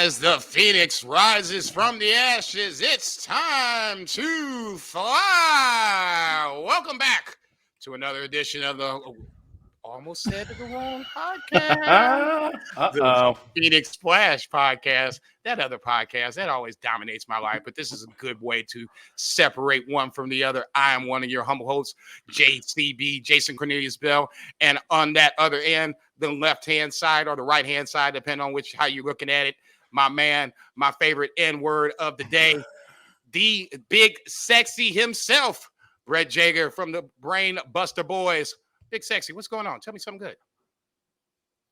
As the phoenix rises from the ashes, it's time to fly. Welcome back to another edition of the almost said the wrong podcast. The Phoenix Splash podcast. That other podcast, that always dominates my life, but this is a good way to separate one from the other. I am one of your humble hosts, JCB, Jason Cornelius Bell, and on that other end, the left-hand side or the right-hand side, depending on how you're looking at it, my man, my favorite N-word of the day, the big sexy himself, Brett Jager from the Brain Buster Boys. Big sexy, what's going on? Tell me something good.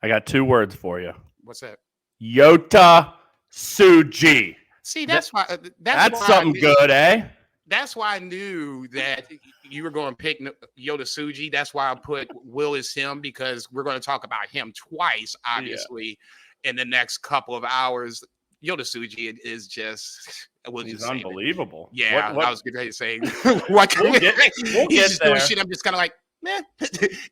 I got 2 words for you. What's that? Yota Tsuji. See, that's why. That's something good, eh? That's why I knew that you were going to pick Yota Tsuji. That's why I put Will is him, because we're going to talk about him twice, obviously, in the next couple of hours. Yota Tsuji is just, he's unbelievable. Yeah, what? I was going to say, what we'll get he's there. Doing shit. I'm just kind of like, man,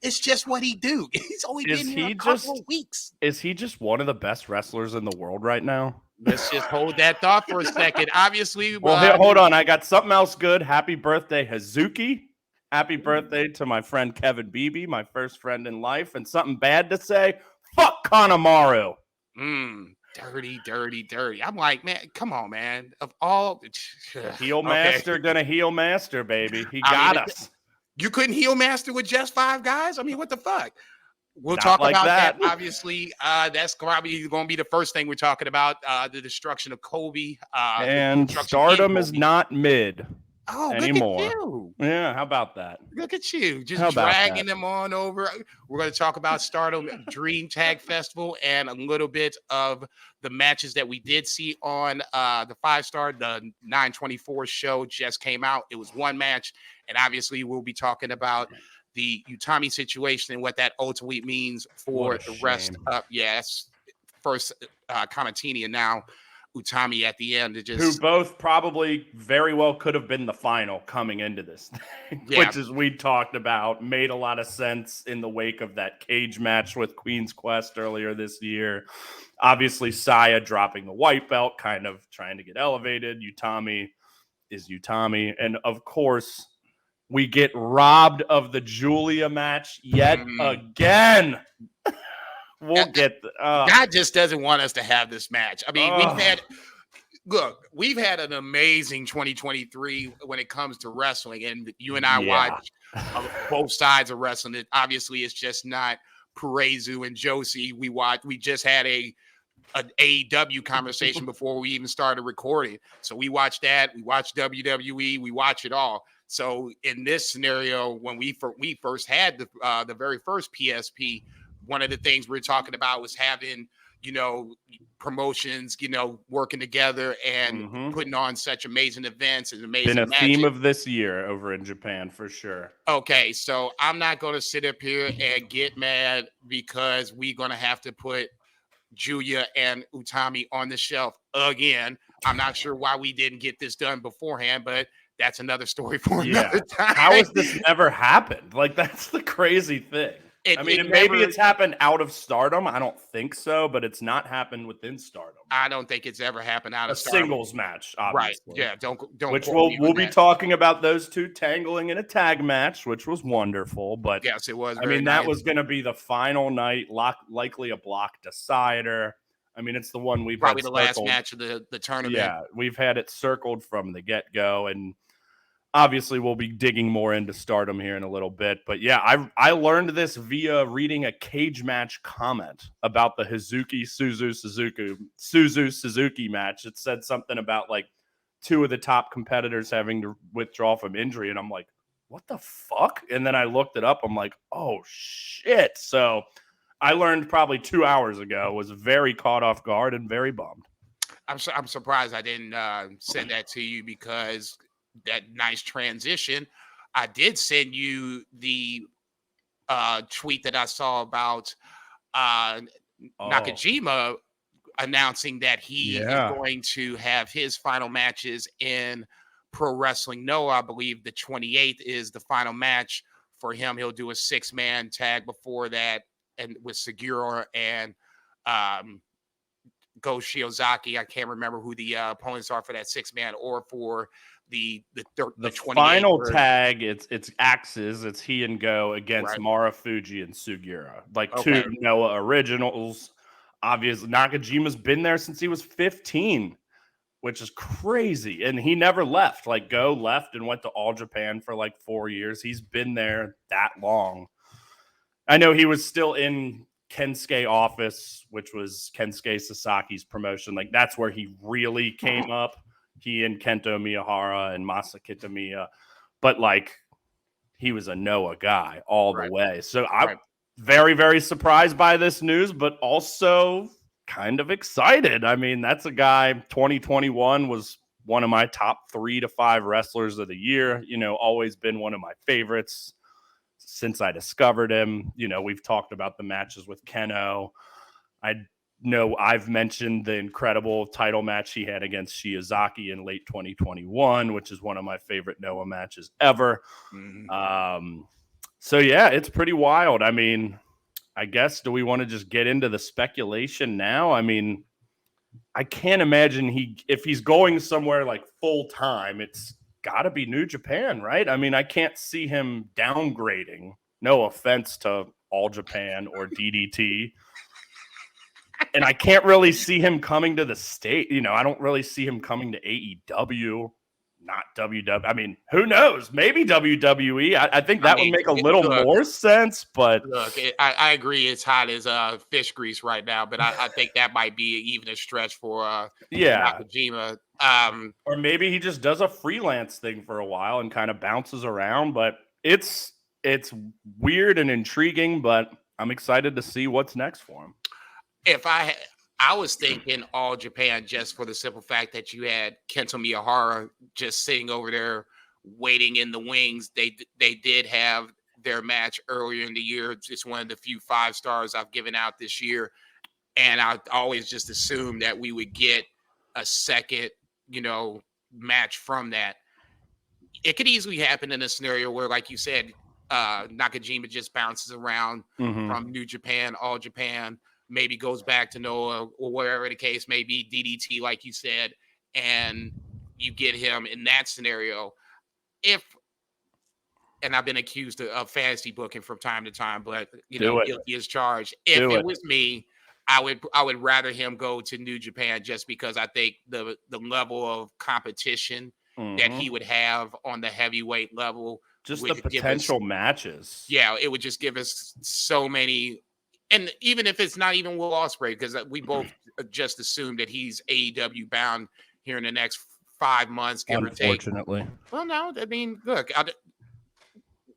it's just what he do. He's only been here a couple of weeks. Is he just one of the best wrestlers in the world right now? Let's just hold that thought for a second. Obviously, well, hold on. I got something else good. Happy birthday, Hazuki. Happy birthday to my friend Kevin Beebe, my first friend in life. And something bad to say, fuck Kanemaru. Dirty. I'm like, man, come on, man. Of all heel master, gonna heel master, baby. He got us. You couldn't heel master with just 5 guys? I mean, what the fuck? We'll talk about that. Obviously, that's probably going to be the first thing we're talking about, the destruction of Kobe. And Stardom is not mid anymore. Look at you. Yeah, how about that? Look at you. Just dragging them on over. We're going to talk about Stardom Dream Tag Festival and a little bit of the matches that we did see on the 5-star. The 924 show just came out. It was one match. And obviously, we'll be talking about the Utami situation and what that ultimately means for the rest of, first Kamatini and now Utami at the end. Who both probably very well could have been the final coming into this thing, which, as we talked about, made a lot of sense in the wake of that cage match with Queen's Quest earlier this year. Obviously, Saya dropping the white belt, kind of trying to get elevated. Utami is Utami. And, of course, we get robbed of the Julia match yet again. We'll get God just doesn't want us to have this match. I mean, we've had an amazing 2023 when it comes to wrestling, and you and I watch both sides of wrestling. Obviously, it's just not puroresu and joshi. We just had an AEW conversation before we even started recording. So we watched that. We watched WWE. We watch it all. So in this scenario, when we first had the very first PSP, one of the things we were talking about was having, promotions, working together and putting on such amazing events and amazing been a matches. Theme of this year over in Japan for sure. Okay, so I'm not going to sit up here and get mad because we're going to have to put Julia and Utami on the shelf again. I'm not sure why we didn't get this done beforehand, but that's another story for another time. How has this never happened? Like, that's the crazy thing. Maybe it's happened out of Stardom. I don't think so, but it's not happened within Stardom. I don't think it's ever happened out of Stardom. A singles match, obviously. Right. Yeah, don't. Which we'll be talking about those two tangling in a tag match, which was wonderful. But yes, it was. That was going to be the final night, likely a block decider. It's the one we've probably had the last match of the tournament. Yeah, we've had it circled from the get-go, and obviously we'll be digging more into Stardom here in a little bit. But yeah, I learned this via reading a cage match comment about the Suzu Suzuki match. It said something about like 2 of the top competitors having to withdraw from injury, and I'm like, what the fuck? And then I looked it up. I'm like, oh shit. So I learned probably 2 hours ago, was very caught off guard and very bummed. I'm surprised I didn't send that to you, because that nice transition. I did send you the tweet that I saw about Nakajima announcing that he is going to have his final matches in Pro Wrestling Noah. I believe the 28th is the final match for him. He'll do a 6-man tag before that, and with Segura and Go Shiozaki. I can't remember who the opponents are for that 6-man or for the 28 final tag. It's axes. It's he and Go against Marafuji and Sugiura, like two Noah originals. Obviously, Nakajima's been there since he was 15, which is crazy, and he never left. Like Go left and went to All Japan for like 4 years. He's been there that long. I know he was still in Kensuke office, which was Kensuke Sasaki's promotion. Like that's where he really came up. He and Kento Miyahara and Masa Kitamiya, but like he was a Noah guy all the way. So I'm very, very surprised by this news, but also kind of excited. I mean, that's a guy. 2021 was one of my top 3 to 5 wrestlers of the year. You know, always been one of my favorites since I discovered him. You know, we've talked about the matches with Keno. I know I've mentioned the incredible title match he had against Shiozaki in late 2021, which is one of my favorite Noah matches ever. So yeah, it's pretty wild. I mean, I guess, do we want to just get into the speculation now? I mean, I can't imagine if he's going somewhere like full time, it's got to be New Japan, right? I mean, I can't see him downgrading. No offense to All Japan or DDT. And I can't really see him coming to the state. You know, I don't really see him coming to AEW, not WWE. I mean, who knows? Maybe WWE. I think that would make a little more sense. But look, I agree. It's hot as fish grease right now. But I think that might be even a stretch for Nakajima. Or maybe he just does a freelance thing for a while and kind of bounces around. But it's weird and intriguing. But I'm excited to see what's next for him. If I was thinking All Japan just for the simple fact that you had Kento Miyahara just sitting over there waiting in the wings. They did have their match earlier in the year. It's one of the few 5 stars I've given out this year. And I always just assumed that we would get a second, match from that. It could easily happen in a scenario where, like you said, Nakajima just bounces around from New Japan, All Japan, maybe goes back to Noah or wherever the case may be, DDT, like you said, and you get him in that scenario. And I've been accused of fantasy booking from time to time, but guilty as charged. If it was me, I would rather him go to New Japan just because I think the level of competition that he would have on the heavyweight level, just the potential matches. Yeah, it would just give us so many. And even if it's not even Will Ospreay, because we both just assumed that he's AEW bound here in the next 5 months, give or take. Unfortunately. Well, no, I mean, look,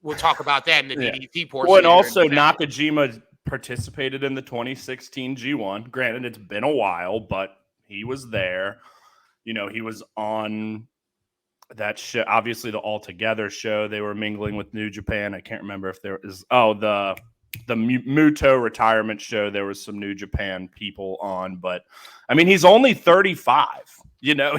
we'll talk about that in the DDT portion. Well, and also Nakajima participated in the 2016 G1. Granted, it's been a while, but he was there. He was on that show, obviously the All Together show. They were mingling with New Japan. I can't remember if there is the Muto retirement show. There was some New Japan people on, but I mean, he's only 35.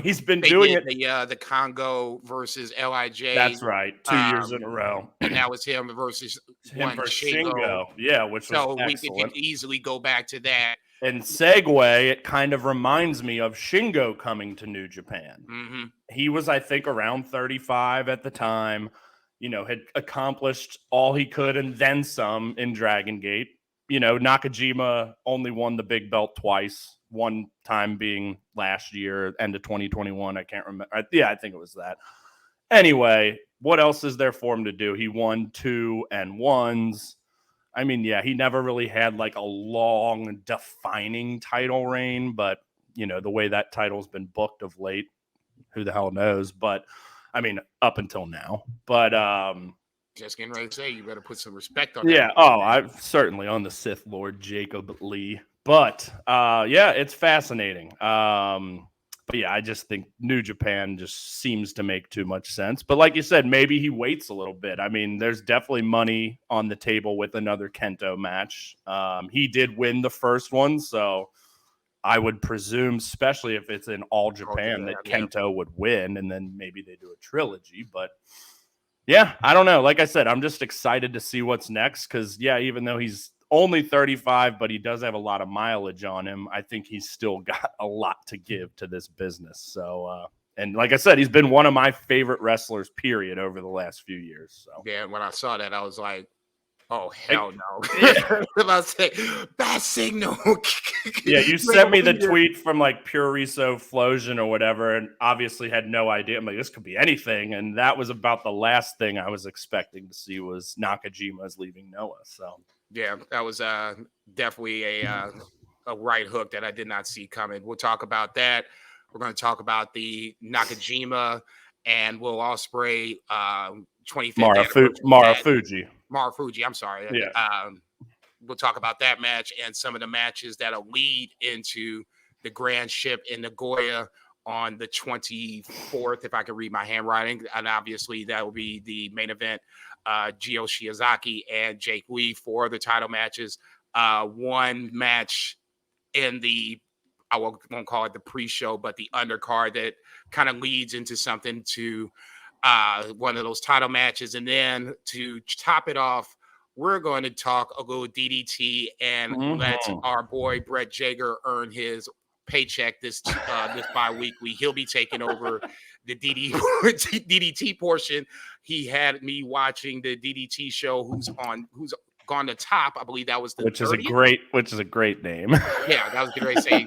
He's been doing it. The Congo versus LIJ. That's right. 2 years in a row. And that was him versus Shingo. Yeah, which was excellent. We could easily go back to that. And segue, it kind of reminds me of Shingo coming to New Japan. He was, I think, around 35 at the time. Had accomplished all he could and then some in Dragon Gate. Nakajima only won the big belt twice. One time being last year, end of 2021. I can't remember. I think it was that. Anyway, what else is there for him to do? He won 2 1s. I mean, he never really had like a long defining title reign, but the way that title's been booked of late, who the hell knows? But I mean, up until now. But just getting ready to say, you better put some respect on that. Yeah. Oh, I'm certainly on the Sith Lord Jacob Lee. But it's fascinating. But yeah, I just think New Japan just seems to make too much sense. But like you said, maybe he waits a little bit. I mean, there's definitely money on the table with another Kento match. He did win the first one, so I would presume, especially if it's in All Japan, that Kento would win, and then maybe they do a trilogy. But yeah, I don't know. Like I said, I'm just excited to see what's next because, even though he's only 35, but he does have a lot of mileage on him. I think he's still got a lot to give to this business. So, and like I said, he's been one of my favorite wrestlers, period, over the last few years. So yeah, when I saw that, I was like, oh, hell no. I was say, bad signal. Yeah, you sent me the tweet from like puroresu Flosion or whatever, and obviously had no idea. I'm like, this could be anything. And that was about the last thing I was expecting to see was Nakajima's leaving Noah. So, yeah, that was definitely a right hook that I did not see coming. We'll talk about that. We're going to talk about the Nakajima and Will Ospreay 25th Marafuji. I'm sorry. Yeah. We'll talk about that match and some of the matches that'll lead into the Grand Ship in Nagoya on the 24th, if I can read my handwriting. And obviously that will be the main event. Gio Shiozaki and Jake Lee for the title matches. One match in the, I won't call it the pre-show, but the undercard that kind of leads into something to one of those title matches. And then to top it off, we're going to talk a little DDT and let our boy Brett Jager earn his paycheck this bi-weekly. He'll be taking over the DDT portion. He had me watching the DDT show. Who's gone to top? I believe that was the which is a great name. Yeah, that was great saying.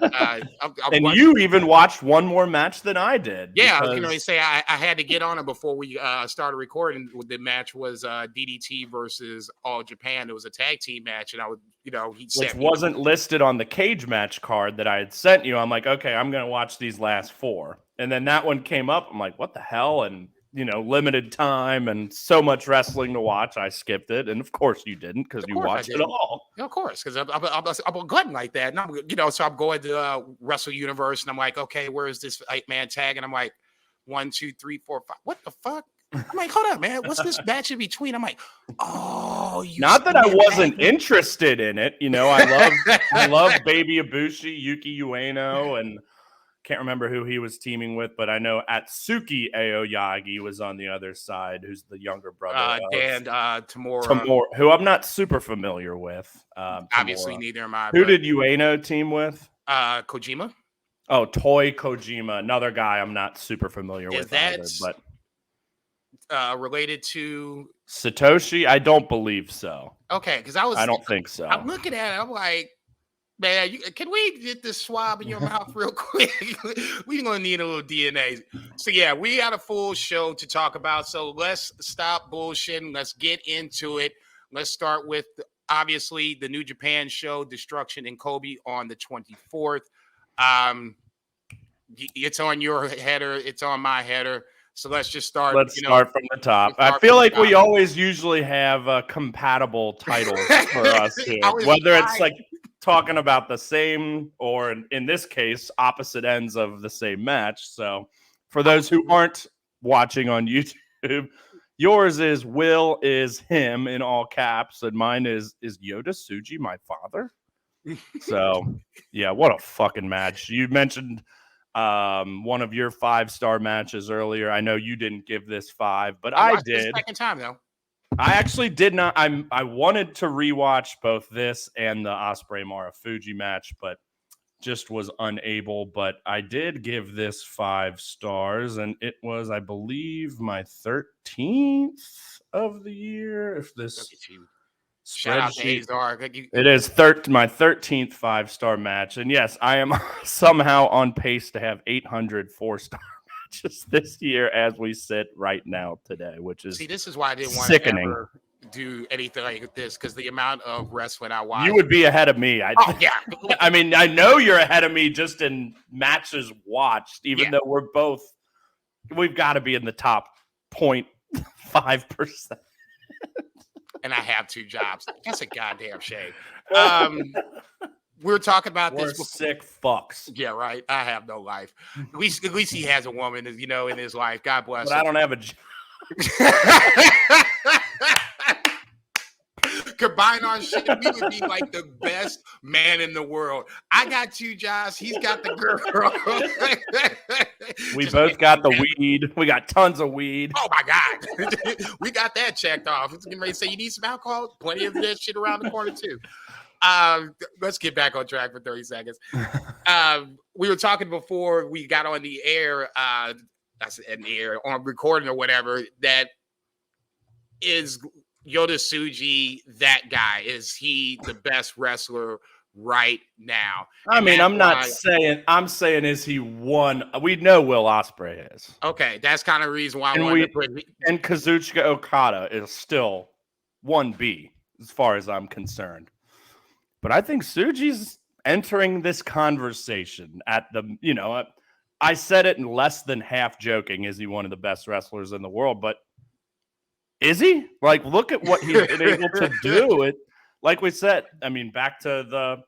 And you even watched one more match than I did. Yeah, I was going to say I had to get on it before we started recording. The match was DDT versus All Japan. It was a tag team match, and I would, which wasn't listed on the cage match card that I had sent you. I'm like, okay, I'm going to watch these last four, and then that one came up. I'm like, what the hell? And limited time and so much wrestling to watch. I skipped it. And of course you didn't because you watched it all. Yeah, of course, because I'm a glutton like that. And so I'm going to Wrestle Universe and I'm like, okay, where is this 8-man tag? And I'm like, 1, 2, 3, 4, 5. What the fuck? I'm like, hold up, man. What's this match in between? I'm like, oh, not that I wasn't interested in it. I love Baby Ibushi, Yuki Ueno, and can't remember who he was teaming with, but I know Atsuki Aoyagi was on the other side, who's the younger brother. And Tamura, who I'm not super familiar with. Obviously, neither am I. Who did Ueno team with? Kojima. Oh, Toy Kojima, another guy I'm not super familiar with. Either, but related to Satoshi? I don't believe so. Okay, because I don't think so. I'm looking at it. I'm like, man, can we get this swab in your mouth real quick? We're going to need a little DNA. So, yeah, we got a full show to talk about. So let's stop bullshitting. Let's get into it. Let's start with, obviously, the New Japan show, Destruction in Kobe on the 24th. It's on your header. It's on my header. So let's just start. Let's start from the top. I feel like we always usually have compatible titles for us here. Whether it's like talking about the same or in this case opposite ends of the same match. So for those who aren't watching on YouTube, yours is Will is him in all caps and mine is Yota Tsuji my father. So yeah, what a fucking match. You mentioned one of your 5-star matches earlier. I know you didn't give this 5, but I did. Second time though. I actually did not. I wanted to rewatch both this and the Ospreay Marafuji match, but just was unable. But I did give this 5 stars, and it was, I believe, my 13th of the year. If this shout out to Azar. It is my 13th 5-star match, and yes, I am somehow on pace to have 800 4-star matches this year as we sit right now today, which is this is why I didn't want to ever do anything like this, because the amount of wrestling I watch. You would be ahead of me. Yeah. I mean, I know you're ahead of me just in matches watched, even though we've got to be in the top 0.5%. And I have 2 jobs. That's a goddamn shame. We were talking about this before. Sick fucks. Yeah, right. I have no life. At least he has a woman, in his life. God bless him. I don't have a job. Combine our shit, we would be like the best man in the world. I got 2 jobs. He's got the girl. We both got the weed. We got tons of weed. Oh my God. We got that checked off. It's getting ready to say you need some alcohol. Plenty of that shit around the corner too. Let's get back on track for 30 seconds. We were talking before we got on the air, that's in the air, on recording or whatever, that is Yota Tsuji that guy? Is he the best wrestler right now? I mean, I'm saying is he one? We know Will Ospreay is. Okay, that's kind of the reason why I wanted to put. And Kazuchika Okada is still 1B as far as I'm concerned. But I think Tsuji's entering this conversation at the, I said it in less than half joking. Is he one of the best wrestlers in the world? But is he? Like, look at what he's been able to do. It, like we said, I mean, back to the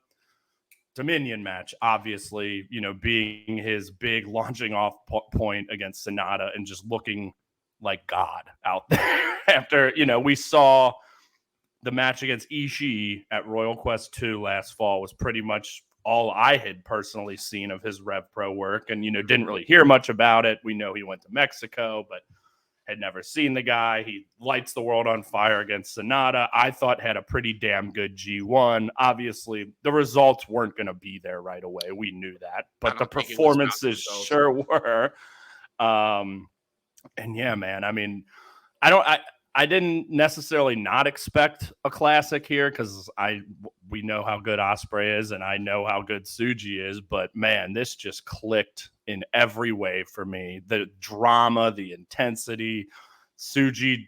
Dominion match, obviously, being his big launching off point against Sonata and just looking like God out there. After, we saw the match against Ishii at Royal Quest 2 last fall was pretty much all I had personally seen of his Rev Pro work, and, didn't really hear much about it. We know he went to Mexico, but had never seen the guy. He lights the world on fire against Sonata. I thought had a pretty damn good G1. Obviously, the results weren't going to be there right away. We knew that, but the performances sure were. And yeah, man, I mean, I didn't necessarily not expect a classic here because we know how good Ospreay is and I know how good Tsuji is, but man, this just clicked in every way for me. The drama, the intensity, Tsuji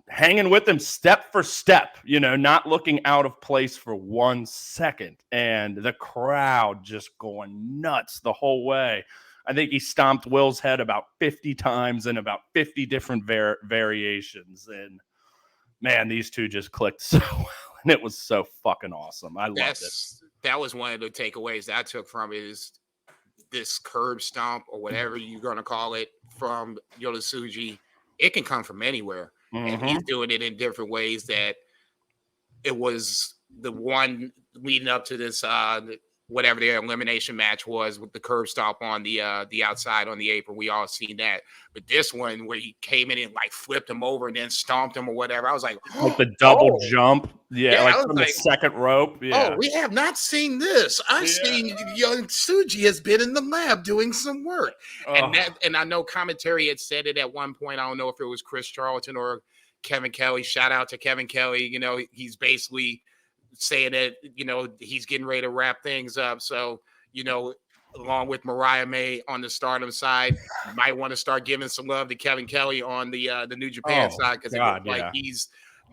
hanging with him step for step, not looking out of place for 1 second, and the crowd just going nuts the whole way. I think he stomped Will's head about 50 times in about 50 different variations. And man, these two just clicked so well. And it was so fucking awesome. I loved it. That was one of the takeaways that I took from it, is this curb stomp or whatever you're going to call it from Yota Tsuji. It can come from anywhere. Mm-hmm. And he's doing it in different ways. That it was the one leading up to this, whatever their elimination match was, with the curb stop on the outside on the apron. We all seen that. But this one where he came in and like flipped him over and then stomped him or whatever, I was like, like the double jump. Yeah, like from the second rope. Yeah. Oh, we have not seen this. I've seen young Tsuji has been in the lab doing some work. And I know commentary had said it at one point. I don't know if it was Chris Charlton or Kevin Kelly. Shout out to Kevin Kelly. He's basically saying that, he's getting ready to wrap things up. So, along with Mariah May on the Stardom side, you might want to start giving some love to Kevin Kelly on the New Japan side, because it looks like he's,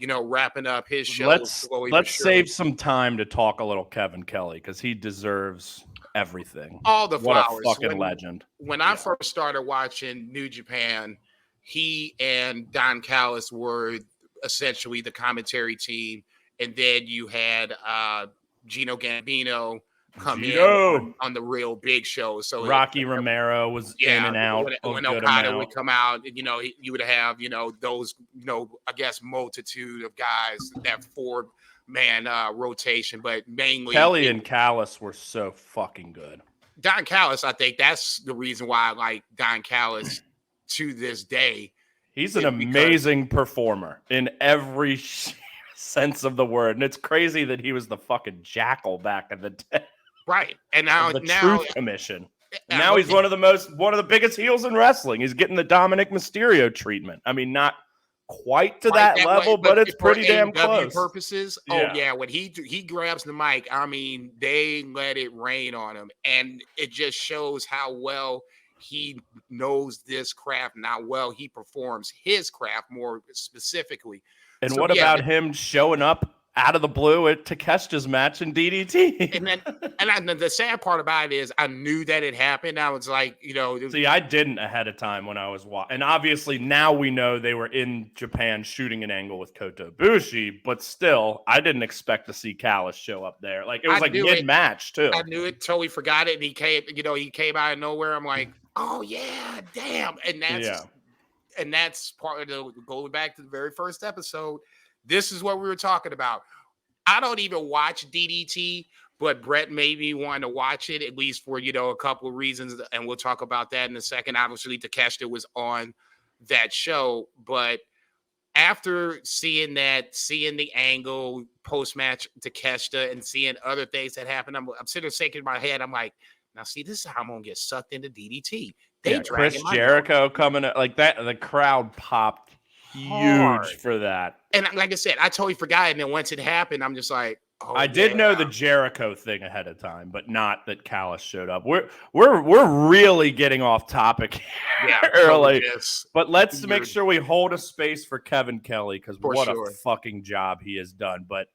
wrapping up his show. Let's save some time to talk a little Kevin Kelly, because he deserves everything. All the flowers. What a fucking legend. When I first started watching New Japan, he and Don Callis were essentially the commentary team. And then you had Gino Gambino come in on the real big show. So Rocky Romero was in and out. When Okada would come out, you would have, those, I guess, multitude of guys, that 4-man rotation. But mainly Kelly and Callis were so fucking good. Don Callis, I think that's the reason why I like Don Callis to this day. He's an amazing performer in every sense of the word, and it's crazy that he was the fucking jackal back in the day, right? And now Truth Commission. Now he's one of the biggest heels in wrestling. He's getting the Dominic Mysterio treatment. I mean, not quite to that level, but it's pretty damn close. Purposes, when he grabs the mic, I mean, they let it rain on him, and it just shows how well he knows this craft and how well he performs his craft more specifically. And what about him showing up out of the blue at Takeshita's match in DDT? And the sad part about it is I knew that it happened. I was like, See, I didn't ahead of time when I was watching. And obviously now we know they were in Japan shooting an angle with Kota Ibushi, but still, I didn't expect to see Callis show up there. Like, it was like mid-match, too. I knew it, totally forgot it, and he came out of nowhere. I'm like, oh, yeah, damn. And that's part of the going back to the very first episode. This is what we were talking about. I don't even watch DDT, but Brett made me want to watch it, at least for, a couple of reasons. And we'll talk about that in a second. Obviously, Takeshita was on that show, but after seeing the angle post-match to Takeshita and seeing other things that happen, I'm sitting there shaking my head. I'm like, now see, this is how I'm gonna get sucked into DDT. Chris Jericho coming up like that. The crowd popped huge for that. And like I said, I totally forgot. And then once it happened, I'm just like, oh, I did know the Jericho thing ahead of time, but not that Callis showed up. We're really getting off topic early. But let's make sure we hold a space for Kevin Kelly, because what a fucking job he has done. But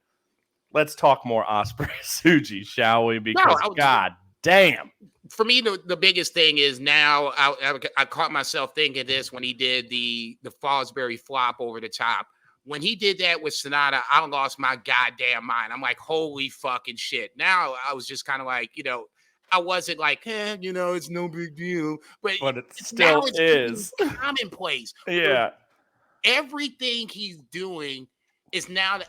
let's talk more Ospreay Tsuji, shall we? Because God damn. For me, the biggest thing is now I caught myself thinking this when he did the Fosbury flop over the top. When he did that with Sonata, I lost my goddamn mind. I'm like, holy fucking shit. Now I was just kind of like, I wasn't like, it's no big deal. But it still is commonplace. Yeah. Everything he's doing is now that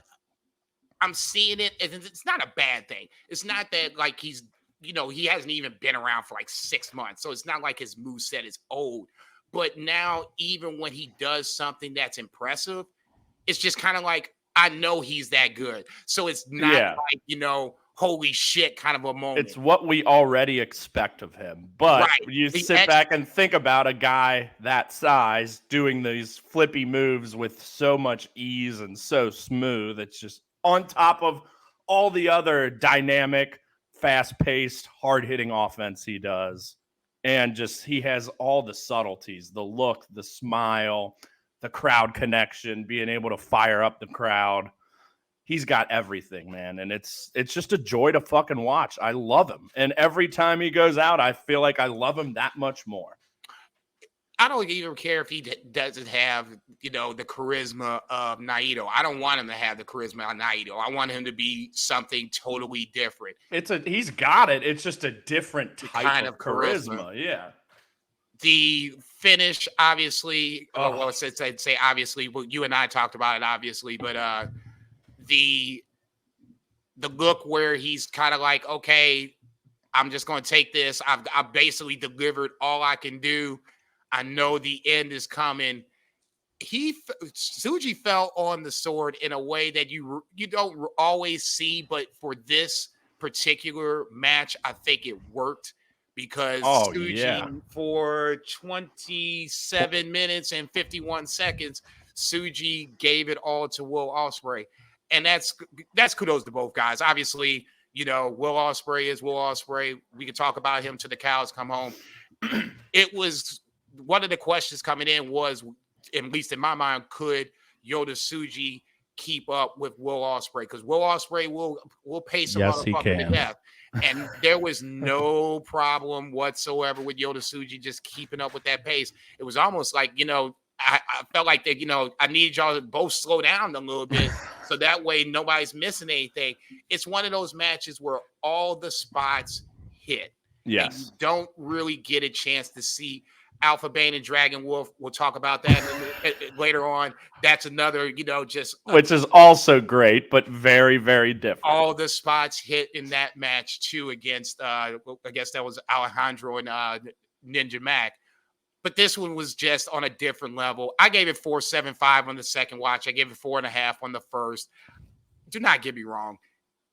I'm seeing it. It's not a bad thing. It's not that like he's, he hasn't even been around for like 6 months. So it's not like his moveset is old. But now, even when he does something that's impressive, it's just kind of like, I know he's that good. So it's not like, holy shit kind of a moment. It's what we already expect of him. But you sit back and think about a guy that size doing these flippy moves with so much ease and so smooth. It's just on top of all the other dynamic, fast-paced, hard-hitting offense he does. And just he has all the subtleties, the look, the smile, the crowd connection, being able to fire up the crowd. He's got everything, man. And it's just a joy to fucking watch. I love him. And every time he goes out, I feel like I love him that much more. I don't even care if he doesn't have, the charisma of Naito. I don't want him to have the charisma of Naito. I want him to be something totally different. He's got it. It's just a different type of charisma. Yeah. The finish, obviously, I'd say obviously, well, you and I talked about it, obviously, but the look where he's kind of like, okay, I'm just going to take this. I've basically delivered all I can do. I know the end is coming. Tsuji fell on the sword in a way that you don't always see, but for this particular match, I think it worked. Because Tsuji, for 27 minutes and 51 seconds, Tsuji gave it all to Will Ospreay. And that's kudos to both guys. Obviously, Will Ospreay is Will Ospreay. We can talk about him till the cows come home. It was one of the questions coming in was, at least in my mind, could Yota Tsuji keep up with Will Ospreay? Because Will Ospreay will pay some motherfucker to death. And there was no problem whatsoever with Yota Tsuji just keeping up with that pace. It was almost like, I felt like that, I need y'all to both slow down a little bit so that way nobody's missing anything. It's one of those matches where all the spots hit. Yes. And you don't really get a chance to see Alpha Bane and Dragon Wolf. We'll talk about that later on. That's another, which is also great, but very, very different. All the spots hit in that match too against, I guess that was Alejandro and Ninja Mac. But this one was just on a different level. I gave it 4.75 on the second watch. I gave it 4.5 on the first. Do not get me wrong.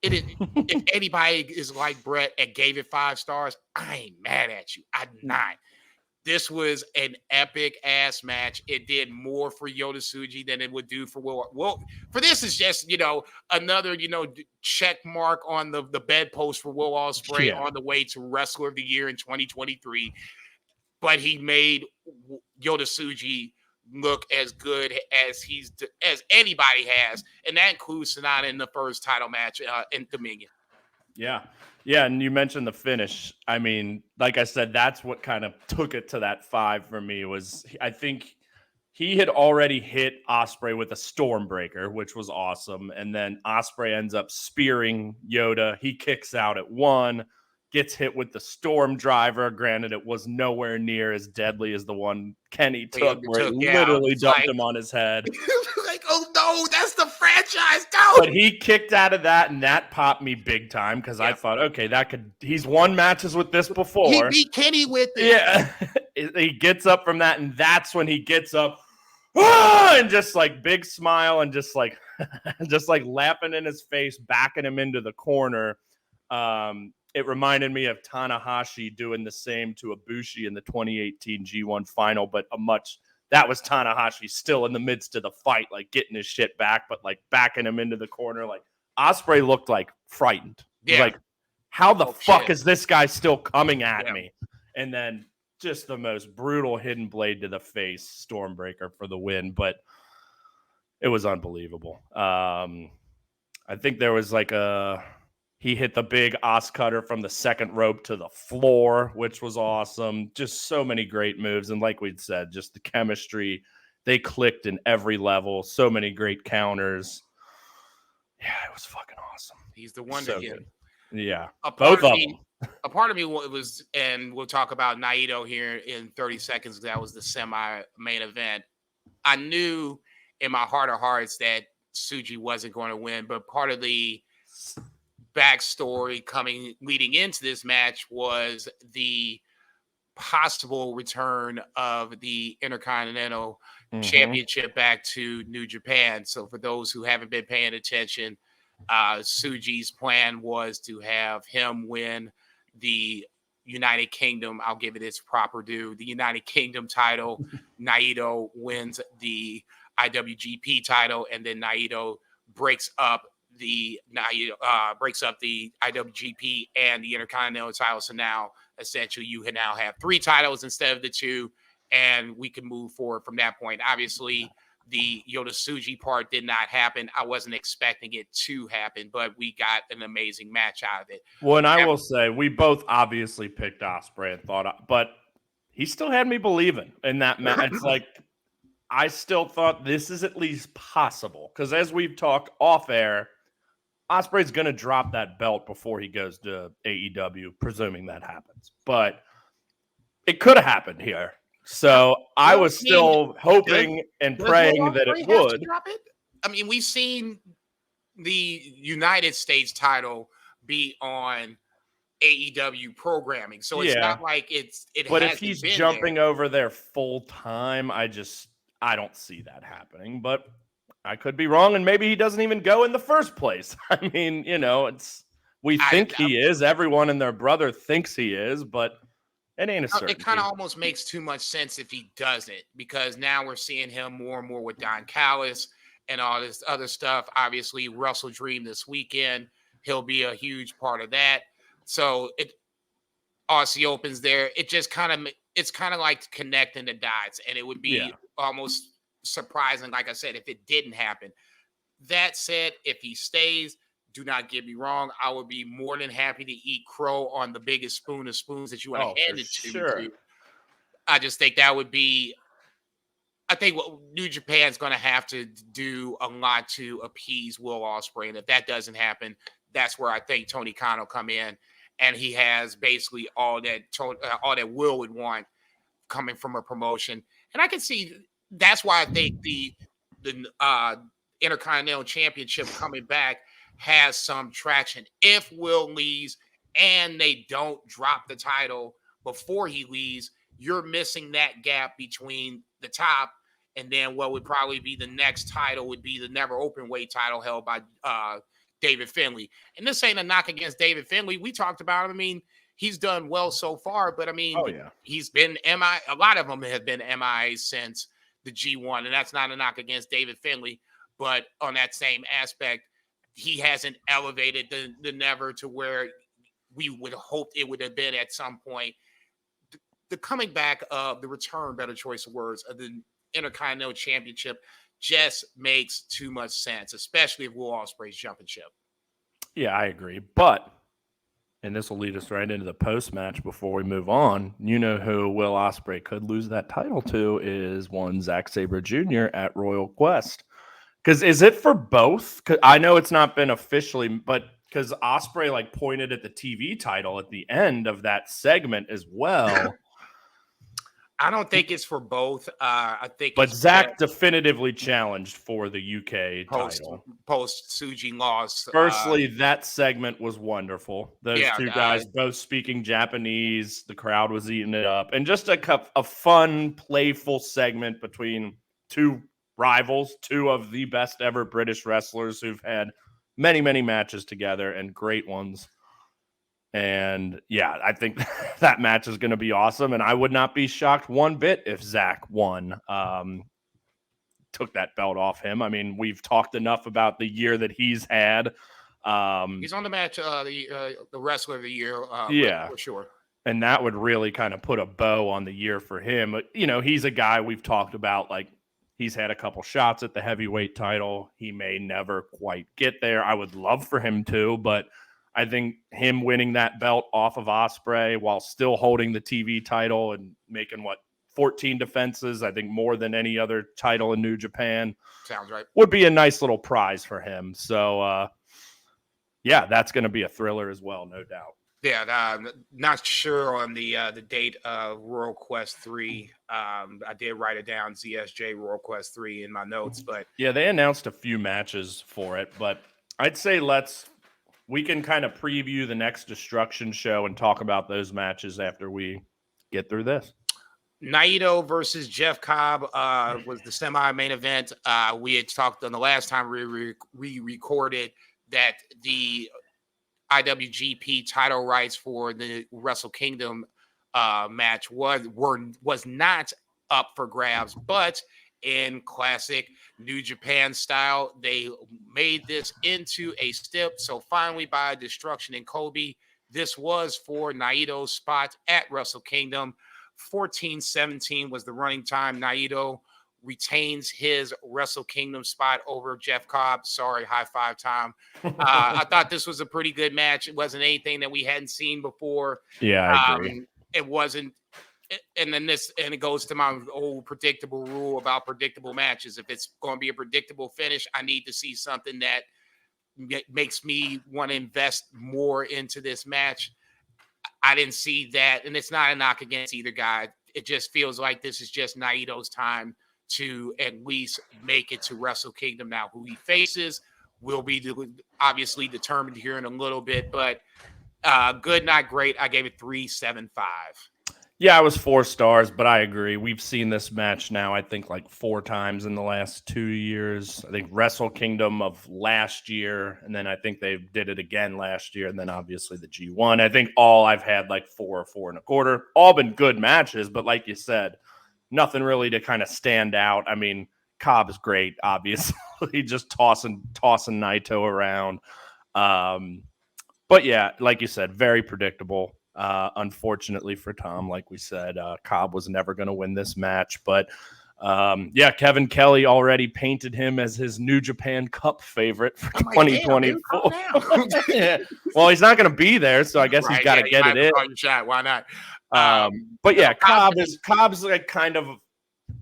If anybody is like Brett and gave it 5 stars, I ain't mad at you. I'm not. This was an epic ass match. It did more for Yota Tsuji than it would do for Will. Well, for this is just, another, check mark on the bedpost for Will Ospreay on the way to Wrestler of the Year in 2023. But he made Yota Tsuji look as good as anybody has, and that includes Sonata in the first title match in Dominion. Yeah. Yeah, and you mentioned the finish. I mean, like I said, that's what kind of took it to that 5 for me. Was I think he had already hit Ospreay with a Stormbreaker, which was awesome, and then Ospreay ends up spearing Yota. He kicks out at 1, gets hit with the Storm Driver. Granted, it was nowhere near as deadly as the one Kenny took, where it literally dumped him on his head. Like, oh no, that's the franchise, go! But he kicked out of that, and that popped me big time because I thought, okay, he's won matches with this before. He beat Kenny with it. Yeah. He gets up from that, and that's when he gets up and just like big smile and just like laughing in his face, backing him into the corner. It reminded me of Tanahashi doing the same to Ibushi in the 2018 G1 final, but that was Tanahashi still in the midst of the fight, like getting his shit back, but like backing him into the corner. Like Ospreay looked like frightened. Yeah. Like, how the fuck is this guy still coming at me? And then just the most brutal hidden blade to the face, Stormbreaker for the win. But it was unbelievable. I think there was like he hit the big Os cutter from the second rope to the floor, which was awesome. Just so many great moves. And like we'd said, just the chemistry. They clicked in every level. So many great counters. Yeah, it was fucking awesome. He's the one to hit. Yeah, both of them. A part of me was, and we'll talk about Naito here in 30 seconds. That was the semi-main event. I knew in my heart of hearts that Tsuji wasn't going to win, but part of the backstory leading into this match was the possible return of the Intercontinental Championship back to New Japan. So for those who haven't been paying attention, Tsuji's plan was to have him win the United Kingdom. I'll give it its proper due. The United Kingdom title. Naito wins the IWGP title, and then Naito breaks up the IWGP and the Intercontinental title. So now essentially you can now have 3 titles instead of the 2, and we can move forward from that point. Obviously, the Yota Tsuji part did not happen. I wasn't expecting it to happen, but we got an amazing match out of it. Well, and I will say, we both obviously picked Ospreay and thought, but he still had me believing in that match. It's like, I still thought this is at least possible. Because as we've talked off air, Ospreay's going to drop that belt before he goes to AEW, presuming that happens. But it could have happened here. So I was still hoping and praying that it would. Drop it? I mean, we've seen the United States title be on AEW programming, so it's not like it. But if he's jumping over there full time, I don't see that happening. But I could be wrong, and maybe he doesn't even go in the first place. I mean, we think he is. Everyone and their brother thinks he is, but it ain't a certainty. It kind of almost makes too much sense if he doesn't, because now we're seeing him more and more with Don Callis and all this other stuff. Obviously, Wrestle Dream this weekend, he'll be a huge part of that. So Aussie Opens there. It's kind of like connecting the dots, and it would be almost surprising, like I said, if it didn't happen. That said, if he stays, do not get me wrong, I would be more than happy to eat crow on the biggest spoon of spoons that you want to hand it to me. I just think that would be, I think what New Japan's going to have to do a lot to appease Will Ospreay. And if that doesn't happen, that's where I think Tony Khan will come in. And he has basically all that Will would want coming from a promotion. And I can see that's why I think the Intercontinental Championship coming back has some traction. If Will leaves and they don't drop the title before he leaves, you're missing that gap between the top and then what would probably be the next title would be the never open weight title held by David Finlay. And this ain't a knock against David Finlay. We talked about him. I mean, he's done well so far, but I mean, he's been MIA. A lot of them have been MIA since the G1, and that's not a knock against David Finlay. But on that same aspect, he hasn't elevated the never to where we would hope it would have been at some point. The coming back of the return, better choice of words, of the Intercontinental Championship just makes too much sense, especially if Will Ospreay's jumping ship. Yeah, I agree. But, and this will lead us right into the post-match before we move on, you know who Will Ospreay could lose that title to is one Zack Sabre Jr. at Royal Quest. Because is it for both? Cause I know it's not been officially, but because Ospreay pointed at the TV title at the end of that segment as well. I don't think it's for both. I think, but Zack definitively challenged for the UK title post Tsuji loss. Firstly, that segment was wonderful. Those two guys both speaking Japanese. The crowd was eating it up, and just a fun, playful segment between two rivals, two of the best ever British wrestlers who've had many, many matches together and great ones. And yeah, I think that match is going to be awesome. And I would not be shocked one bit if Zach won, took that belt off him. I mean, we've talked enough about the year that he's had. He's on the match, the wrestler of the year, yeah, for sure. And that would really kind of put a bow on the year for him. You know, he's a guy we've talked about, like, he's had a couple shots at the heavyweight title. He may never quite get there. I would love for him to, but I think him winning that belt off of Ospreay while still holding the TV title and making 14 defenses, I think more than any other title in New Japan. Sounds right. Would be a nice little prize for him. So, yeah, that's going to be a thriller as well, no doubt. Yeah, not sure on the date of Royal Quest 3. I did write it down, ZSJ Royal Quest 3 in my notes, but yeah, they announced a few matches for it, but I'd say we can kind of preview the next Destruction show and talk about those matches after we get through this. Naito versus Jeff Cobb was the semi-main event. We had talked on the last time we recorded that the IWGP title rights for the Wrestle Kingdom match was not up for grabs, but in classic New Japan style, they made this into a stip. So finally, by Destruction and Kobe, this was for Naito's spot at Wrestle Kingdom. 14:17 was the running time. Naito retains his Wrestle Kingdom spot over Jeff Cobb. Sorry, high five time. I thought this was a pretty good match. It wasn't anything that we hadn't seen before. Yeah, I agree. It wasn't. And then it goes to my old predictable rule about predictable matches. If it's going to be a predictable finish, I need to see something that makes me want to invest more into this match. I didn't see that, and it's not a knock against either guy. It just feels like this is just Naito's time to at least make it to Wrestle Kingdom. Now, who he faces will be obviously determined here in a little bit, but good, not great. I gave it 3.75. Yeah, I was 4 stars, but I agree. We've seen this match now, I think, like 4 times in the last 2 years. I think Wrestle Kingdom of last year, and then I think they did it again last year, and then obviously the G1. I think all I've had like 4 or 4.25. All been good matches, but like you said, nothing really to kind of stand out. I mean, Cobb's great, obviously, just tossing Naito around. But yeah, like you said, very predictable. Unfortunately for Tom, like we said, Cobb was never going to win this match. But yeah, Kevin Kelly already painted him as his New Japan Cup favorite for 2024. Yeah. Well, he's not going to be there, so I guess he's got to get it in. Shot. Why not? But yeah, Cobb's like kind of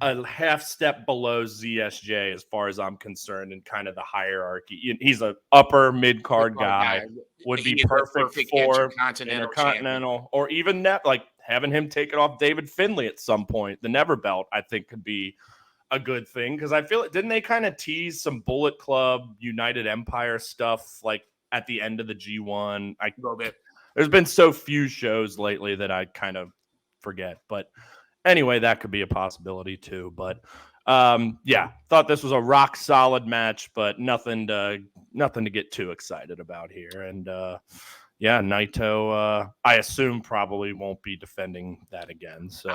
a half step below ZSJ as far as I'm concerned in kind of the hierarchy. He's an upper mid-card guy. Would be perfect for Intercontinental or even like having him take it off David Finlay at some point. The Never belt, I think, could be a good thing because I feel it. Didn't they kind of tease some Bullet Club, United Empire stuff like at the end of the G1? A little bit. There's been so few shows lately that I kind of forget, but anyway, that could be a possibility too. But yeah, thought this was a rock solid match, but nothing to get too excited about here. And yeah, Naito, I assume probably won't be defending that again. So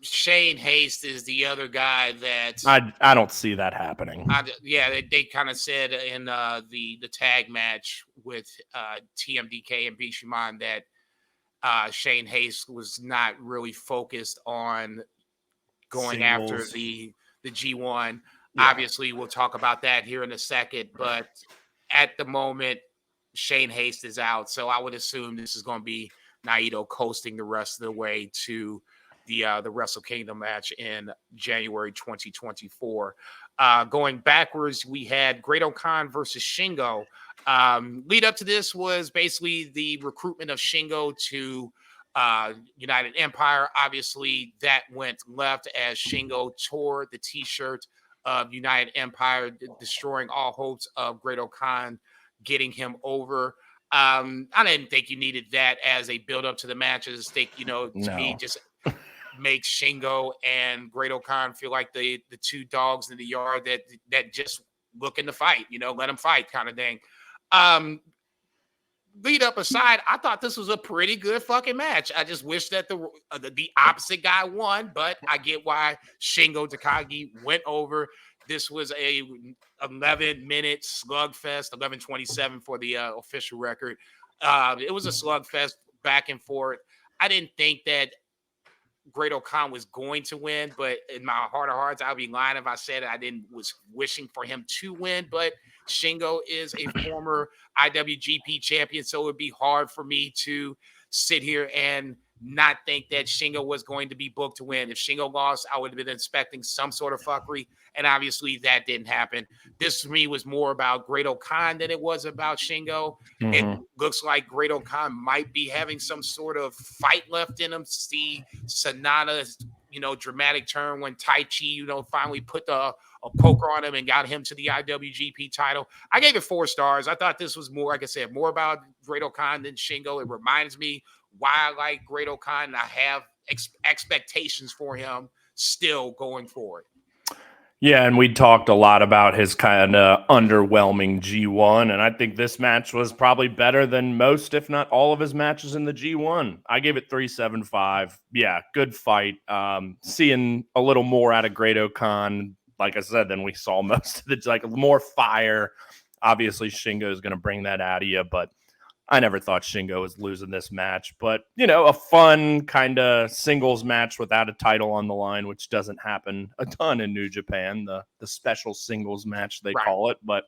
Shane Haste is the other guy that I don't see that happening. They kind of said in the tag match with TMDK and Bishamon that Shane Haste was not really focused on going after the G1. Yeah. Obviously, we'll talk about that here in a second, but at the moment, Shane Haste is out, so I would assume this is going to be Naito coasting the rest of the way to the Wrestle Kingdom match in January 2024. Going backwards, we had Great-O-Khan versus Shingo. Lead up to this was basically the recruitment of Shingo to United Empire. Obviously, that went left as Shingo tore the T-shirt of United Empire, destroying all hopes of Great-O-Khan getting him over. I didn't think you needed that as a build-up to the match. I just think, to me, just makes Shingo and Great-O-Khan feel like the two dogs in the yard that just looking to fight, let them fight kind of thing. Lead up aside, I thought this was a pretty good fucking match. I just wish that the opposite guy won, but I get why Shingo Takagi went over. This was a 11-minute slugfest, 11:27 for the official record. It was a slugfest back and forth. I didn't think that Great-O-Khan was going to win, but in my heart of hearts, I'd be lying if I said I was wishing for him to win. But Shingo is a former IWGP champion, so it would be hard for me to sit here and not think that Shingo was going to be booked to win. If Shingo lost, I would have been expecting some sort of fuckery, and obviously that didn't happen. This to me was more about Great-O-Khan than it was about Shingo. It looks like Great-O-Khan might be having some sort of fight left in him. See Sonata's, dramatic turn when Taichi, finally put a poker on him and got him to the IWGP title. I gave it 4 stars. I thought this was more, like I said, more about Great-O-Khan than Shingo. It reminds me why I like Great-O-Khan, and I have expectations for him still going forward. Yeah, and we talked a lot about his kind of underwhelming G1, and I think this match was probably better than most, if not all, of his matches in the G1. I gave it 3.75. Yeah, good fight. Seeing a little more out of Great-O-Khan, like I said, than we saw most of the, like, more fire. Obviously, Shingo is going to bring that out of you, but I never thought Shingo was losing this match, but, a fun kind of singles match without a title on the line, which doesn't happen a ton in New Japan, the special singles match they call it. But,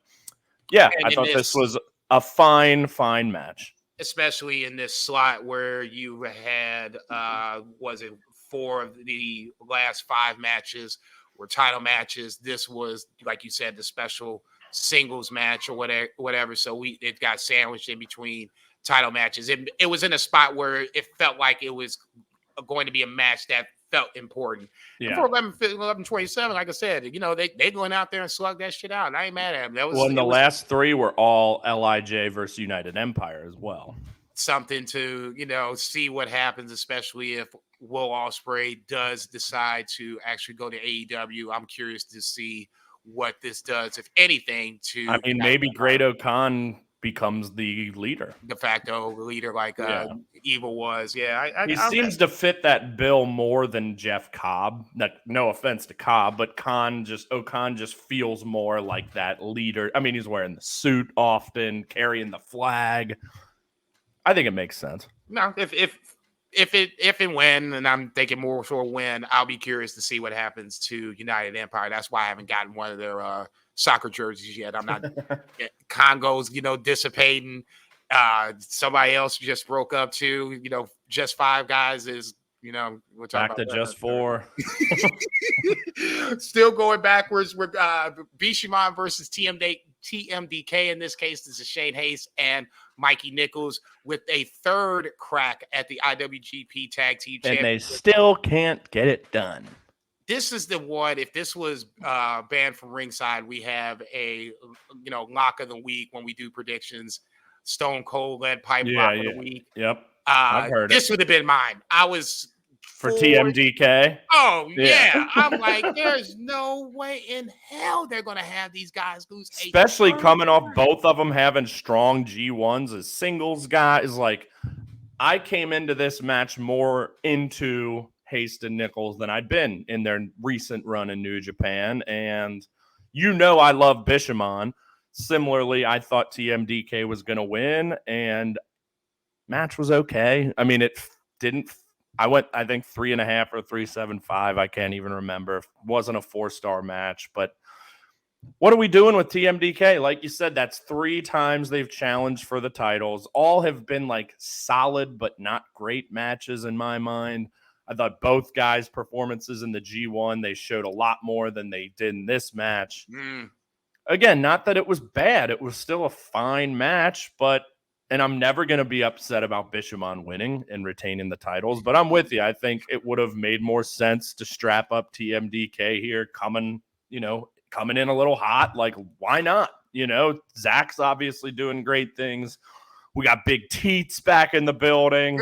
yeah, I thought this was a fine match. Especially in this slot where you had, 4 of the last 5 matches were title matches. This was, like you said, the special singles match or whatever. So it got sandwiched in between title matches. It was in a spot where it felt like it was going to be a match that felt important. Yeah. And for 11:27, like I said, they went out there and slugged that shit out. And I ain't mad at them. The last 3 were all LIJ versus United Empire as well. Something to, see what happens, especially if Will Ospreay does decide to actually go to AEW. I'm curious to see what this does, if anything, to... I mean, maybe Great-O-Khan becomes the leader. De facto leader, like Evil was. Yeah, he seems to fit that bill more than Jeff Cobb. No offense to Cobb, but O'Khan just feels more like that leader. I mean, he's wearing the suit often, carrying the flag. I think it makes sense. No, if and when, and I'm thinking more for when, I'll be curious to see what happens to United Empire. That's why I haven't gotten one of their soccer jerseys yet. I'm not... Congo's, dissipating. Somebody else just broke up too. Just 5 guys is, we're back to just 4. Still going backwards with Bishamon versus TMDK. In this case, this is Shane Hayes and Mikey Nichols with a 3rd crack at the IWGP Tag Team Championship. And they still can't get it done. This is the one. If this was banned from ringside, we have a lock of the week when we do predictions. Stone Cold Lead Pipe lock of the week. Yep, I've heard this would have been mine. I was for TMDK. Oh yeah, I'm like, there's no way in hell they're gonna have these guys lose. Especially coming off both of them having strong G1s as singles guys. Like, I came into this match more into Hayes and Nichols than I'd been in their recent run in New Japan. And I love Bishamon. Similarly, I thought TMDK was going to win, and match was okay. I mean, it didn't... I went, I think, 3.5 or 3.75. I can't even remember. It wasn't a 4-star match, but what are we doing with TMDK? Like you said, that's 3 times they've challenged for the titles. All have been like solid but not great matches in my mind. I thought both guys' performances in the G1, they showed a lot more than they did in this match. Again, not that it was bad. It was still a fine match, and I'm never going to be upset about Bishamon winning and retaining the titles, but I'm with you. I think it would have made more sense to strap up TMDK here, coming in a little hot. Like, why not? Zach's obviously doing great things. We got Big Teats back in the building.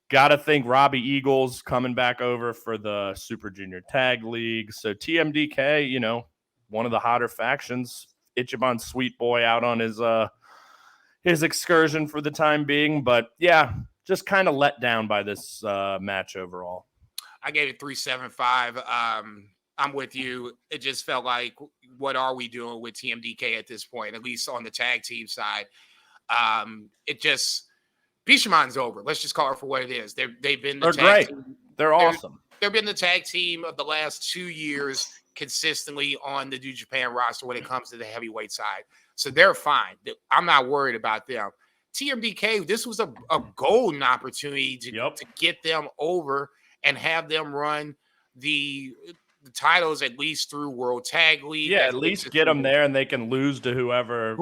Gotta think Robbie Eagles coming back over for the Super Junior Tag League. So TMDK, one of the hotter factions. Ichiban Sweet Boy out on his excursion for the time being. But yeah, just kind of let down by this match overall. I gave it 3.75. I'm with you. It just felt like, what are we doing with TMDK at this point, at least on the tag team side? Bishamon's over. Let's just call it for what it is. They've been the tag team. They're awesome. They've been the tag team of the last 2 years consistently on the New Japan roster when it comes to the heavyweight side. So they're fine. I'm not worried about them. TMDK, this was a golden opportunity to get them over and have them run the titles at least through World Tag League. Yeah, at least get them there, and they can lose to whoever.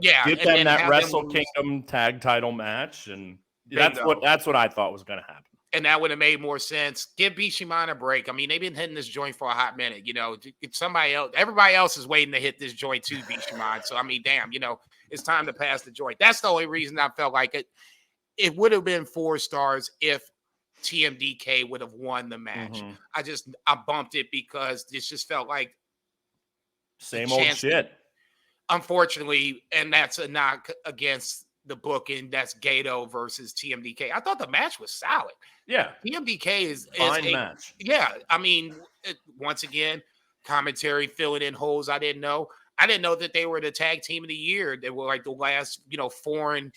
Get them that Wrestle Kingdom tag title match, and that's what I thought was going to happen. And that would have made more sense. Give Bishamon a break. I mean, they've been hitting this joint for a hot minute. If somebody else, everybody else is waiting to hit this joint too, Bishamon. So I memean, damn, it's time to pass the joint. That's the only reason I felt like it. It would have been 4 stars if TMDK would have won the match. Mm-hmm. I bumped it because this just felt like same old shit. Unfortunately, and that's a knock against the booking. That's Gato versus TMDK. I thought the match was solid. Yeah. TMDK is fine match. Yeah. I mean, once again, commentary filling in holes I didn't know. I didn't know that they were the tag team of the year. They were like the last, foreign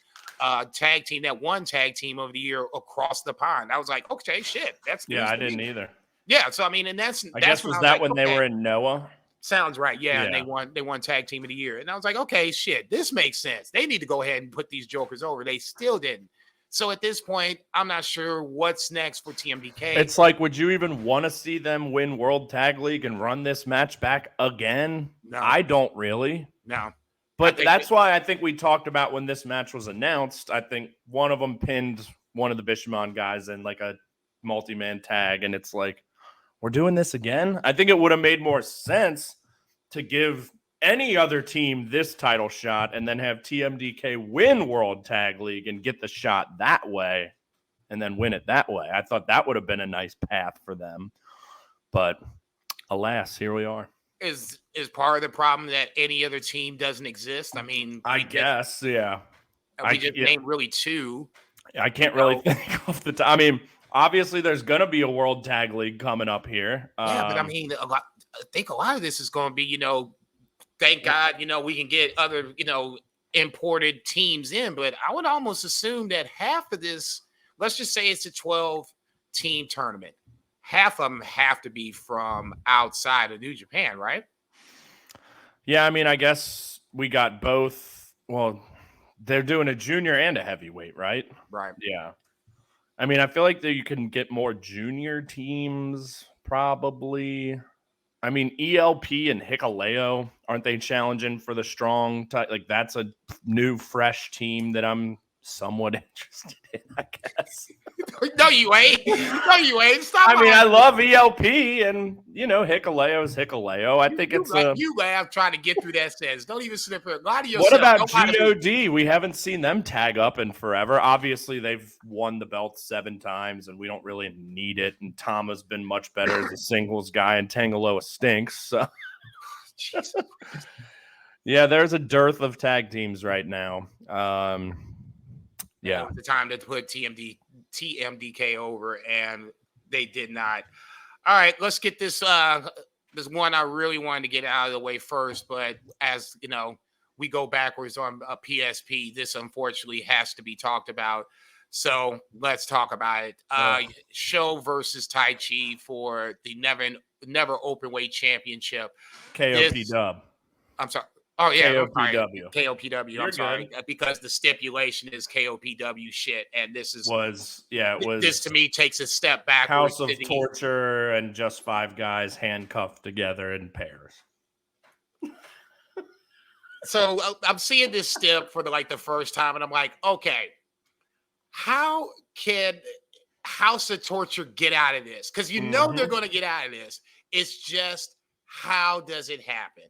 tag team that won tag team of the year across the pond. I was like, okay, shit. That's I didn't either. Yeah, so I mean, and that's was that when they were in Noah? Sounds right. Yeah, and they won tag team of the year. And I was like, okay, shit, this makes sense. They need to go ahead and put these jokers over. They still didn't. So at this point, I'm not sure what's next for TMDK. It's like, would you even want to see them win World Tag League and run this match back again? No. I don't really. No. But that's why I think we talked about when this match was announced. I think one of them pinned one of the Bishamon guys in like a multi-man tag. And it's like, we're doing this again? I think it would have made more sense to give any other team this title shot and then have TMDK win World Tag League and get the shot that way and then win it that way. I thought that would have been a nice path for them. But alas, here we are. Is part of the problem that any other team doesn't exist? I mean, I guess, yeah. We just named really 2. I can't really think off the top. I mean, obviously there's going to be a World Tag League coming up here. Yeah, but I mean, I think a lot of this is going to be, thank God, we can get other, imported teams in. But I would almost assume that half of this, let's just say it's a 12-team tournament. Half of them have to be from outside of New Japan, right? Yeah, I mean, I guess we got both. Well, they're doing a junior and a heavyweight, right? Right. Yeah. I mean, I feel like that you can get more junior teams, probably. I mean, ELP and Hikaleo, aren't they challenging for the strong? Like, that's a new, fresh team that I'm somewhat interested in, I guess. No, you ain't. No, you ain't. Stop. I mean, I love ELP, and Hikaleo's Hikaleo. I think you laugh trying to get through that sentence. Don't even slip it. Lie to yourself. What about God? We haven't seen them tag up in forever. Obviously, they've won the belt 7 times, and we don't really need it. And Tama's been much better as a singles guy, and Tangaloa stinks. So. Yeah, there's a dearth of tag teams right now. Yeah, the time to put TMDK over, and they did not. All right, let's get this. This one I really wanted to get out of the way first, but as we go backwards on a PSP. This unfortunately has to be talked about. So let's talk about it. Sho versus Tai Chi for the never openweight championship. KOP dub. I'm sorry. Oh, yeah. KOPW. KOPW. I'm sorry. Because the stipulation is KOPW shit. And this is. This to me takes a step back. House of Torture and Just 5 Guys handcuffed together in pairs. So I'm seeing this stip for the first time. And I'm like, okay, how can House of Torture get out of this? Because they're going to get out of this. It's just, how does it happen?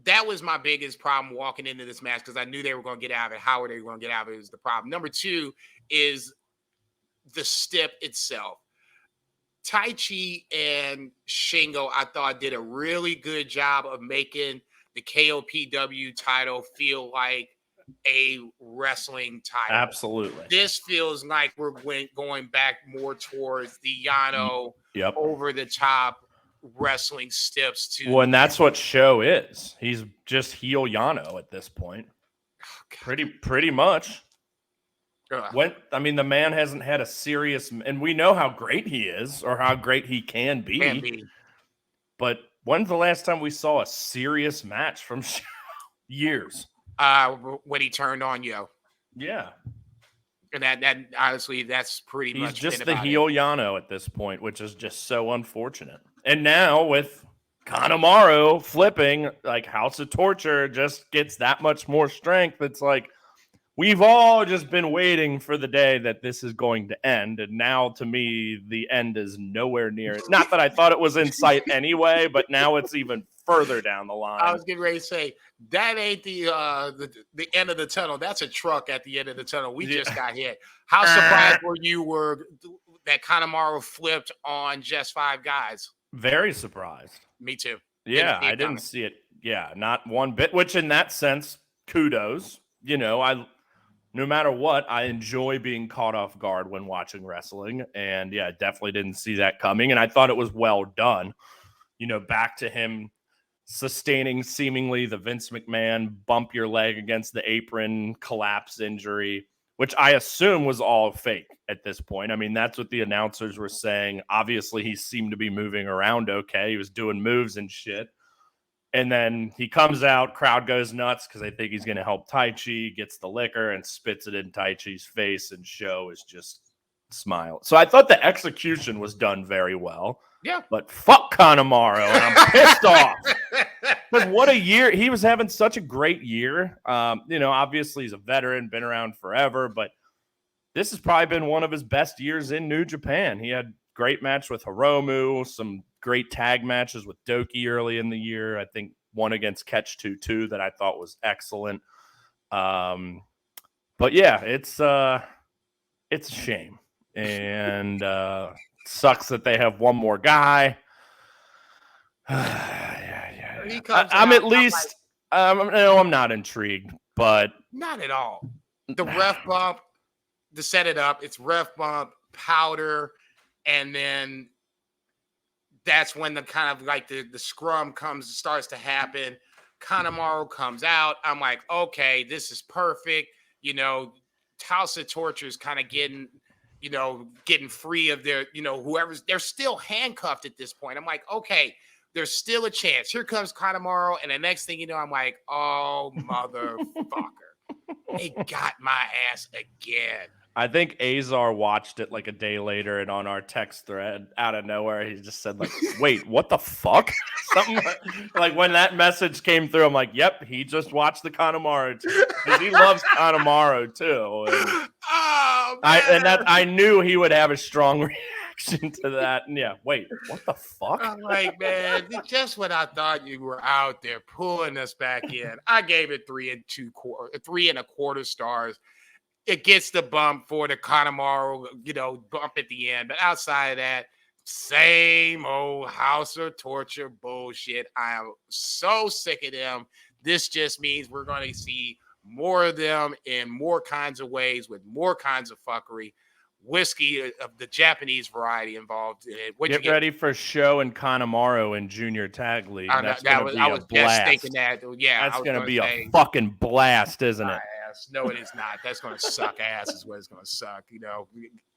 that was my biggest problem walking into this match because I knew they were going to get out of it. How are they going to get out of it is the problem. Number two is the stip itself. Taichi and Shingo, I thought, did a really good job of making the KOPW title feel like a wrestling title. Absolutely. This feels like we're going back more towards the Yano over the top wrestling steps to. Well, and that's what Show is. He's just heel Yano at this point. Pretty much. The man hasn't had a serious, and we know how great he is or how great he can be. But when's the last time we saw a serious match from Show? Years. When he turned on Yo. Yeah. And that honestly, that's pretty much. He's just the heel Yano at this point, which is just so unfortunate. And now with Kanemaru flipping, like House of Torture just gets that much more strength. It's like we've all just been waiting for the day that this is going to end. And now to me, the end is nowhere near it. Not that I thought it was in sight anyway, but now it's even further down the line. I was getting ready to say, that ain't the end of the tunnel. That's a truck at the end of the tunnel. We just got hit. How surprised were you that Kanemaru flipped on just 5 guys? Very surprised. Me too. Yeah, I didn't see it. Yeah, not one bit, which in that sense, kudos. You know, no matter what, I enjoy being caught off guard when watching wrestling. And yeah, definitely didn't see that coming. And I thought it was well done. You know, back to him sustaining seemingly the Vince McMahon bump your leg against the apron collapse injury, which I assume was all fake at this point. I mean, that's what the announcers were saying. Obviously, he seemed to be moving around okay. He was doing moves and shit. And then he comes out, crowd goes nuts because they think he's going to help Taichi, gets the liquor and spits it in Taichi's face, and Show is just smile. So I thought the execution was done very well. Yeah. But fuck Kanemaru, and I'm pissed off. Because what a year. He was having such a great year. Obviously he's a veteran, been around forever, but this has probably been one of his best years in New Japan. He had great match with Hiromu, some great tag matches with Doki early in the year. I think one against Catch 2 that I thought was excellent. But yeah, it's a shame. And sucks that they have one more guy. I'm at least I'm not intrigued, but not at all. The ref bump to set it up, it's ref bump, powder, and then that's when the kind of like the scrum starts to happen. Kanemaru comes out. I'm like, okay, this is perfect. You know, House of Torture is kind of getting free of their, they're still handcuffed at this point. I'm like, okay, there's still a chance. Here comes Kanemaru, and the next thing you know, I'm like, oh, motherfucker. They got my ass again. I think Azar watched it like a day later, and on our text thread, out of nowhere, he just said, like, wait, what the fuck? Something like when that message came through, I'm like, yep, he just watched the Kanemaru because he loves Kanemaru too. And I knew he would have a strong reaction to that. And yeah, wait, what the fuck? I'm like, man, just when I thought you were out there pulling us back in, I gave it 3 3.25 stars. It gets the bump for the Kanemaru, bump at the end. But outside of that, same old House of Torture bullshit. I am so sick of them. This just means we're going to see more of them in more kinds of ways with more kinds of fuckery. Whiskey of the Japanese variety involved. Get ready for Show and Kanemaru in Junior Tag League. That's going to be a blast. Just thinking that. Yeah, that's going to be a fucking blast, isn't it? No, it is not. That's going to suck ass is what it's going to suck.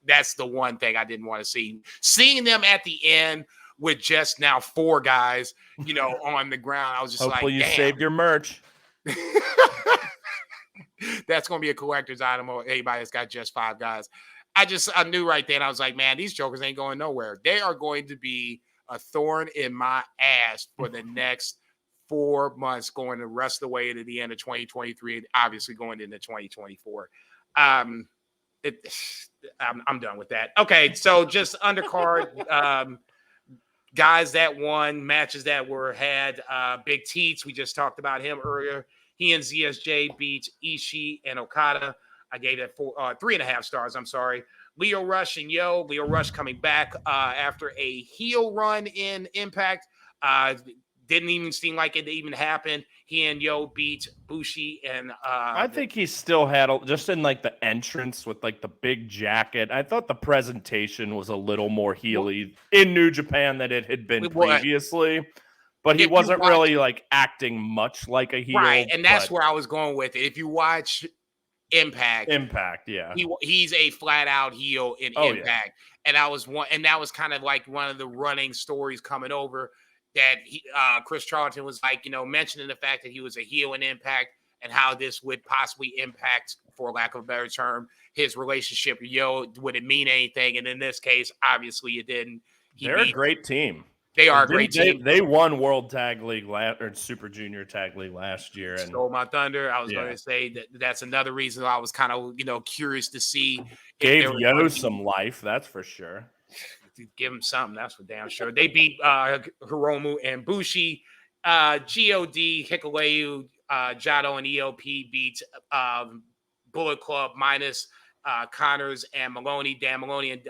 That's the one thing I didn't want to see. Seeing them at the end with just now 4 guys, on the ground, I was just hopefully you saved your merch. That's going to be a collector's item or anybody that's got just 5 guys. I knew right then. I was like, man, these jokers ain't going nowhere. They are going to be a thorn in my ass for the next 4 months, going the rest of the way to the end of 2023, and obviously going into 2024. I'm done with that. Okay, so just undercard. guys that won, matches that were had. Big Teats, we just talked about him earlier. He and ZSJ beat Ishii and Okada. I gave that 3.5 stars. I'm sorry. Leo Rush and Leo Rush coming back after a heel run in Impact. Didn't even seem like it even happened. He and beat Bushi and I think he still had just in like the entrance with like the big jacket. I thought the presentation was a little more heely in New Japan than it had been previously. But he wasn't really like acting much like a heel. Right, and that's where I was going with it. If you watch Impact, yeah, he's a flat out heel in Impact, yeah. And that was kind of like one of the running stories coming over that Chris Charlton was like, mentioning the fact that he was a heel in Impact and how this would possibly impact, for lack of a better term, his relationship with would it mean anything? And in this case, obviously it didn't. They're a great team. They are a great team. They won World Tag League or Super Junior Tag League last year. And stole my thunder. I was going to say that's another reason I was kind of curious to see. Gave Yo some life, that's for sure. Give him something, that's for damn sure. They beat Hiromu and Bushi. God, Hikuleu, Jado, and ELP beat Bullet Club minus Connors and Maloney. Dan Maloney and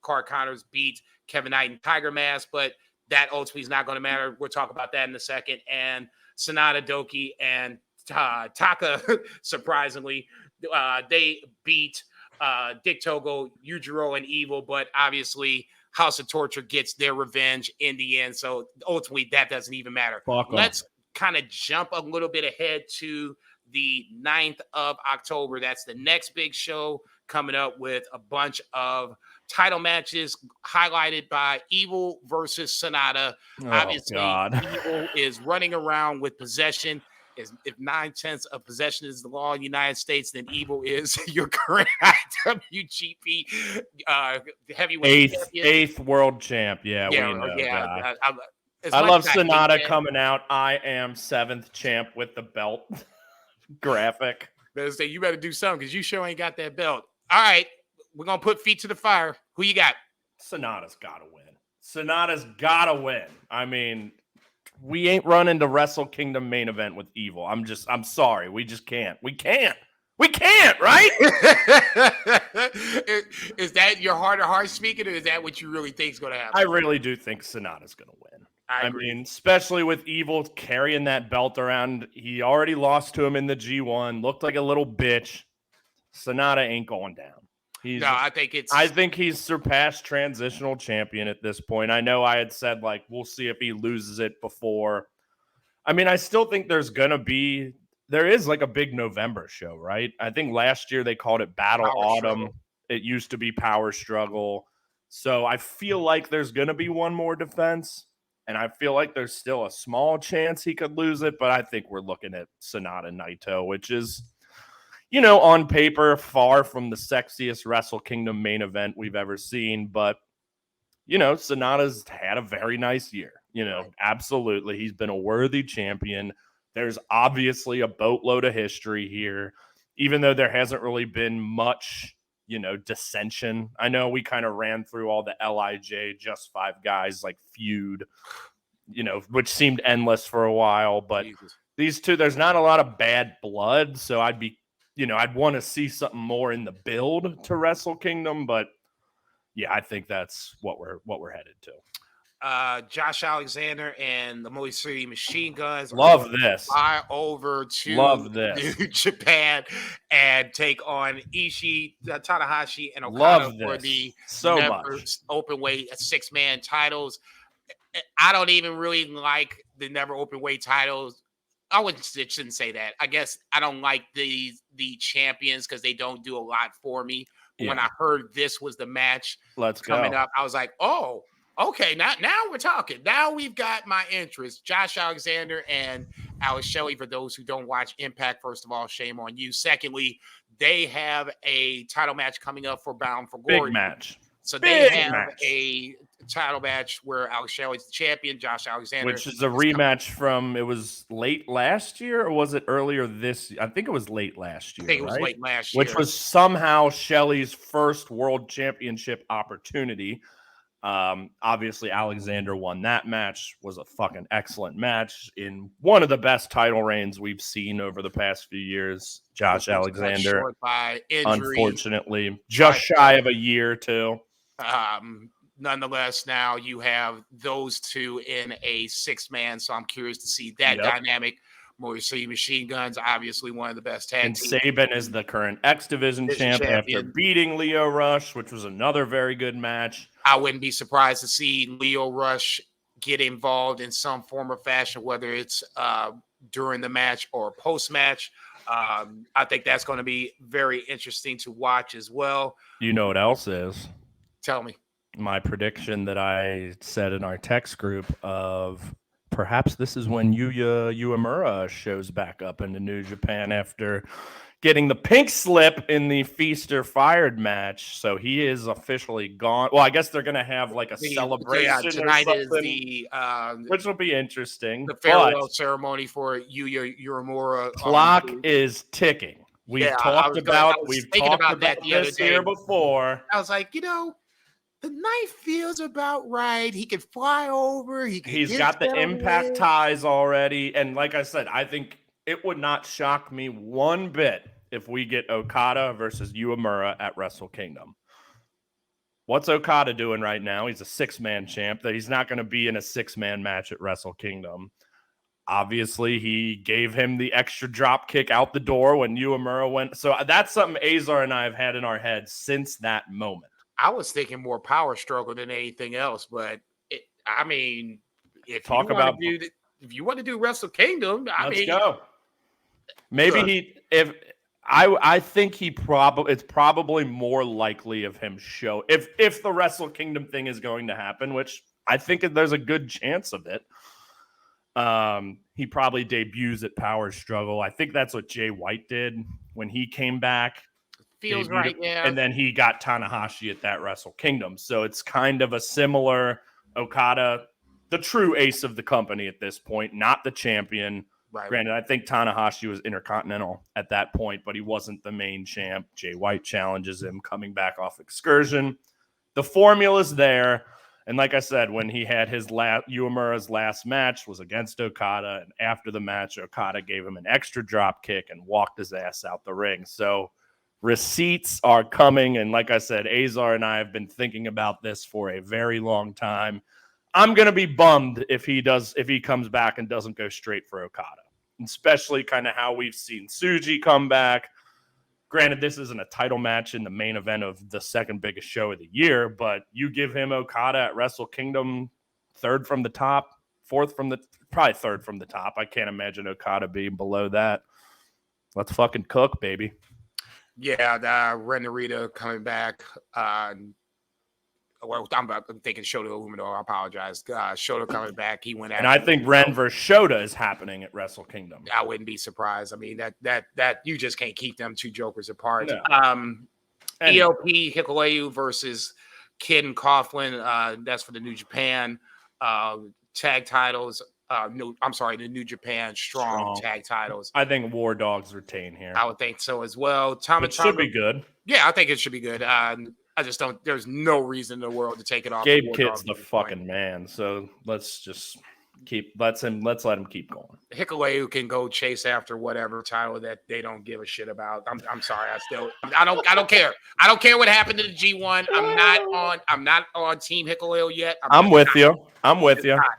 Clark Connors beat Kevin Knight and Tiger Mask, but that ultimately is not going to matter. We'll talk about that in a second. And Sonata, Doki, and Taka, surprisingly, they beat Dick Togo, Yujiro, and Evil, but obviously House of Torture gets their revenge in the end. So ultimately, that doesn't even matter. Let's kind of jump a little bit ahead to the 9th of October. That's the next big show coming up with a bunch of title matches highlighted by Evil versus Sonata. Obviously, Evil is running around with possession. If 9/10 of possession is the law in the United States, then Evil is your current IWGP heavyweight champion. Eighth world champ. Yeah, we know. Yeah. I love Sonata coming out. I am 7th champ with the belt graphic. Better say you better do something because you sure ain't got that belt. All right, we're gonna put feet to the fire. Who you got? Sonata's gotta win. I mean, we ain't running to Wrestle Kingdom main event with Evil. I'm sorry. We just can't. We can't, right? Is that your heart of heart speaking, or is that what you really think is going to happen? I really do think Sonata's going to win. I mean, especially with Evil carrying that belt around. He already lost to him in the G1. Looked like a little bitch. Sonata ain't going down. I think he's surpassed transitional champion at this point. I know I had said, like, we'll see if he loses it before. I mean, I still think there is like a big November show, right? I think last year they called it Battle Autumn. It used to be Power Struggle. So I feel like there's going to be one more defense. And I feel like there's still a small chance he could lose it. But I think we're looking at Sonata Naito, which is, on paper, far from the sexiest Wrestle Kingdom main event we've ever seen. But, Sonata's had a very nice year. Absolutely. He's been a worthy champion. There's obviously a boatload of history here, even though there hasn't really been much, dissension. I know we kind of ran through all the LIJ, Just Five Guys, like feud, which seemed endless for a while. But these two, there's not a lot of bad blood. So I'd want to see something more in the build to Wrestle Kingdom. But yeah, I think that's what we're headed to. Josh Alexander and the Motor City Machine Guns fly over to New Japan and take on Ishii, Tanahashi, and Okada for the open weight 6-man titles. I don't even really like the never open weight titles. Shouldn't say that. I guess I don't like the champions because they don't do a lot for me. Yeah. When I heard this was the match coming up, I was like, oh. Okay, now we're talking. Now we've got my interest. Josh Alexander and Alex Shelley, for those who don't watch Impact, first of all, shame on you. Secondly, they have a title match coming up for Bound for Glory. Big match. So they have a title match where Alex Shelley's the champion, Josh Alexander. Which is a rematch from, it was late last year, or was it earlier this year? I think it was late last year. I think it was late last year. Which was somehow Shelley's first world championship opportunity. Obviously, Alexander won that match. Was a fucking excellent match in one of the best title reigns we've seen over the past few years. Josh Alexander, by injury, unfortunately, just shy of a year too. Nonetheless, now you have those two in a 6-man, so I'm curious to see that dynamic. Morrissey Machine Guns, obviously one of the best tag teams. And Saban is the current X Division champ after beating Leo Rush, which was another very good match. I wouldn't be surprised to see Leo Rush get involved in some form or fashion, whether it's during the match or post-match. I think that's going to be very interesting to watch as well. You know what else is? Tell me. My prediction that I said in our text group of perhaps this is when Yuya Uemura shows back up into New Japan after getting the pink slip in the Feast or Fired match. So he is officially gone. Well, I guess they're going to have like a celebration tonight or is the which will be interesting. The farewell ceremony for Yuya Uemura. Clock is ticking. We've talked about that the other day before. I was like, the night feels about right. He could fly over. He's got the Impact ties already. And like I said, I think it would not shock me one bit if we get Okada versus Uemura at Wrestle Kingdom. What's Okada doing right now? He's a 6-man champ. That he's not going to be in a 6-man match at Wrestle Kingdom. Obviously, he gave him the extra drop kick out the door when Uemura went. So that's something Azar and I have had in our heads since that moment. I was thinking more power struggle than anything else, but if you want to do Wrestle Kingdom, let's go. Maybe I think it's probably more likely of him show if the Wrestle Kingdom thing is going to happen, which I think there's a good chance of it. He probably debuts at Power Struggle. I think that's what Jay White did when he came back. Feels right, yeah. And then he got Tanahashi at that Wrestle Kingdom. So it's kind of a similar Okada, the true ace of the company at this point, not the champion. Right. Granted, I think Tanahashi was Intercontinental at that point, but he wasn't the main champ. Jay White challenges him coming back off excursion. The formula's there. And like I said, when he had Uemura's last match was against Okada. And after the match, Okada gave him an extra drop kick and walked his ass out the ring. So receipts are coming. And like I said, Azar and I have been thinking about this for a very long time. I'm going to be bummed if he comes back and doesn't go straight for Okada, especially kind of how we've seen Tsuji come back. Granted, this isn't a title match in the main event of the second biggest show of the year, but you give him Okada at Wrestle Kingdom, probably third from the top. I can't imagine Okada being below that. Let's fucking cook, baby. Yeah, Ren Narita coming back. I'm thinking Shota Umino. I apologize. Shota coming back. He went out. And I think Ren versus Shota is happening at Wrestle Kingdom. I wouldn't be surprised. I mean, that you just can't keep them two jokers apart. No. ELP Hikuleu versus Kid and Coughlin. That's for the New Japan tag titles. The New Japan strong tag titles. I think War Dogs retain here. I would think so as well. It should be good. Yeah, I think it should be good. I just don't. There's no reason in the world to take it off. Gabe Kidd's the fucking man. So let's just let him keep going. Hikuleu can go chase after whatever title that they don't give a shit about. I'm sorry. I don't care. I don't care what happened to the G1. I'm not on Team Hikuleu yet. I'm with you.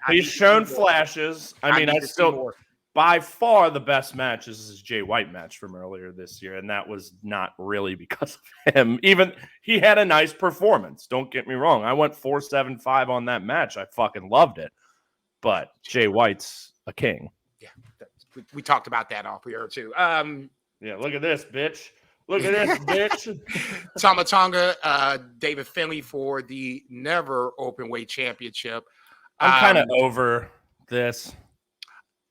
He's shown flashes. I still by far the best match is his Jay White match from earlier this year, and that was not really because of him. Even he had a nice performance. Don't get me wrong. I went 4.75 on that match. I fucking loved it. But Jay White's a king. Yeah, we talked about that off here too. Yeah, look at this, bitch. Look at this, bitch. Tama Tonga, David Finlay for the Never Openweight Championship. I'm kind of over this.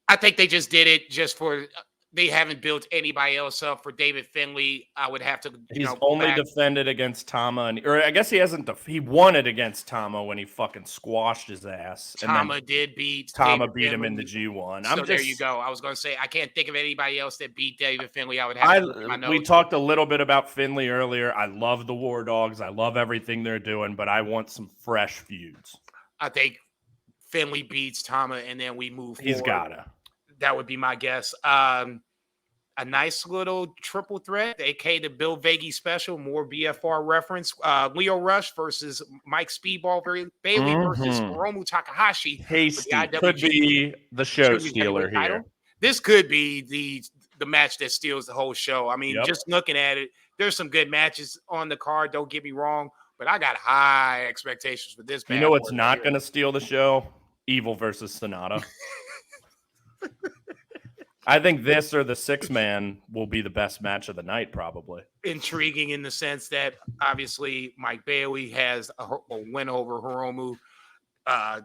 I think they just did it just for they haven't built anybody else up for David Finlay. I would have to, He's go only back. defended against Tama, or I guess he hasn't. He won it against Tama when he fucking squashed his ass. Tama did beat Tama David beat him Finlay. in the G1. So there you go. I was going to say I can't think of anybody else that beat David Finlay. I would have to look at my notes. We talked a little bit about Finlay earlier. I love the War Dogs. I love everything they're doing, but I want some fresh feuds. I think Finlay beats Tama, and then we move forward. He's gotta. That would be my guess. A nice little triple threat, aka the Bill Vagey special, more BFR reference. Leo Rush versus Mike Speedball Bailey versus Hiromu Takahashi. Hasty could be the show stealer here. This could be the match that steals the whole show. I mean, just looking at it, there's some good matches on the card. Don't get me wrong, but I got high expectations for this. You know what's not going to steal the show? Evil versus Sonata. I think this or the 6-man will be the best match of the night, probably. Intriguing in the sense that obviously Mike Bailey has a win over Hiromu.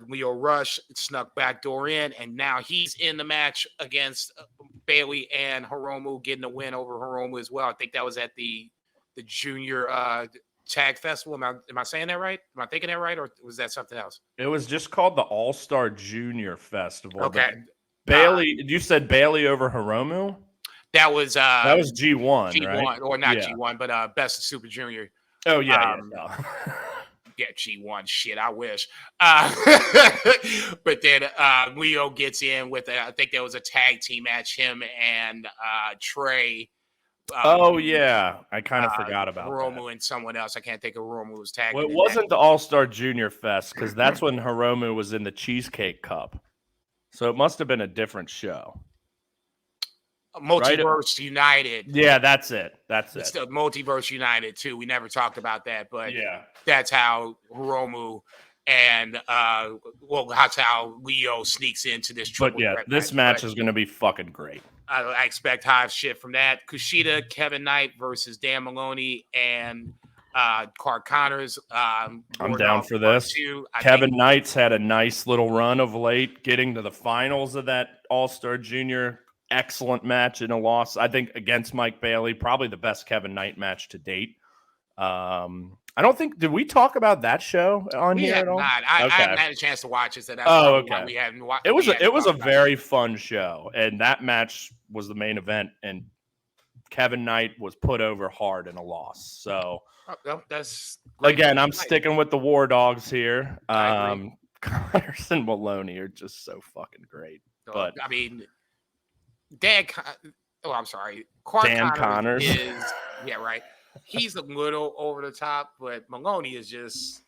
Leo Rush snuck backdoor in, and now he's in the match against Bailey and Hiromu, getting a win over Hiromu as well. I think that was at the junior tag festival. Am I saying that right? Am I thinking that right, or was that something else? It was just called the All-Star Junior Festival. Okay. Bailey, you said Bailey over Hiromu? That was G1, G1, right? Or not G1, but Best of Super Junior. Oh, yeah. Yeah, G1. Shit, I wish. But then Leo gets in with, I think there was a tag team match, him and Trey. I kind of forgot about Hiromu and someone else. I can't think of Hiromu was tagging. Well, it wasn't the All-Star Junior Fest, because that's when Hiromu was in the Cheesecake Cup. So it must have been a different show. Multiverse United. Yeah, that's it. It's the Multiverse United, too. We never talked about that, but yeah, that's how Hiromu and that's how Leo sneaks into this triple. But yeah, this match is going to be fucking great. I expect high shit from that. Kushida, Kevin Knight versus Dan Maloney and Clark Connors. I'm down for this. Kevin Knight's had a nice little run of late, getting to the finals of that All-Star Junior. Excellent match in a loss, I think, against Mike Bailey. Probably the best Kevin Knight match to date. I don't think, did we talk about that show on here at all? I haven't had a chance to watch it. So that's okay. We haven't watched. It was a very fun show, and that match was the main event, and Kevin Knight was put over hard in a loss. So that's again, I'm sticking with the War Dogs here. Connors and Maloney are just so fucking great. But I mean, I'm sorry, Dan Connors is right. He's a little over the top, but Maloney is just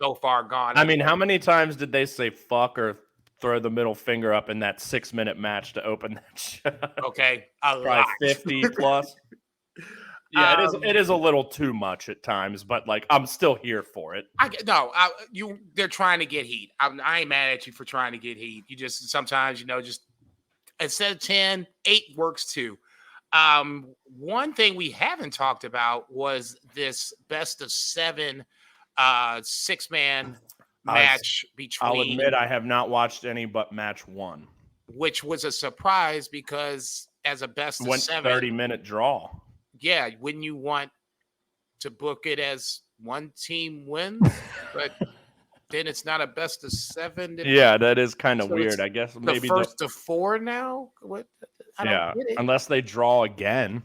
so far gone. I mean, how many times did they say fuck or throw the middle finger up in that 6-minute match to open that show? Okay, probably 50 plus. Yeah, it is a little too much at times, but like I'm still here for it. They're trying to get heat. I ain't mad at you for trying to get heat. You just sometimes just instead of 10, 8 works too. One thing we haven't talked about was this best of 7 6-man match between. I'll admit I have not watched any but match 1, which was a surprise because as a best of 7, 30-minute draw. Yeah, wouldn't you want to book it as one team wins? But then it's not a best of 7. Yeah, that is kind of weird. I guess maybe the first to 4 now. What? I don't get it. Unless they draw again.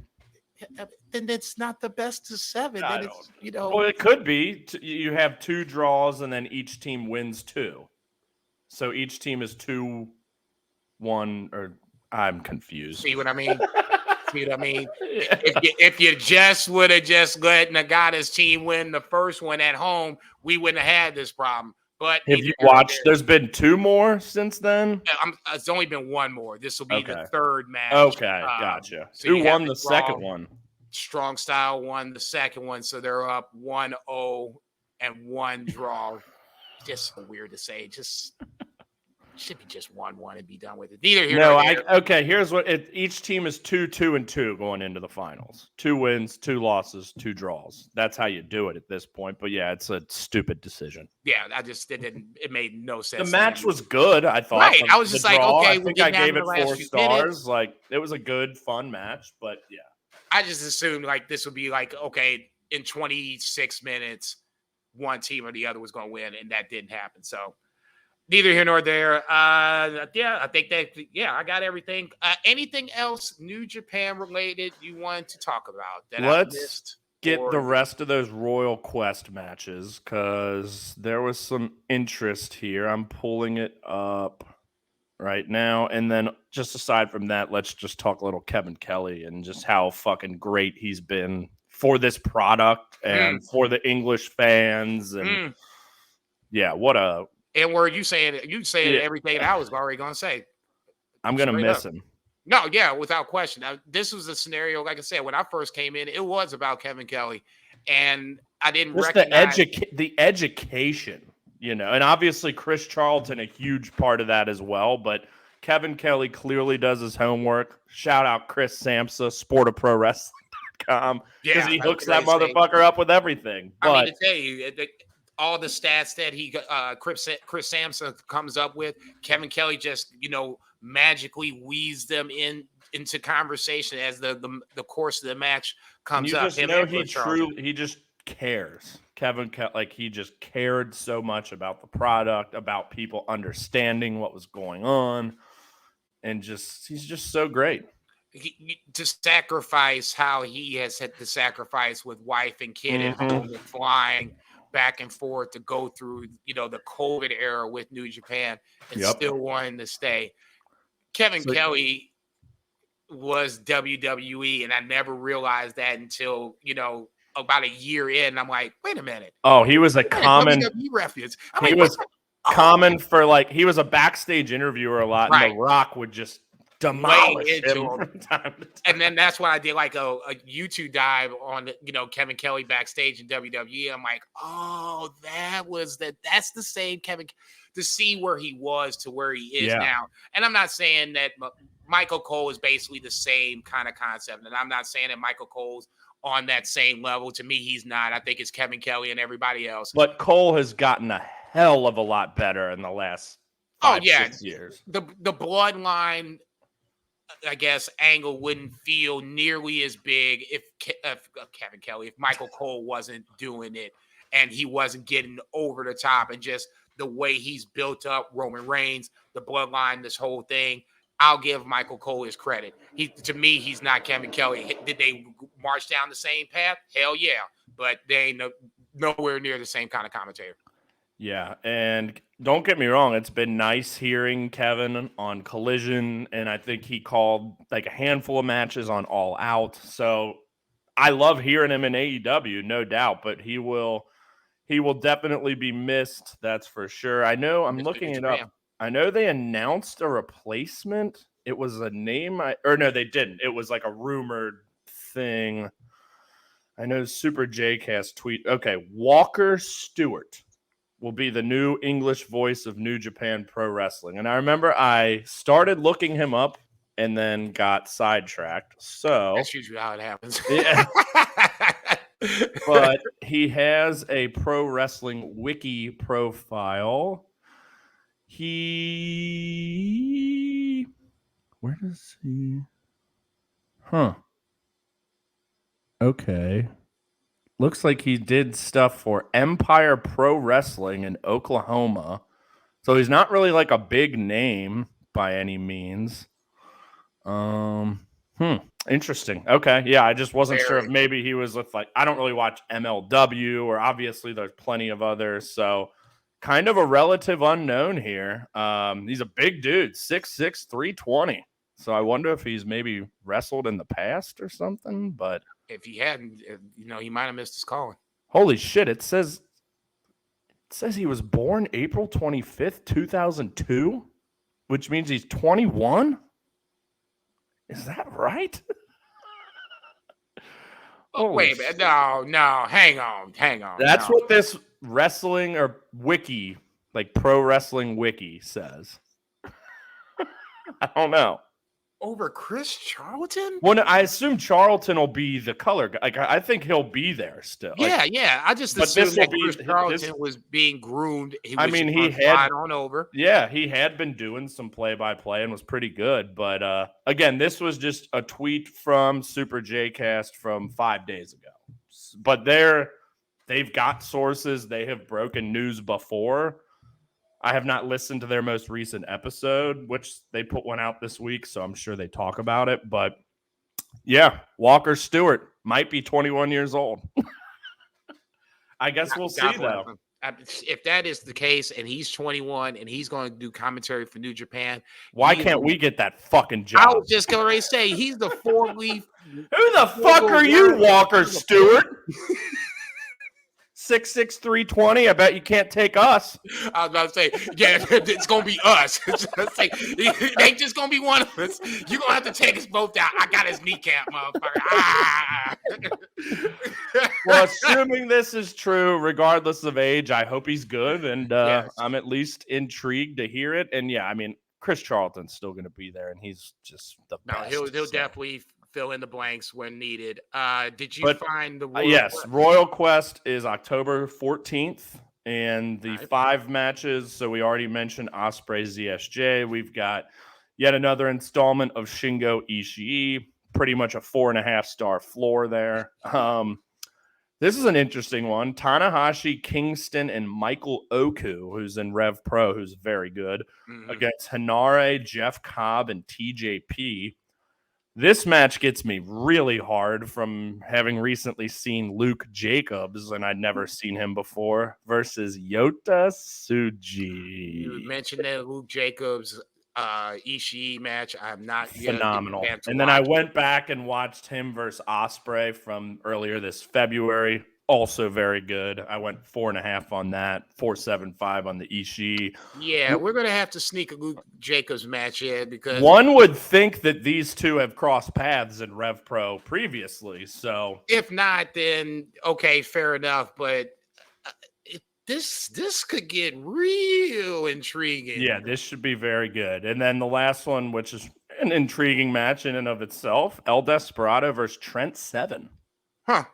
Then it's not the best of 7. Then it's, Well, it could be. You have 2 draws, and then each team wins 2. So each team is 2-1. Or I'm confused. See what I mean? If you just would have just let Nagata's team win the first one at home, we wouldn't have had this problem. But have you watched? There's been 2 more since then. It's only been 1 more. This will be the 3rd match. Okay, gotcha. So who won the second one? Strong Style won the second one, so they're up 1-0 and 1 draw. Just so weird to say. Just should be just 1-1 and be done with it. Neither here No, nor there. okay. Here's what each team is 2-2-2 going into the finals. 2 wins, 2 losses, 2 draws. That's how you do it at this point. But yeah, it's a stupid decision. Yeah, it made no sense. The match was good, I thought. Right. I was just like, okay, I think I gave it 4 stars. Like, it was a good, fun match, but yeah. I just assumed like this would be like, okay, in 26 minutes, one team or the other was going to win, and that didn't happen. So neither here nor there. Yeah, I think that, I got everything. Anything else New Japan related you wanted to talk about that I missed? Get the rest of those Royal Quest matches, because there was some interest here. I'm pulling it up right now. And then just aside from that, let's just talk a little Kevin Kelly and just how fucking great he's been for this product and for the English fans. And yeah, what a... And were you saying everything I was already going to say. I'm going to miss him. No, yeah, without question. Now, this was a scenario, like I said, when I first came in, it was about Kevin Kelly. And I didn't recognize... the education, and obviously Chris Charlton, a huge part of that as well. But Kevin Kelly clearly does his homework. Shout out Chris Samsa, sportofprowrestling.com, because he hooks that motherfucker up with everything. But I mean, to tell you, all the stats that Chris Samsa comes up with, Kevin Kelly just magically weaves them into conversation as the course of the match comes up. He just cares. Kevin Kelly, like, he just cared so much about the product, about people understanding what was going on, and he's just so great. To sacrifice how he has had to sacrifice with wife and kid at home and flying back and forth to go through, the COVID era with New Japan and still wanting to stay. Kevin Kelly was WWE, and I never realized that until, about a year in. I'm like, wait a minute. Oh, he was a common WWE reference. He was common for, like, he was a backstage interviewer a lot, and The Rock would just demolish him from time to time. And then that's why I did like a YouTube dive on Kevin Kelly backstage in WWE. I'm like, oh, that's the same Kevin, to see where he was to where he is now. And I'm not saying that Michael Cole is basically the same kind of concept, and I'm not saying that Michael Cole's on that same level. To me, he's not. I think it's Kevin Kelly and everybody else. But Cole has gotten a hell of a lot better in the last 5-6 years. The bloodline, I guess, angle wouldn't feel nearly as big if Kevin Kelly, if Michael Cole wasn't doing it and he wasn't getting over the top, and just the way he's built up Roman Reigns, the bloodline, this whole thing. I'll give Michael Cole his credit. To me, he's not Kevin Kelly. Did they march down the same path? Hell yeah. But they ain't nowhere near the same kind of commentator. Yeah, and don't get me wrong, it's been nice hearing Kevin on Collision, and I think he called like a handful of matches on All Out. So I love hearing him in AEW, no doubt, but he will definitely be missed, that's for sure. I know, I'm looking it up. I know they announced a replacement. It was a name no, they didn't. It was like a rumored thing. I know Super J-Cast tweet. Okay, Walker Stewart will be the new English voice of New Japan Pro Wrestling. And I remember I started looking him up and then got sidetracked. So that's usually how it happens. Yeah. But he has a pro wrestling wiki profile. Where does he? Huh. Okay. Looks like he did stuff for Empire Pro Wrestling in Oklahoma. So he's not really like a big name by any means. Interesting. Okay. Yeah, I just wasn't sure if maybe he was with, like, I don't really watch MLW, or obviously there's plenty of others. So kind of a relative unknown here. He's a big dude, 6'6", 320. So I wonder if he's maybe wrestled in the past or something, but if he hadn't, he might have missed his calling. Holy shit, it says he was born April 25th, 2002, which means he's 21? Is that right? Oh, wait a minute. No, hang on. That's what this wrestling or wiki, like pro wrestling wiki, says. I don't know. Over Chris Charlton? Well, I assume Charlton will be the color guy. Like, I think he'll be there still. Yeah. I just assumed that Chris Charlton was being groomed. He had on over. Yeah, he had been doing some play-by-play and was pretty good. But again, this was just a tweet from Super J-Cast from 5 days ago. But they've got sources. They have broken news before. I have not listened to their most recent episode, which they put one out this week, so I'm sure they talk about it. But yeah, Walker Stewart might be 21 years old. I guess we'll see, though. If that is the case and he's 21 and he's going to do commentary for New Japan, why can't we get that fucking job? I was just going to say he's the 4-leaf. Who the fuck are you, Walker Stewart? 6'6", 320. I bet you can't take us. I was about to say, yeah, it's gonna be us. It ain't just gonna be one of us. You're gonna have to take us both out. I got his kneecap, motherfucker. Well, assuming this is true, regardless of age, I hope he's good, and yes. I'm at least intrigued to hear it. And yeah, I mean, Chris Charlton's still gonna be there, and he's just the best. He'll definitely fill in the blanks when needed. Did you find the Royal yes, Quest? Royal Quest is October 14th, and the 5 matches. So we already mentioned Ospreay ZSJ. We've got yet another installment of Shingo Ishii. Pretty much a 4.5-star floor there. This is an interesting one. Tanahashi, Kingston, and Michael Oku, who's in Rev Pro, who's very good, against Hinare, Jeff Cobb, and TJP. This match gets me really hard from having recently seen Luke Jacobs, and I'd never seen him before, versus Yota Tsuji. You mentioned that Luke Jacobs Ishii match. I'm not phenomenal. And then I went back and watched him versus Ospreay from earlier this February. Also very good. I went 4.5 on that, 4.75 on the Ishii. Yeah, we're going to have to sneak a Luke Jacobs match in because one would think that these two have crossed paths in Rev Pro previously. So if not, then okay, fair enough. But this could get real intriguing. Yeah, this should be very good. And then the last one, which is an intriguing match in and of itself, El Desperado versus Trent Seven. Huh.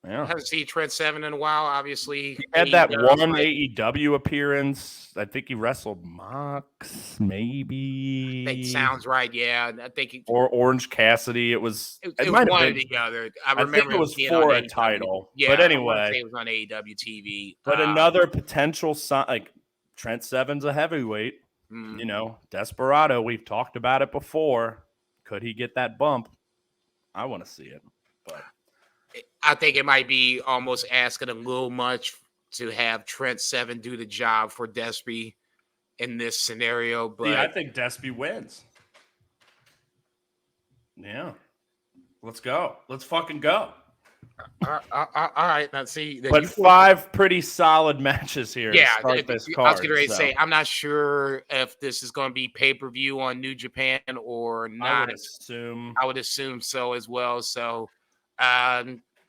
Yeah. I haven't seen Trent Seven in a while. Obviously, he had that one AEW appearance. I think he wrestled Mox, maybe. That sounds right. Yeah, I think or Orange Cassidy. It was one or the other. I remember think it was for a title. Yeah, but anyway, it was on AEW TV. But another potential sign, like Trent Seven's a heavyweight. You know, Desperado. We've talked about it before. Could he get that bump? I want to see it, but. I think it might be almost asking a little much to have Trent Seven do the job for Despy in this scenario. But I think Despy wins. Yeah. Let's go. Let's fucking go. All right. Now, see. But 5 pretty solid matches here. Yeah. To start this card, I was going to say, I'm not sure if this is going to be pay-per-view on New Japan or not. I would assume so as well. So,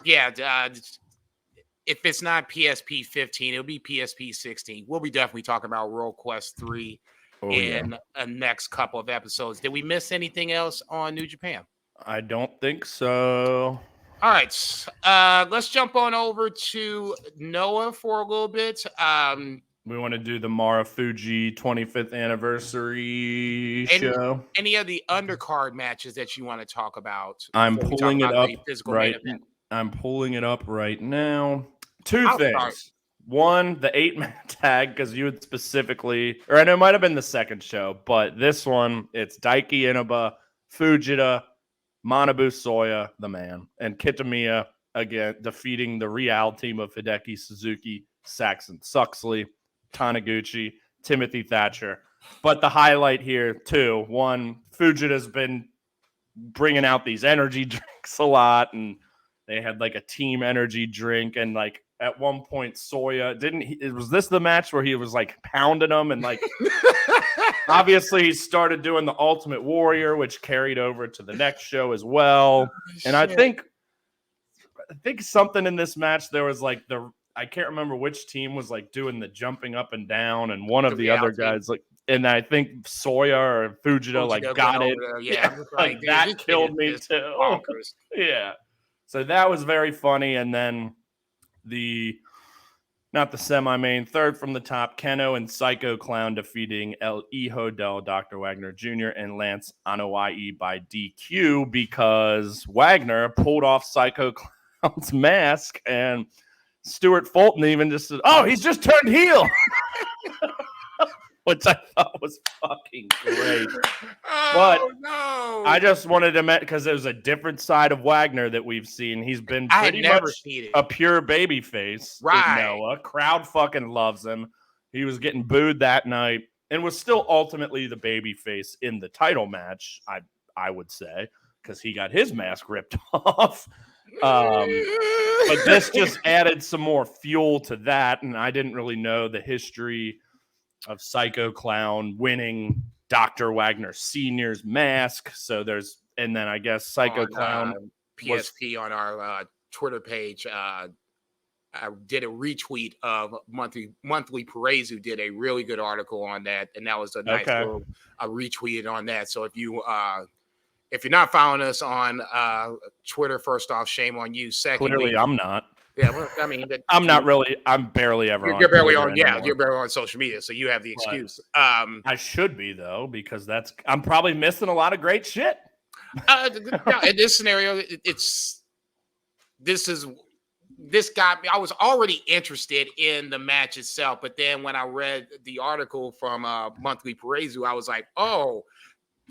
if it's not PSP 15, it'll be PSP 16. We'll be definitely talking about Royal Quest 3 in a next couple of episodes. Did we miss anything else on New Japan? I don't think so. All right. Let's jump on over to Noah for a little bit. We want to do the Marafuji 25th anniversary show. Any of the undercard matches that you want to talk about? I'm pulling it up right. I'm pulling it up right now. 2 things. Start. One, the 8-man tag, because you had specifically, or I know it might have been the second show, but this one, it's Daiki Inaba, Fujita, Manabu Soya, the man, and Kitamiya, again, defeating the Real team of Hideki Suzuki, Saxon Suxley, Taniguchi, Timothy Thatcher. But the highlight here, too, one, Fujita's been bringing out these energy drinks a lot, and they had like a team energy drink, and like at one point Soya was this the match where he was like pounding them, and like obviously he started doing the Ultimate Warrior, which carried over to the next show as well. And I think something in this match, there was like I can't remember which team was like doing the jumping up and down, and one of the other guys like and I think Soya or Fujita like got it. Yeah, like that killed me too. Bonkers. Yeah. So that was very funny. And then not the semi-main, third from the top, Keno and Psycho Clown defeating El Hijo del Dr. Wagner Jr. and Lance Anoa'i by DQ because Wagner pulled off Psycho Clown's mask, and Stuart Fulton even just said, "Oh, he's just turned heel." Which I thought was fucking great. No. I just wanted to mention, because there's a different side of Wagner that we've seen. He's been pretty much a pure baby face. Right. Noah. Crowd fucking loves him. He was getting booed that night and was still ultimately the baby face in the title match, I would say, because he got his mask ripped off. But this just added some more fuel to that, and I didn't really know the history of Psycho Clown winning Dr. Wagner Sr.'s mask. So and then I guess Psycho Clown PSP on our Twitter page. I did a retweet of monthly puroresu did a really good article on that, and that was a nice little retweeted on that. So if you're not following us on Twitter, first off, shame on you. Secondly, clearly I'm not. Yeah, well, I mean, I'm not really. I'm barely ever. You're barely on. Yeah, you're barely on social media, so you have the excuse. I should be though, because I'm probably missing a lot of great shit. In this scenario, this got me. I was already interested in the match itself, but then when I read the article from Monthly puroresu, I was like, oh.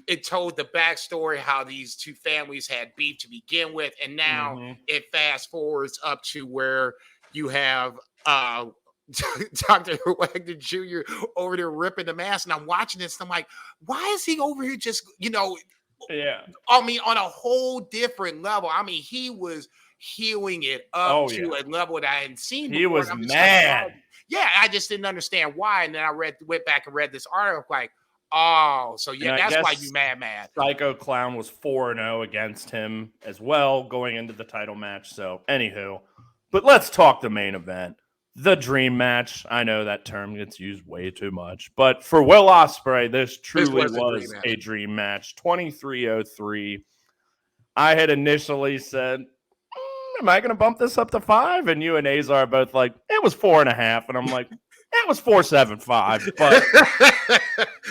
It told the backstory, how these two families had beef to begin with, and now it fast forwards up to where you have Dr. Wagner Jr. over there ripping the mask, and I'm watching this, and I'm like, why is he over here just, yeah. I mean, on a whole different level. I mean, he was healing it up to a level that I hadn't seen before. He was mad. Like, yeah, I just didn't understand why, and then I went back and read this article, like, oh, so that's why you mad. Psycho Clown was 4-0 against him as well going into the title match. So, anywho, but let's talk the main event, the dream match. I know that term gets used way too much, but for Will Ospreay, this truly was a dream match. 23:03. I had initially said, am I going to bump this up to 5? And you and Azar are both like, it was 4.5. And I'm like, it was 4.75, but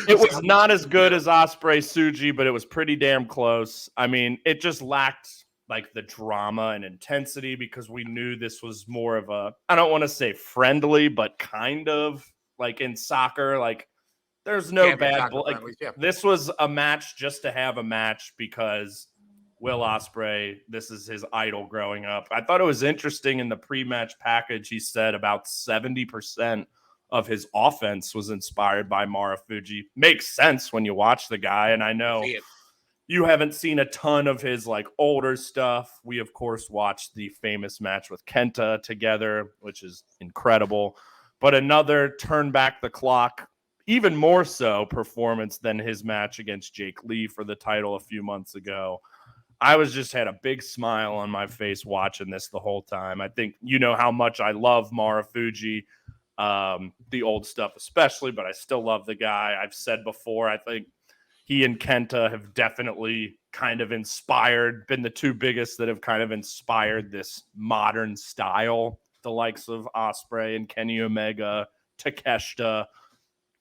it was not as good as Ospreay Tsuji, but it was pretty damn close. I mean, it just lacked like the drama and intensity, because we knew this was more of I don't want to say friendly, but kind of like in soccer, like there's no bad this was a match just to have a match, because Will Ospreay, this is his idol growing up. I thought it was interesting in the pre-match package, he said about 70% of his offense was inspired by Marafuji. Makes sense when you watch the guy, and I know you haven't seen a ton of his like older stuff. We of course watched the famous match with Kenta together, which is incredible, but another turn back the clock, even more so performance than his match against Jake Lee for the title a few months ago. I had a big smile on my face watching this the whole time. I think you know how much I love Marafuji, the old stuff especially, but I still love the guy. I've said before, I think he and Kenta have definitely kind of been the two biggest that have kind of inspired this modern style. The likes of Ospreay and Kenny Omega, Takeshita,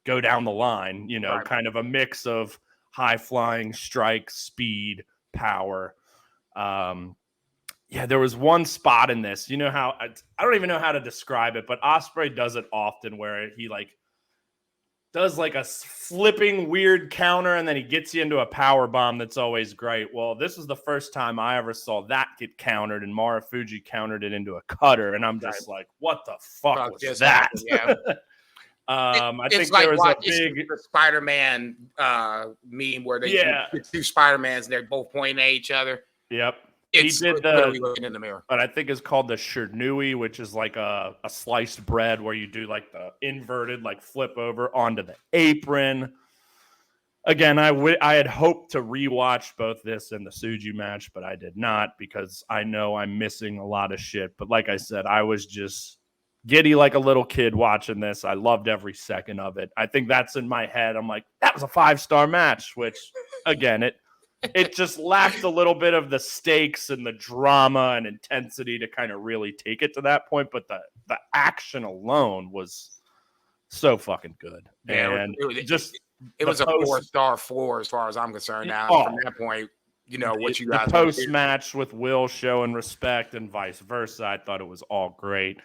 go down the line, kind of a mix of high flying strike, speed, power. There was one spot in this, how I don't even know how to describe it, but Ospreay does it often where he like does like a flipping weird counter and then he gets you into a power bomb that's always great. Well, this is the first time I ever saw that get countered, and Marafuji countered it into a cutter, and I'm just like, what the fuck was that? Yeah. I think like there was a big Spider-Man meme where they two Spider-Mans and they're both pointing at each other. Yep. He did literally looking in the mirror. But I think it's called the Shernui, which is like a sliced bread where you do like the inverted, like flip over onto the apron. Again, I had hoped to rewatch both this and the Tsuji match, but I did not, because I know I'm missing a lot of shit. But like I said, I was just giddy like a little kid watching this. I loved every second of it. I think that's in my head. I'm like, that was a 5-star match, which again, it just lacked a little bit of the stakes and the drama and intensity to kind of really take it to that point. But the action alone was so fucking good. Yeah, and it was a 4-star floor as far as I'm concerned. Now, from that point, what you guys the post match with Will showing respect and vice versa. I thought it was all great.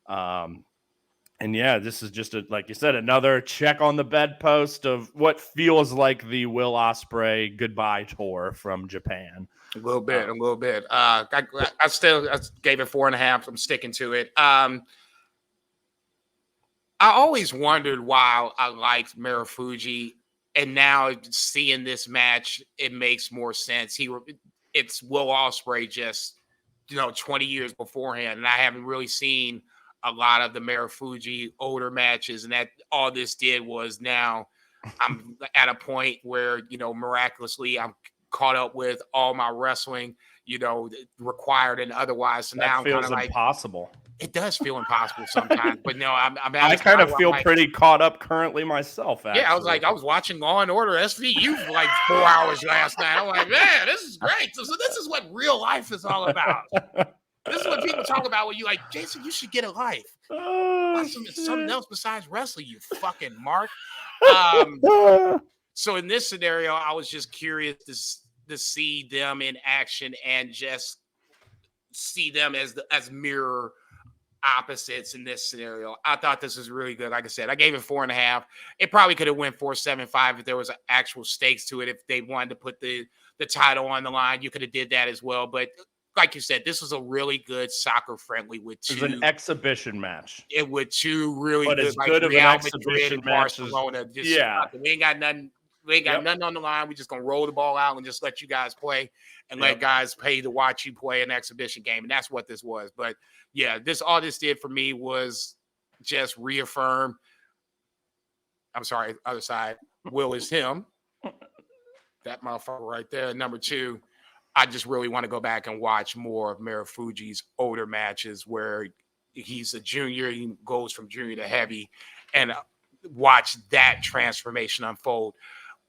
And yeah, this is just like you said, another check on the bedpost of what feels like the Will Ospreay goodbye tour from Japan. A little bit. I gave it 4.5. I'm sticking to it. I always wondered why I liked Marafuji, and now seeing this match, it makes more sense. It's Will Ospreay just 20 years beforehand, and I haven't really seen a lot of the Marafuji older matches, and that all this did was now I'm at a point where miraculously I'm caught up with all my wrestling, required and otherwise. So now I'm kind of like impossible. It does feel impossible sometimes, but no, I kind of feel pretty caught up currently myself. Actually. Yeah, I was watching Law and Order SVU for like 4 hours last night. I'm like, man, this is great. So this is what real life is all about. This is what people talk about when you like, Jason, you should get a life. Watch something else besides wrestling, you fucking mark. So in this scenario, I was just curious to see them in action and just see them as mirror opposites in this scenario. I thought this was really good. Like I said, I gave it 4.5. It probably could have went 4.75 if there was actual stakes to it. If they wanted to put the title on the line, you could have did that as well. But like you said, this was a really good soccer friendly with two. It was an exhibition match. It with two really good, like good Real Madrid and Barcelona. We ain't got nothing. We ain't got nothing on the line. We just gonna roll the ball out and just let you guys play and let guys pay to watch you play an exhibition game. And that's what this was. But yeah, all this did for me was just reaffirm. I'm sorry, other side. Will is him. That motherfucker right there. Number 2. I just really want to go back and watch more of Marafuji's older matches where he's a junior, he goes from junior to heavy, and watch that transformation unfold.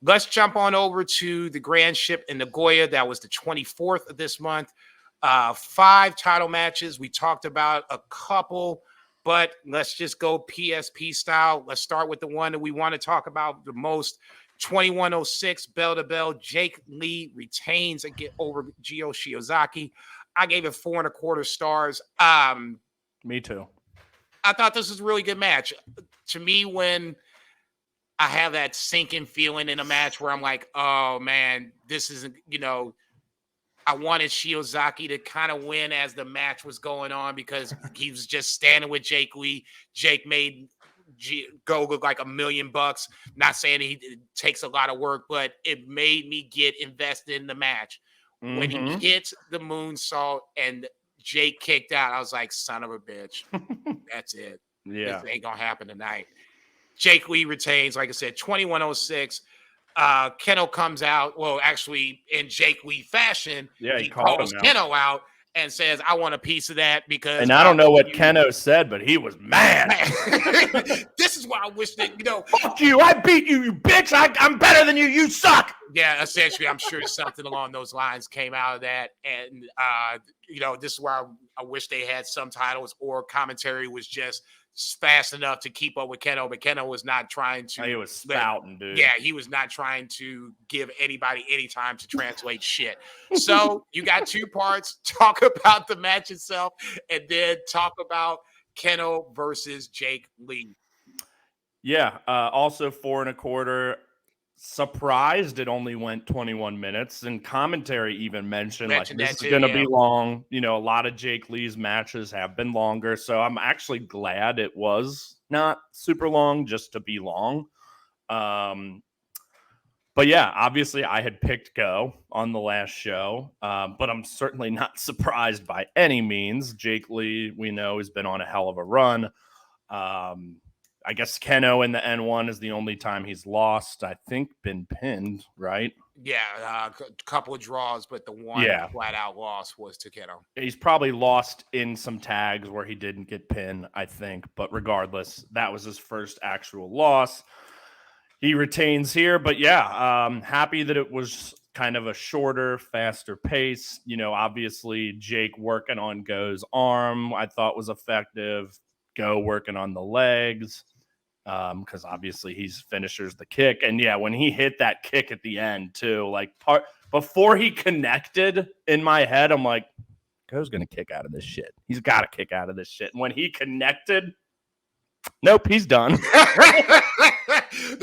Let's jump on over to the Grand Ship in Nagoya. That was the 24th of this month. 5 title matches. We talked about a couple, but let's just go PSP style. Let's start with the one that we want to talk about the most. 2106 bell to bell. Jake Lee retains over Gio Shiozaki. I gave it 4.25 stars. Me too. I thought this was a really good match. To me, when I have that sinking feeling in a match where I'm like, oh man, this isn't, I wanted Shiozaki to kind of win as the match was going on because he was just standing with Jake Lee. Jake made go look like $1 million. Not saying it takes a lot of work, but it made me get invested in the match. Mm-hmm. When he hit the moonsault and Jake kicked out, I was like, son of a bitch. That's it. Yeah. This ain't gonna happen tonight. Jake Lee retains, like I said, 2106. Keno comes out. Well, actually, in Jake Lee fashion, he calls Keno out and says, I want a piece of that because... And I don't know what Keno said, but he was mad. This is why I wish that, Fuck you, I beat you, you bitch. I'm better than you, you suck. Yeah, essentially, I'm sure something along those lines came out of that. And, this is why I wish they had subtitles or commentary was just fast enough to keep up with Keno, but Keno was not trying to. He was spouting, dude. Yeah, he was not trying to give anybody any time to translate shit. So you got 2 parts. Talk about the match itself, and then talk about Keno versus Jake Lee. Yeah, also 4.25. Surprised it only went 21 minutes, and commentary even mentioned like this is going to be long. A lot of Jake Lee's matches have been longer, so I'm actually glad it was not super long just to be long. But yeah, obviously I had picked Go on the last show, but I'm certainly not surprised by any means. Jake Lee, we know, has been on a hell of a run. I guess Keno in the N1 is the only time he's lost. I think been pinned, right? Yeah, a couple of draws, but the one flat out loss was to Keno. He's probably lost in some tags where he didn't get pinned, I think. But regardless, that was his first actual loss. He retains here, but yeah, happy that it was kind of a shorter, faster pace. You know, obviously Jake working on Go's arm, I thought was effective. Go working on the legs, because obviously he's finishers the kick. And yeah, when he hit that kick at the end too, like before he connected in my head, I'm like, Go's gonna kick out of this shit. He's got to kick out of this shit. And when he connected, nope, he's done.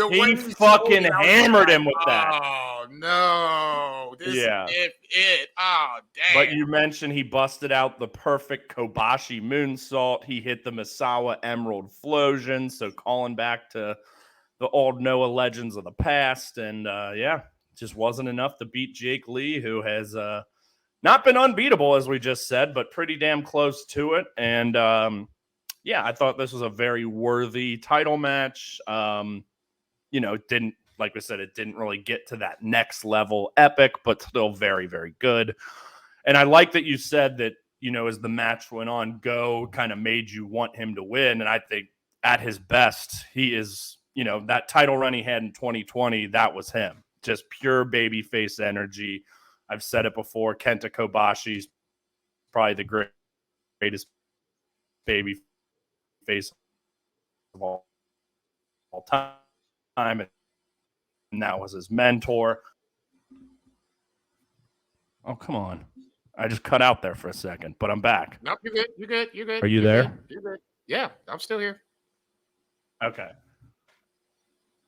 He fucking hammered him with that. Oh no! This is it. Oh damn! But you mentioned he busted out the perfect Kobashi moonsault. He hit the Misawa Emerald Flosion. So calling back to the old Noah legends of the past, and just wasn't enough to beat Jake Lee, who has not been unbeatable as we just said, but pretty damn close to it. And I thought this was a very worthy title match. Like we said, it didn't really get to that next level epic, but still very, very good. And I like that you said that, as the match went on, Go kind of made you want him to win. And I think at his best, he is, that title run he had in 2020, that was him. Just pure babyface energy. I've said it before, Kenta Kobashi's probably the greatest baby face of all time, and that was his mentor. Oh, come on. I just cut out there for a second, but I'm back. Nope, you're good. You're good. Are you there? Good. You're good. Yeah, I'm still here. Okay.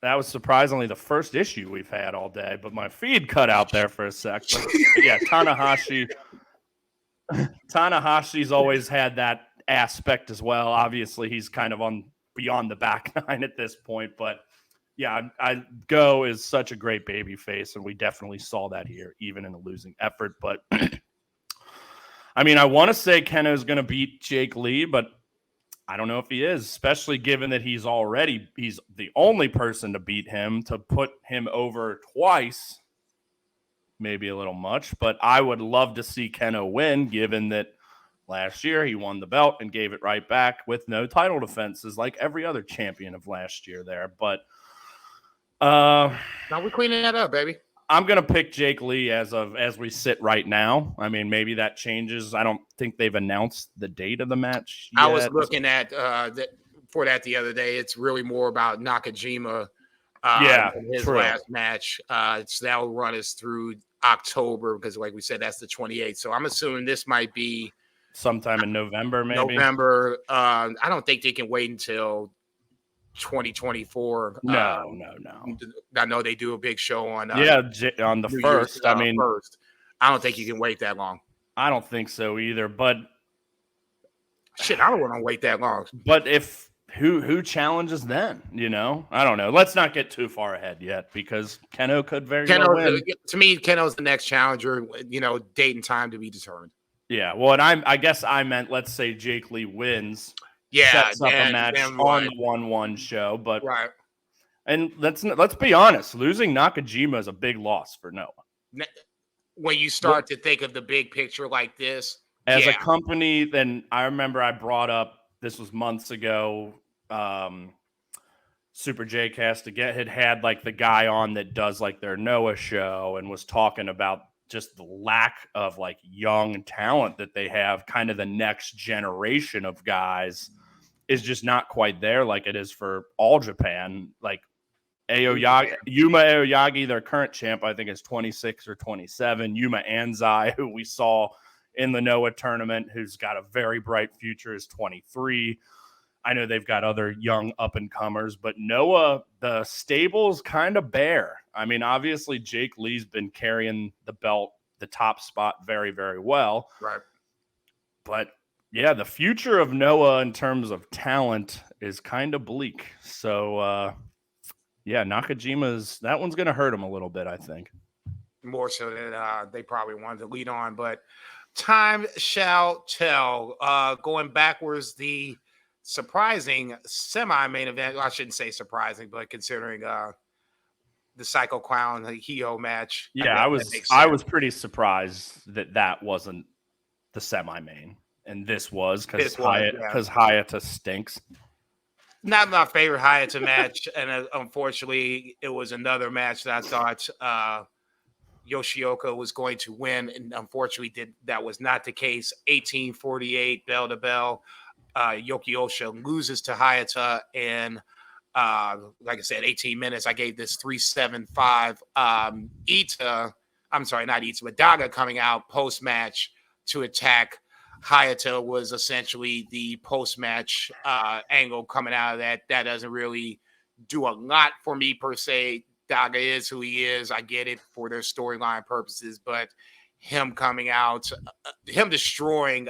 That was surprisingly the first issue we've had all day, but my feed cut out there for a sec. But yeah, Tanahashi's always had that aspect as well. Obviously, he's kind of on beyond the back nine at this point, but yeah, Go is such a great baby face, and we definitely saw that here, even in a losing effort. But I mean, I want to say Keno's going to beat Jake Lee, but I don't know if he is, especially given that he's the only person to beat him. To put him over twice, maybe a little much, but I would love to see Keno win, given that last year he won the belt and gave it right back with no title defenses like every other champion of last year there. But now we're cleaning that up, baby. I'm gonna pick Jake Lee as we sit right now. I mean, maybe that changes. I don't think they've announced the date of the match yet. I was looking at for that the other day. It's really more about Nakajima. His last match. That will run us through October because, like we said, that's the 28th. So I'm assuming this might be sometime in November, maybe. November. I don't think they can wait until 2024. No. I know they do a big show on on the first. First. I don't think you can wait that long. I don't think so either. But shit, I don't want to wait that long. But if who challenges then? I don't know. Let's not get too far ahead yet because Keno could very well win. To me, Keno's the next challenger. Date and time to be determined. Yeah. Well, and I guess I meant let's say Jake Lee wins. Yeah, sets up a match on the 1-1 show, but right. And let's be honest, losing Nakajima is a big loss for Noah. When you start to think of the big picture like this, as a company, then I remember I brought up this was months ago. Super J-Cast had like the guy on that does like their Noah show and was talking about just the lack of like young talent that they have. Kind of the next generation of guys is just not quite there like it is for All Japan. Like Yuma Aoyagi, their current champ, I think is 26 or 27. Yuma Anzai, who we saw in the Noah tournament, who's got a very bright future, is 23. I know they've got other young up-and-comers, but Noah, the stable's kind of bare. I mean, obviously, Jake Lee's been carrying the belt, the top spot very, very well. Right. But, yeah, the future of Noah in terms of talent is kind of bleak. So, Nakajima's – that one's going to hurt him a little bit, I think. More so than they probably wanted to lead on. But time shall tell. Going backwards, the – surprising semi-main event. Well, I shouldn't say surprising, but considering Psycho Clown, the Hio match. Yeah, I was pretty surprised that wasn't the semi-main, and this was because Hayata stinks. Not my favorite Hayata match, and unfortunately, it was another match that I thought Yoshioka was going to win, and unfortunately, that was not the case. 1848, bell to bell. Yokioka loses to Hayata, and like I said, 18 minutes. I gave this 3.75. But Daga coming out post match to attack Hayata was essentially the post match angle coming out of that. That doesn't really do a lot for me per se. Daga is who he is. I get it for their storyline purposes, but him coming out, him destroying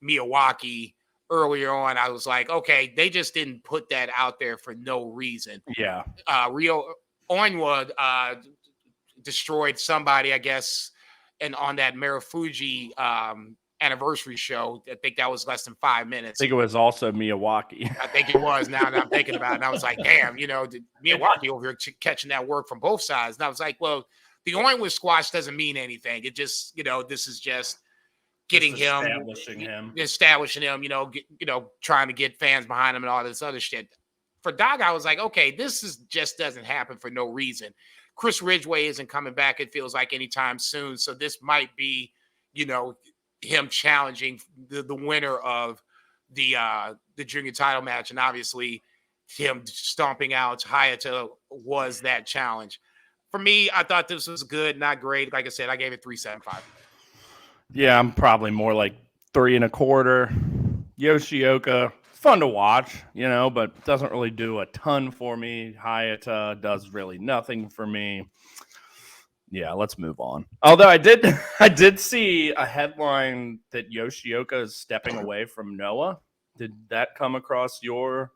Miyawaki earlier on, I was like, okay, they just didn't put that out there for no reason. Yeah. Ryo Onwa destroyed somebody, I guess, and on that Marafuji anniversary show. I think that was less than 5 minutes. I think it was also Miyawaki. I think it was, now that I'm thinking about it. And I was like, damn, Miyawaki over here catching that work from both sides. And I was like, well, the Onwa squash doesn't mean anything. It just, this is just getting establishing him, trying to get fans behind him and all this other shit. For Daga, I was like, okay, this just doesn't happen for no reason. Chris Ridgway isn't coming back, it feels like, anytime soon. So this might be, him challenging the winner of the junior title match. And obviously him stomping out Hayata was that challenge. For me, I thought this was good, not great. Like I said, I gave it 3.75. Yeah, I'm probably more like 3.25. Yoshioka, fun to watch, but doesn't really do a ton for me. Hayata does really nothing for me. Yeah, let's move on. Although I did see a headline that Yoshioka is stepping away from Noah. Did that come across your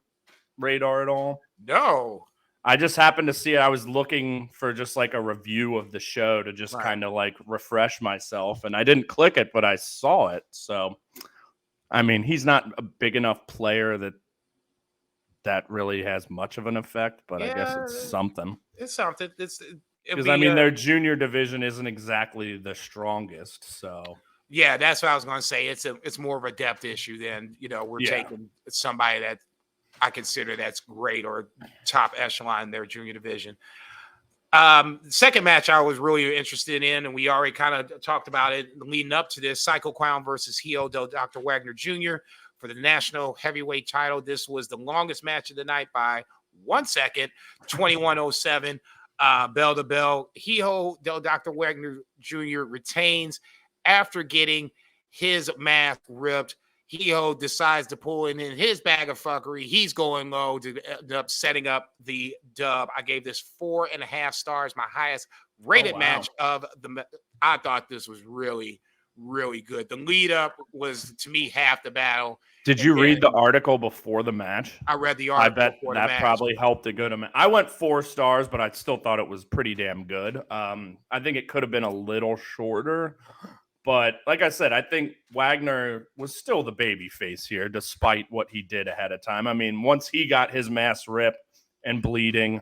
radar at all? No. I just happened to see it. I was looking for just like a review of the show to just kind of like refresh myself, and I didn't click it, but I saw it. So, I mean, he's not a big enough player that really has much of an effect, but I guess it's something. It's something. Because their junior division isn't exactly the strongest, so yeah, that's what I was going to say. It's more of a depth issue than we're taking somebody that I consider that's great or top echelon in their junior division. Second match I was really interested in, and we already kind of talked about it leading up to this: Psycho Clown versus Hio Dr. Wagner Jr. for the national heavyweight title. This was the longest match of the night by 1 second, 21:07. Bell to bell. Hio Dr. Wagner Jr. retains after getting his mask ripped. Hio decides to pull in his bag of fuckery. He's going low to end up setting up the dub. I gave this 4.5 stars, my highest rated match of the. I thought this was really, really good. The lead up was, to me, half the battle. Did you read the article before the match? I read the article. I bet that probably helped a good amount. I went 4 stars, but I still thought it was pretty damn good. I think it could have been a little shorter, but like I said, I think Wagner was still the baby face here, despite what he did ahead of time. I mean, once he got his mask ripped and bleeding,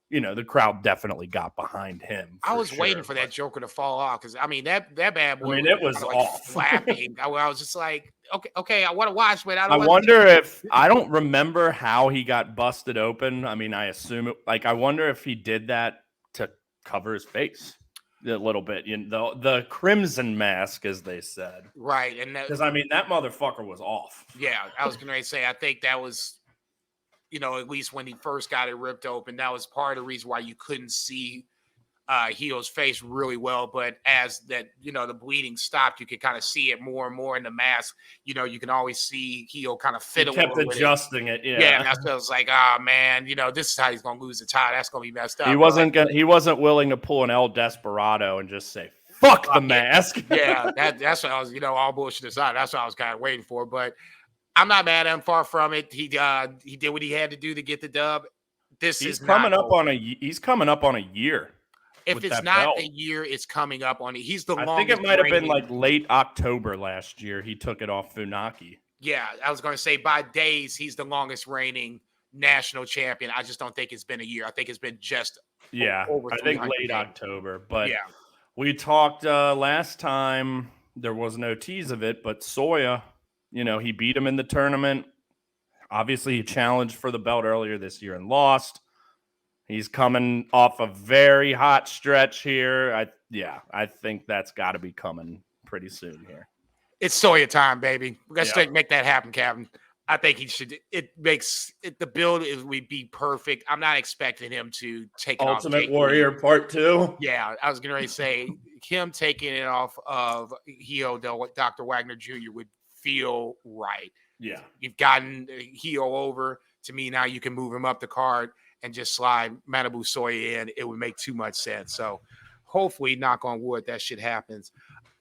the crowd definitely got behind him. I was waiting for that Joker to fall off because, that bad boy. It was off. Flapping. I was just like, okay, I want to watch, but I don't remember how he got busted open. I mean, I assume it. Like, I wonder if he did that to cover his face a little bit. The crimson mask, as they said. Right, and because that motherfucker was off. Yeah, I was going to say, I think that was. At least when he first got it ripped open, that was part of the reason why you couldn't see Hio's face really well. But as that, the bleeding stopped, you could kind of see it more and more in the mask. You can always see Hio kind of fiddle. He kept adjusting it. Yeah. Yeah. And that's I was like, oh man, this is how he's going to lose the title. That's going to be messed up. He wasn't willing to pull an El Desperado and just say, fuck the mask. Yeah. That's what I was, all bullshit aside. That's what I was kind of waiting for. But I'm not mad at him. Far from it. He did what he had to do to get the dub. He's coming up on a year. If it's not a year, it's coming up on it. He's the longest. I think it might have been like late October last year. He took it off Funaki. Yeah, I was going to say by days, he's the longest reigning national champion. I just don't think it's been a year. I think it's been just over I think 300 late days. October. But Yeah. we talked last time. There was no tease of it, but Soya, he beat him in the tournament. Obviously, he challenged for the belt earlier this year and lost. He's coming off a very hot stretch here. I think that's got to be coming pretty soon here. It's Soya time, baby. We got to make that happen, Captain. I think he should. It makes it, the build would be perfect. I'm not expecting him to take it Ultimate Warrior Part 2. Yeah, I was going to say him taking it off of Dr. Wagner Jr. would feel right. Yeah, you've gotten Hio over. To me, now you can move him up the card and just slide Manabu Soya in. It would make too much sense. So hopefully, knock on wood, that shit happens.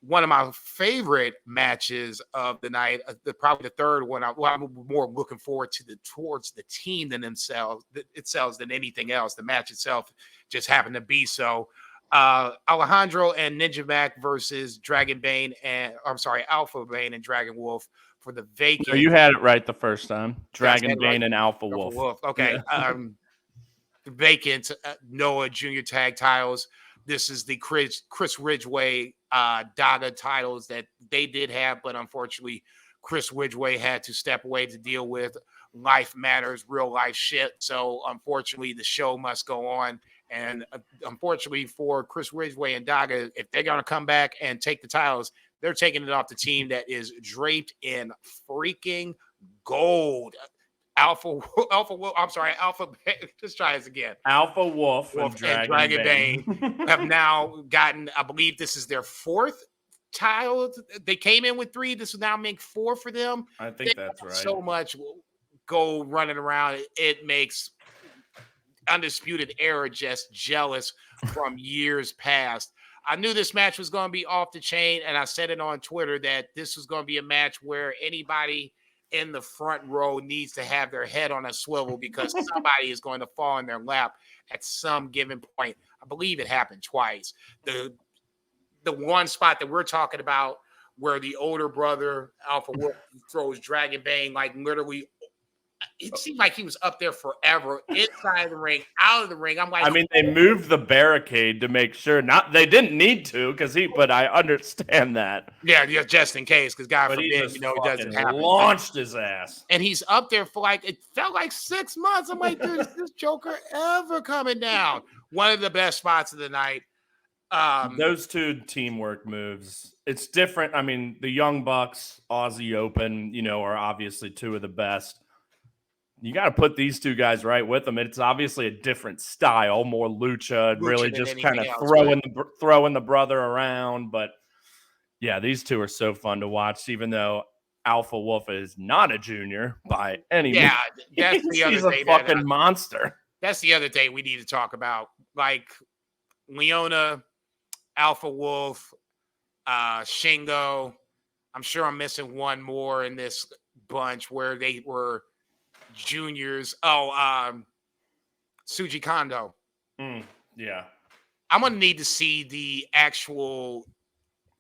One of my favorite matches of the night, probably the third one. I'm more looking forward to towards the team than itself than anything else. The match itself just happened to be so. Alejandro and Ninja Mac versus Alpha Bane and Dragon Wolf for the vacant. No, you had it right the first time. Dragon Bane and Alpha Wolf. Okay. Yeah. The vacant Noah Junior Tag titles. This is the Chris Ridgway Daga titles that they did have, but unfortunately, Chris Ridgway had to step away to deal with life matters, real life shit. So unfortunately, the show must go on. And unfortunately for Chris Ridgway and Daga, if they're going to come back and take the titles, they're taking it off the team that is draped in freaking gold. Alpha. Let's try this again. Alpha Wolf and Dragon Bane have now gotten. I believe this is their fourth title. They came in with 3. This will now make 4 for them. I think that's right. So much gold running around. It makes Undisputed Era just jealous from years past. I knew this match was going to be off the chain, and I said it on Twitter that this was going to be a match where anybody in the front row needs to have their head on a swivel because somebody is going to fall in their lap at some given point. I believe it happened twice. The one spot that we're talking about where the older brother, Alpha Wolf, throws Dragon Bane, like literally, it seemed like he was up there forever, inside the ring, out of the ring. I'm like, I mean, they moved the barricade to make sure they didn't need to but I understand that. Yeah, just in case, because God forbid, he doesn't happen. Launched his ass. And he's up there for it felt like 6 months. I'm like, dude, is this Joker ever coming down? One of the best spots of the night. Those two teamwork moves, it's different. I mean, the Young Bucks, Aussie Open, are obviously 2 of the best. You got to put these 2 guys right with them. It's obviously a different style, more lucha really just kind of throwing the brother around. But yeah, these 2 are so fun to watch, even though Alpha Wolf is not a junior by any means. Yeah, that's the other He's a fucking monster. That's the other thing we need to talk about. Like Leona, Alpha Wolf, Shingo. I'm sure I'm missing one more in this bunch where they were juniors. Tsuji Kondo. Yeah. I'm gonna need to see the actual.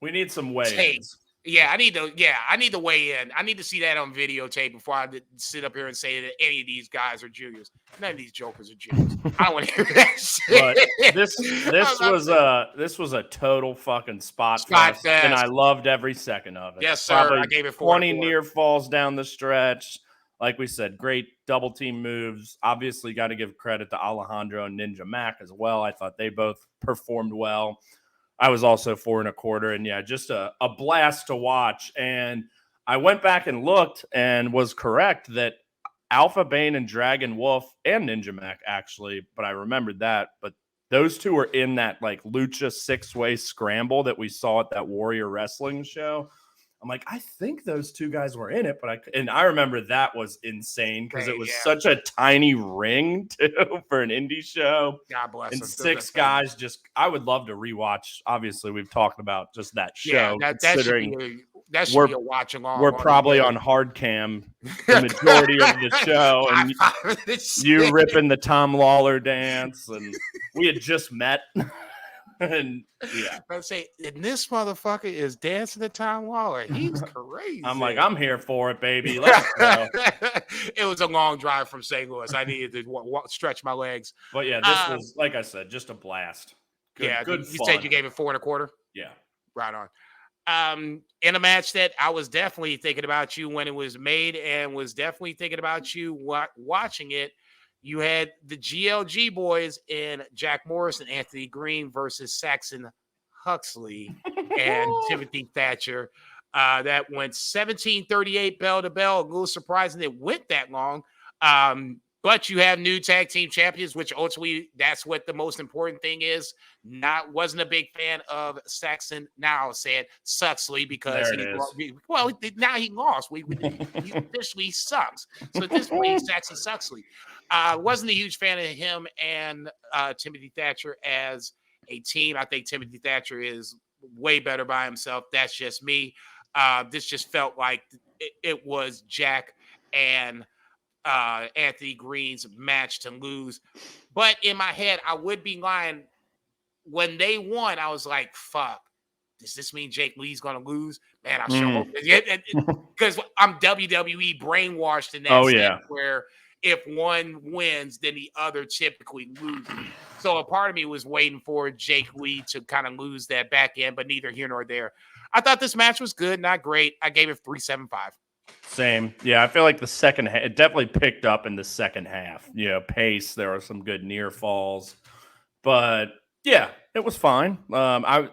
We need some weigh-ins. I need to weigh in. I need to see that on videotape before I sit up here and say that any of these guys are juniors. None of these jokers are juniors. I don't want to hear that shit. But this was a total fucking spot fest, and I loved every second of it. Yes, sir. Probably I gave it 20 near falls down the stretch. Like we said, great double team moves. Obviously, got to give credit to Alejandro and Ninja Mac as well. I thought they both performed well. I was also 4 1/4, and just a blast to watch. And I went back and looked and was correct that Alpha Bane and Dragon Wolf and Ninja Mac actually, but I remembered that. But those 2 were in that lucha 6-way scramble that we saw at that Warrior Wrestling show. I'm like, I think those 2 guys were in it, but I remember that was insane because it was such a tiny ring too for an indie show. God bless. And 6 guys. I would love to rewatch. Obviously, we've talked about just that show. Yeah, that should be a watch along. We're probably on hard cam the majority of the show, and you ripping the Tom Lawler dance, and we had just met. And yeah, I say, and this motherfucker is dancing to Tom Lawler. He's crazy. I'm like, I'm here for it, baby. Let's go. It was a long drive from St. Louis. I needed to stretch my legs. But yeah, this was, like I said, just a blast. Good you fun. said you gave it 4 1/4. Yeah, right on. In a match that I was definitely thinking about you when it was made, and was definitely thinking about you watching it. You had the GLG boys in Jack Morris and Anthony Green versus Saxon Huxley and Timothy Thatcher. That went 17-38 bell to bell. A little surprising it went that long. But you have new tag team champions, which ultimately that's what the most important thing is. Wasn't a big fan of Saxon. Now I'll say it, Suxley, because now he lost. He officially sucks. So at this point, he's Saxon Suxley. Wasn't a huge fan of him and Timothy Thatcher as a team. I think Timothy Thatcher is way better by himself. That's just me. This just felt like it was Jack and Anthony Green's match to lose. But in my head, I would be lying. When they won, I was like, fuck, does this mean Jake Lee's going to lose? Man, I sure hope. Because I'm WWE brainwashed in that sense where if one wins, then the other typically loses. So a part of me was waiting for Jake Lee to kind of lose that back end, but neither here nor there. I thought this match was good, not great. I gave it 3.75. Same. Yeah, I feel like the second half, it definitely picked up in the second half. Pace, there were some good near falls. But yeah, it was fine. I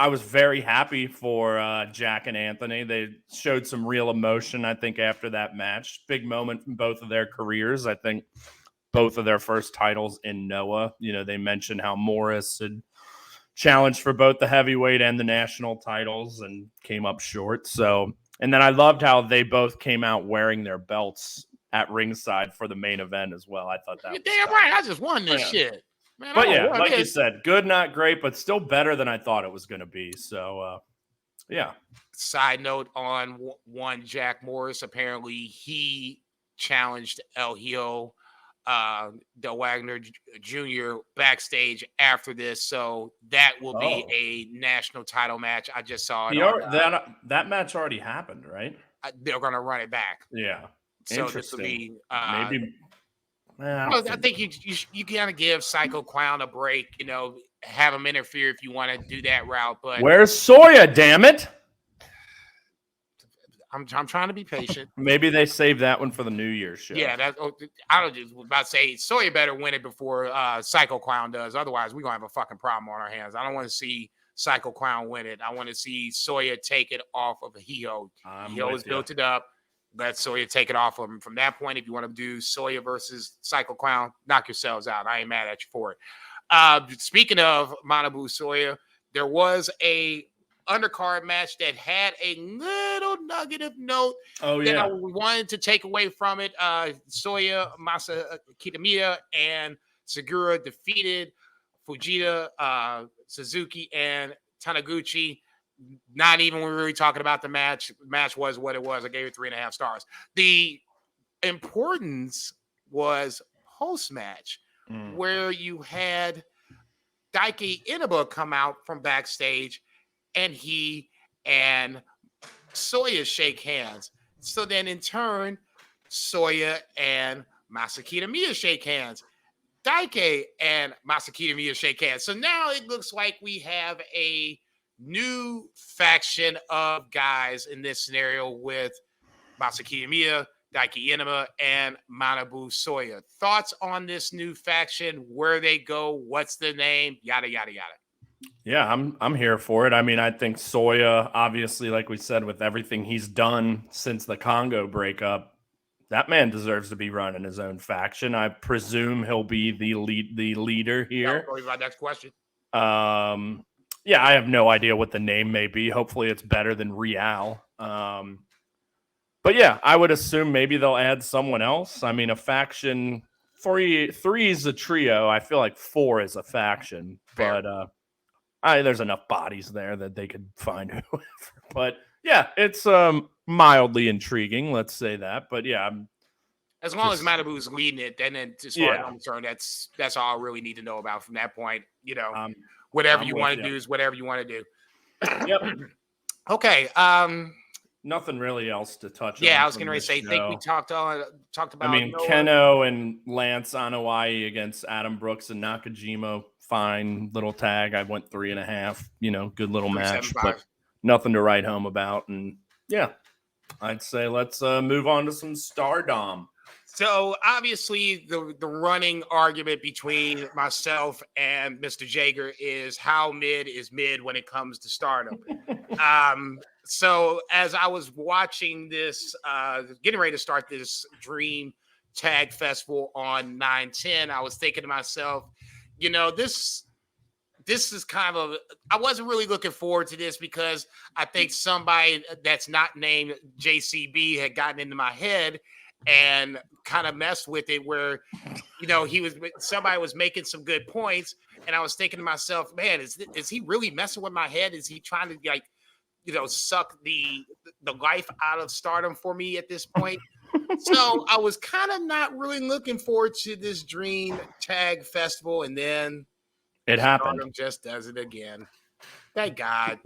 was very happy for Jack and Anthony. They showed some real emotion, I think, after that match. Big moment in both of their careers. I think both of their first titles in Noah. They mentioned how Morris had challenged for both the heavyweight and the national titles and came up short. And then I loved how they both came out wearing their belts at ringside for the main event as well. I thought that was damn right. I just won this shit. Man, but yeah, like you said, good, not great, but still better than I thought it was going to be. So, yeah. Side note on one Jack Morris. Apparently, he challenged El Hijo Del Wagner Jr. backstage after this. So that will be a national title match. I just saw it. That match already happened, right? They're going to run it back. Yeah. So this will be maybe. I think you gotta give Psycho Clown a break. Have him interfere if you want to do that route. But where's Soya? Damn it! I'm trying to be patient. Maybe they saved that one for the New Year's show. Yeah, I don't just about to say Soya better win it before Psycho Clown does. Otherwise, we're gonna have a fucking problem on our hands. I don't want to see Psycho Clown win it. I want to see Soya take it off of Hijo. Hijo has built it up. Let Soya take it off of him. From that point, if you want to do Soya versus Psycho Clown, knock yourselves out. I ain't mad at you for it. Speaking of Manabu Soya, there was a undercard match that had a little nugget of note that I wanted to take away from it. Soya, Masa Kitamiya, and Segura defeated Fujita, Suzuki, and Taniguchi. Not even when we were really talking about the match. The match was what it was. I gave it 3.5 stars. The importance was post-match where you had Daiki Inaba come out from backstage and he and Soya shake hands. So then in turn, Soya and Masakita Miya shake hands. Daiki and Masakita Miya shake hands. So now it looks like we have a new faction of guys in this scenario with Masakita Miya, Daiki Inaba, and Manabu Soya. Thoughts on this new faction, where they go, what's the name, yada, yada, yada. Yeah, I'm here for it. I mean, I think Soya, obviously, like we said, with everything he's done since the Congo breakup, that man deserves to be running his own faction. I presume he'll be the leader here. I'll my next question. Yeah, I have no idea what the name may be. Hopefully it's better than Real. But yeah, I would assume maybe they'll add someone else. I mean, a faction, three is a trio. I feel like 4 is a faction. Fair. But there's enough bodies there that they could find whoever. But yeah, it's mildly intriguing, let's say that. But yeah, as long as Manabu's leading it, then as far as I'm concerned, that's all I really need to know about from that point. whatever you want to do is whatever you want to do. Yep. Okay. Nothing really else to touch on. Yeah, I was going to say, I think we talked about. I mean, Noah. Keno and Lance Anoa'i against Adam Brooks and Nakajima. Fine little tag. I went 3.5. Good little match, but nothing to write home about. And yeah, I'd say let's move on to some Stardom. So obviously the running argument between myself and Mr. Jager is how mid is mid when it comes to Stardom. So as I was watching this, getting ready to start this Dream Tag Festival on 9/10, I was thinking to myself, this is kind of I wasn't really looking forward to this because I think somebody that's not named JCB had gotten into my head and kind of messed with it where, somebody was making some good points. And I was thinking to myself, man, is he really messing with my head? Is he trying to suck the life out of Stardom for me at this point? So I was kind of not really looking forward to this Dream Tag Festival. And then it happened. Stardom just does it again. Thank God.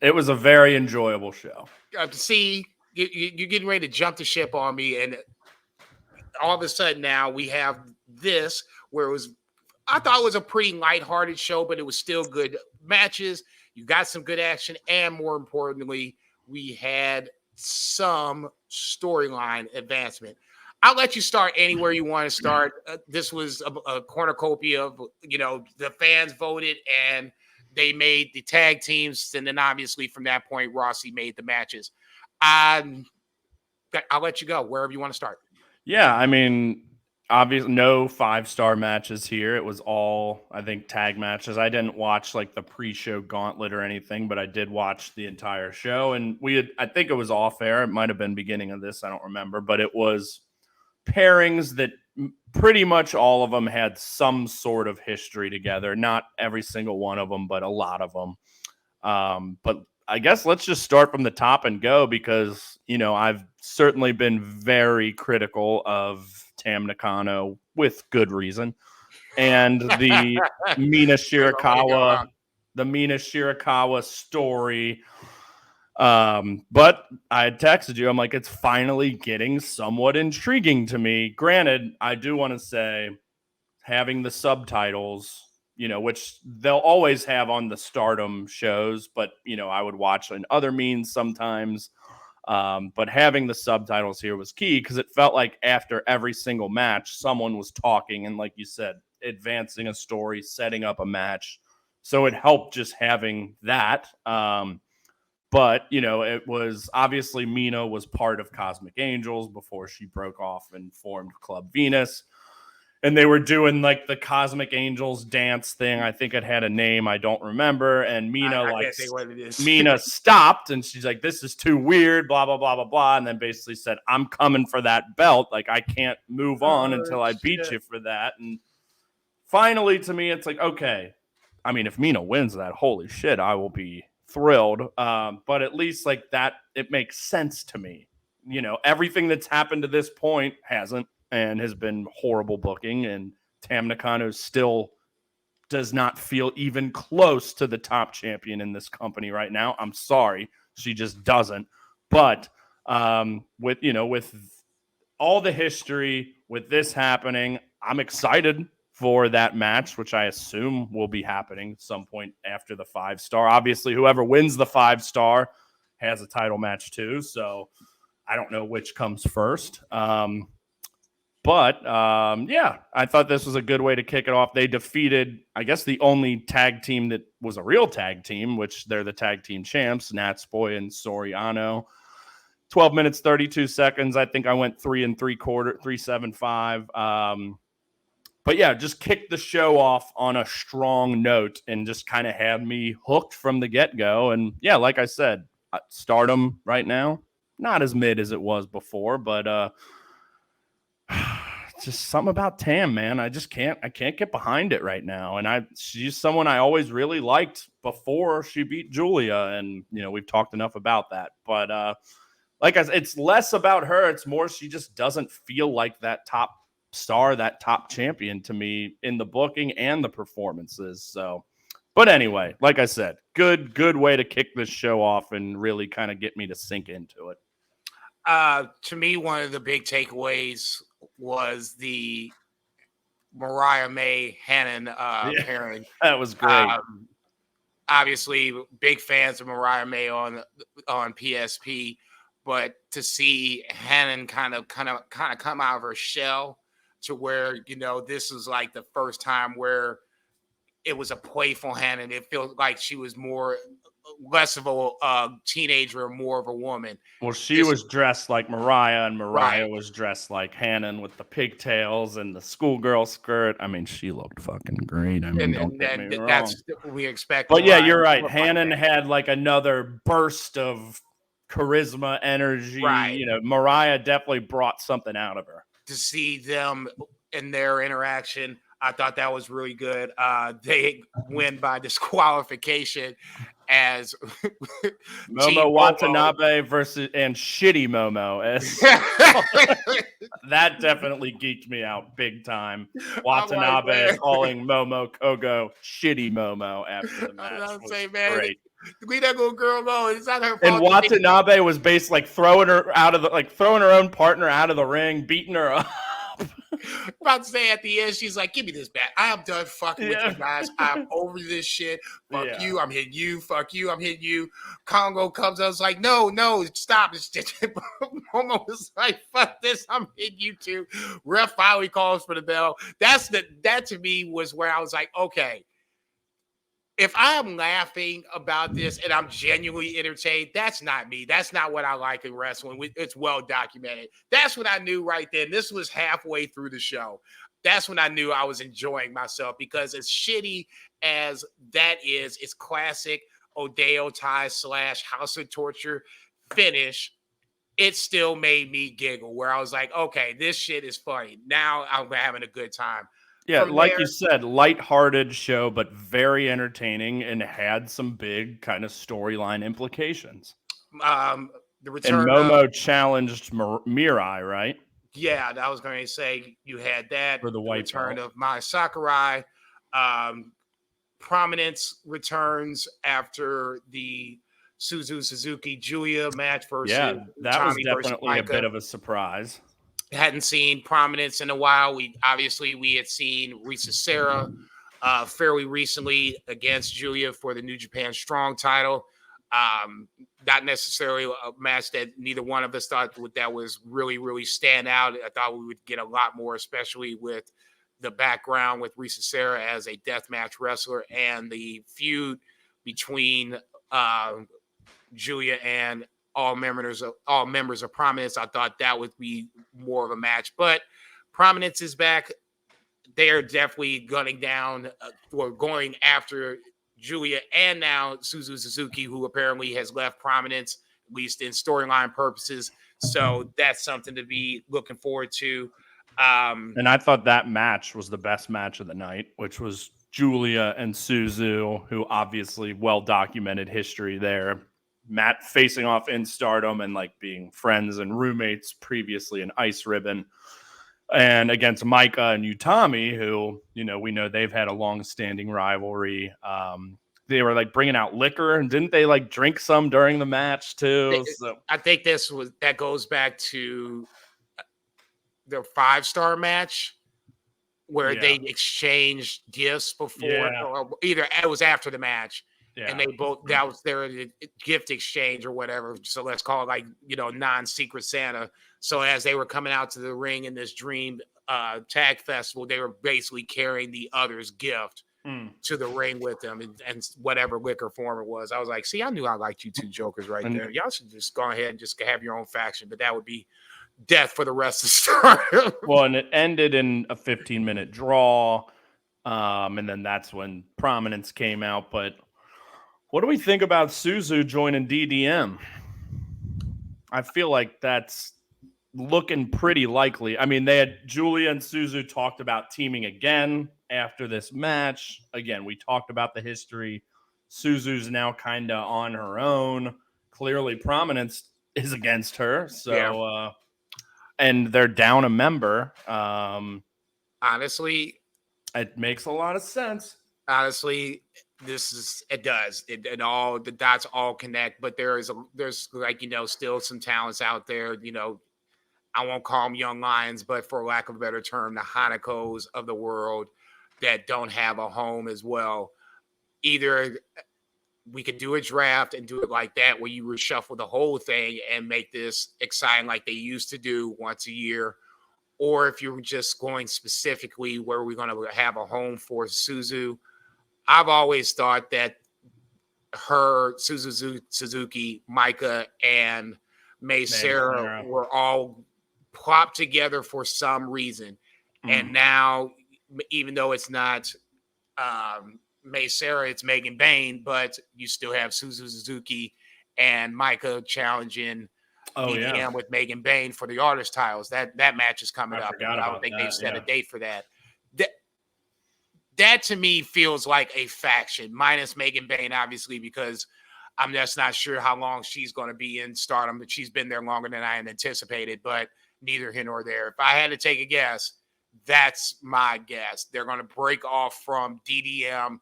It was a very enjoyable show. See, you're getting ready to jump the ship on me. And all of a sudden now we have this where I thought it was a pretty lighthearted show, but it was still good matches. You got some good action. And more importantly, we had some storyline advancement. I'll let you start anywhere you want to start. This was a cornucopia of, the fans voted and they made the tag teams. And then obviously from that point, Rossi made the matches. I'll let you go wherever you want to start. Yeah, I mean, obviously no 5-star matches here. It was all, I think, tag matches. I didn't watch the pre-show gauntlet or anything, but I did watch the entire show. And I think it was off air. It might have been beginning of this. I don't remember, but it was pairings that pretty much all of them had some sort of history together. Not every single one of them, but a lot of them. But I guess let's just start from the top and go because, I've certainly been very critical of Tam Nakano with good reason. And the Mina Shirakawa story. But I had texted you. I'm like, it's finally getting somewhat intriguing to me. Granted, I do want to say having the subtitles, which they'll always have on the Stardom shows, but, I would watch in other means sometimes. But having the subtitles here was key because it felt like after every single match, someone was talking and, like you said, advancing a story, setting up a match. So it helped just having that. But, it was obviously Mina was part of Cosmic Angels before she broke off and formed Club Venus. And they were doing the Cosmic Angels dance thing. I think it had a name. I don't remember. And Mina, I can't think what it is. Mina stopped and she's like, this is too weird, blah, blah, blah, blah, blah. And then basically said, I'm coming for that belt. I can't move on until I beat you for that. And finally, to me, it's okay. I mean, if Mina wins that, holy shit, I will be thrilled. But at least that, it makes sense to me. Everything that's happened to this point hasn't. And has been horrible booking, and Tam Nakano still does not feel even close to the top champion in this company right now. I'm sorry, she just doesn't. But with all the history, with this happening, I'm excited for that match, which I assume will be happening at some point after the 5-star. Obviously, whoever wins the 5-star has a title match too, so I don't know which comes first. But I thought this was a good way to kick it off. They defeated, I guess, the only tag team that was a real tag team, which they're the tag team champs, Natsupoi and Soriano. 12 minutes, 32 seconds. I think I went 3 3/4, 3.75. But yeah, just kicked the show off on a strong note and just kind of had me hooked from the get-go. And yeah, like I said, Stardom right now, not as mid as it was before, but just something about Tam, man. I can't get behind it right now. And she's someone I always really liked before she beat Julia. And, we've talked enough about that. But like I said, it's less about her. It's more she just doesn't feel like that top star, that top champion to me in the booking and the performances. So But anyway, like I said, good way to kick this show off and really kind of get me to sink into it. To me, one of the big takeaways was the Mariah May Hannon pairing. That was great. Obviously, big fans of Mariah May on PSP, but to see Hannon kind of come out of her shell to where this was like the first time where it was a playful Hannon. It feels like she was less of a teenager, more of a woman. Well, she was dressed like Mariah, and Mariah Right. was dressed like Hannon with the pigtails and the schoolgirl skirt. I mean, she looked fucking great. I mean, don't get me wrong. That's what we expect. But yeah, you're right. Hannon had like another burst of charisma, energy. Right. Mariah definitely brought something out of her. To see them in their interaction, I thought that was really good. They win by disqualification as Momo Watanabe and Shitty Momo. That definitely geeked me out big time. Watanabe calling Momo Kogo Shitty Momo after the match. I was saying, man, great. Leave that little girl alone. It's not her fault. And Watanabe was basically like throwing her own partner out of the ring, beating her up. About to say at the end, she's like, "Give me this bat. I am done fucking with you guys. I'm over this shit. Fuck you. I'm hitting you. Fuck you. I'm hitting you." Congo comes up, was like, "No, stop." Momo was like, "Fuck this. I'm hitting you too." Ref finally calls for the bell. That to me was where I was like, okay. If I am laughing about this and I'm genuinely entertained, that's not me. That's not what I like in wrestling. It's well documented. That's what I knew right then. This was halfway through the show. That's when I knew I was enjoying myself, because as shitty as that is, it's classic Odayo Tai / House of Torture finish. It still made me giggle, where I was like, okay, this shit is funny. Now I'm having a good time. Yeah, you said, lighthearted show, but very entertaining and had some big kind of storyline implications. The return and Momo challenged Mirai, right? Yeah, I was going to say you had that. For the white return belt of Mai Sakurai. Prominence returns after the Suzuki Julia match versus that Tommy was definitely a bit of a surprise. Hadn't seen Prominence in a while. We had seen Risa Sera fairly recently against Julia for the New Japan Strong title. Not necessarily a match that neither one of us thought that was really, really stand out. I thought we would get a lot more, especially with the background with Risa Sera as a deathmatch wrestler and the feud between Julia and all members of Prominence. I thought that would be more of a match, but Prominence is back. They are definitely gunning down or going after Julia and now Suzuki, who apparently has left Prominence, at least in storyline purposes. So that's something to be looking forward to. And I thought that match was the best match of the night, which was Julia and Suzu, who obviously well-documented history there. Matt facing off in Stardom and like being friends and roommates previously in Ice Ribbon, and against Micah and Utami, who, we know they've had a long-standing rivalry. They were like bringing out liquor, and didn't they like drink some during the match too? So I think that goes back to their 5-star match where they exchanged gifts before, or either it was after the match. Yeah. And they both, that was their gift exchange or whatever. So let's call it like, non-secret Santa. So as they were coming out to the ring in this dream tag festival, they were basically carrying the other's gift to the ring with them and whatever liquor form it was. I was like, see, I knew I liked you two jokers right there. Y'all should just go ahead and just have your own faction, but that would be death for the rest of the story. Well, and it ended in a 15-minute draw. And then that's when Prominence came out, but what do we think about Suzu joining DDM? I feel like that's looking pretty likely. I mean, they had Julia and Suzu talked about teaming again after this match. Again, we talked about the history. Suzu's now kind of on her own. Clearly, Prominence is against her. So, and they're down a member. Honestly, it makes a lot of sense. Honestly, it does. It all the dots all connect, but there's like, still some talents out there, I won't call them young lions, but for lack of a better term, the Hanakos of the world that don't have a home as well. Either we could do a draft and do it like that, where you reshuffle the whole thing and make this exciting like they used to do once a year. Or if you're just going specifically where we're going to have a home for Suzu, I've always thought that Suzuki, Micah, and May Sarah were all plopped together for some reason. And now, even though it's not May Sarah, it's Megan Bain, but you still have Suzuki and Micah challenging EDM with Megan Bain for the artist titles. That match is coming up. I don't think they've set a date for that. That to me feels like a faction, minus Megan Bain, obviously, because I'm just not sure how long she's going to be in Stardom, but she's been there longer than I had anticipated, but neither here nor there. If I had to take a guess, that's my guess. They're going to break off from DDM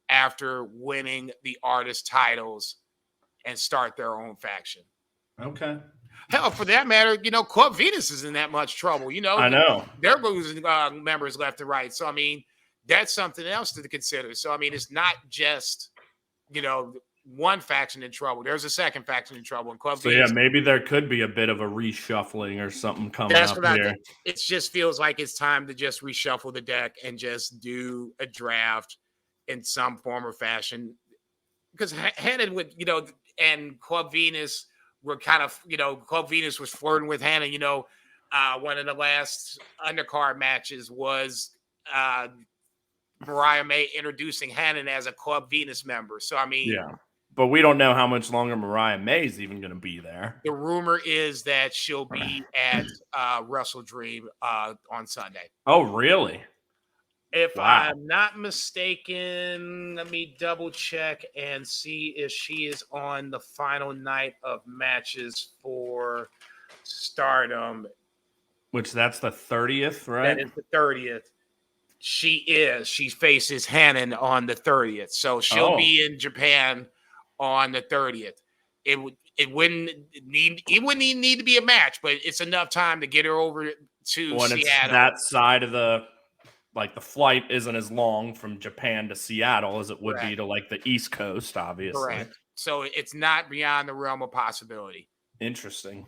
after winning the artist titles and start their own faction. Okay. Hell, for that matter, Club Venus is in that much trouble. I know. They're losing members left and right. So, I mean, that's something else to consider. So, I mean, it's not just, one faction in trouble. There's a second faction in trouble. And Venus, maybe there could be a bit of a reshuffling or something coming up here. It just feels like it's time to just reshuffle the deck and just do a draft in some form or fashion. Because Hannah would, and Club Venus were kind of, Club Venus was flirting with Hannah. One of the last undercard matches was Mariah May introducing Hannah as a Club Venus member. So, I mean, yeah, but we don't know how much longer Mariah May is even going to be there. The rumor is that she'll be at Wrestle Dream on Sunday. Oh, really? If I'm not mistaken, let me double check and see if she is on the final night of matches for Stardom. Which that's the 30th, right? That is the 30th. She is. She faces Hanan on the 30th. So she'll be in Japan on the 30th. It wouldn't need to be a match, but it's enough time to get her over to Seattle. It's that side of the flight isn't as long from Japan to Seattle as it would be to like the East Coast, obviously. Correct. So it's not beyond the realm of possibility. Interesting.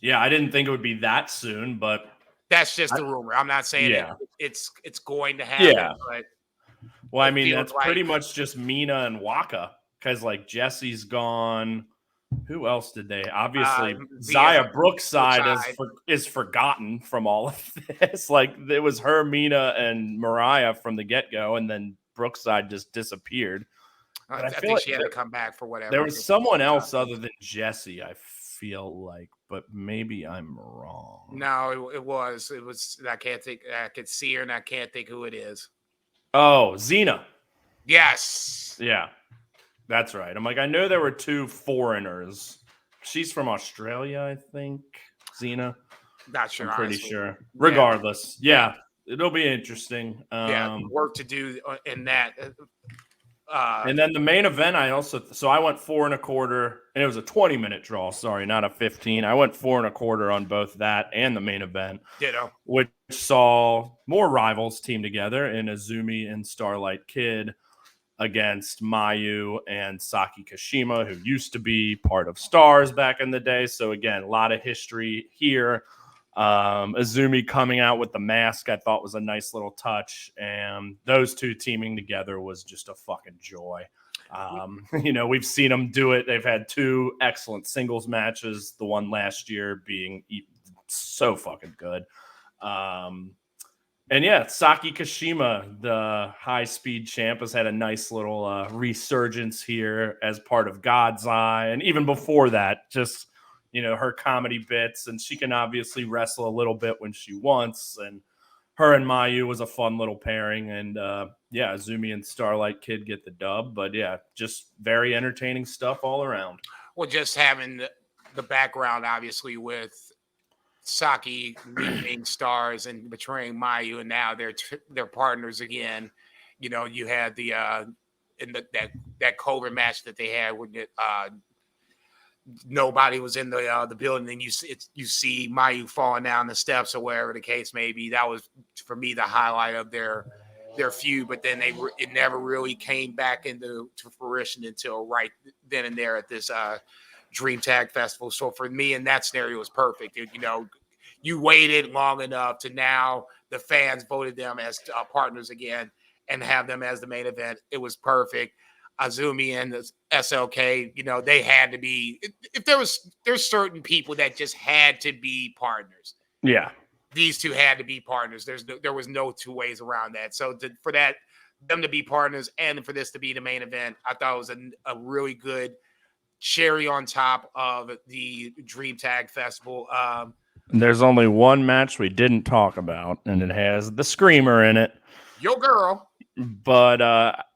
Yeah, I didn't think it would be that soon, but that's just the rumor. I'm not saying it's going to happen. Yeah. But well, I mean, that's pretty much just Mina and Waka because like Jesse's gone. Who else did they? Obviously, Zaya Brookside is forgotten from all of this. Like, it was her, Mina, and Mariah from the get-go, and then Brookside just disappeared. I think she had to come back for whatever. There was someone else other than Jesse, I feel like, but maybe I'm wrong. No, it was. I can't think. I could see her, and I can't think who it is. Oh, Xena. Yes. Yeah. That's right. I'm like, I know there were two foreigners. She's from Australia, I think. Xena. Not sure. I'm pretty sure. Regardless. Yeah. It'll be interesting. Work to do in that. And then the main event, I went 4 1/4, and it was a 20-minute draw. Sorry, not a 15. I went 4 1/4 on both that and the main event. Ditto. Which saw more rivals team together in Azumi and Starlight Kid against Mayu and Saki Kashima, who used to be part of Stars back in the day. So again, a lot of history here. Azumi coming out with the mask, I thought was a nice little touch. And those two teaming together was just a fucking joy. We've seen them do it. They've had 2 excellent singles matches. The one last year being so fucking good. And yeah, Saki Kashima, the high-speed champ, has had a nice little resurgence here as part of God's Eye. And even before that, just, her comedy bits. And she can obviously wrestle a little bit when she wants. And her and Mayu was a fun little pairing. And Azumi and Starlight Kid get the dub. But yeah, just very entertaining stuff all around. Well, just having the background, obviously, with Saki leaving Stars and betraying Mayu, and now they're partners again. You had the that COVID match that they had when nobody was in the building, and you see Mayu falling down the steps or wherever the case may be. That was for me the highlight of their feud. But then it never really came back into fruition until right then and there at this Dream Tag Festival. So for me, in that scenario, it was perfect. You waited long enough to now the fans voted them as partners again and have them as the main event. It was perfect. Azumi and the SLK, they had to be. If there's certain people that just had to be partners. Yeah, these two had to be partners. There was no two ways around that. So for them to be partners and for this to be the main event, I thought it was a really good cherry on top of the Dream Tag Festival. There's only one match we didn't talk about, and it has the Screamer in it. Yo, girl. But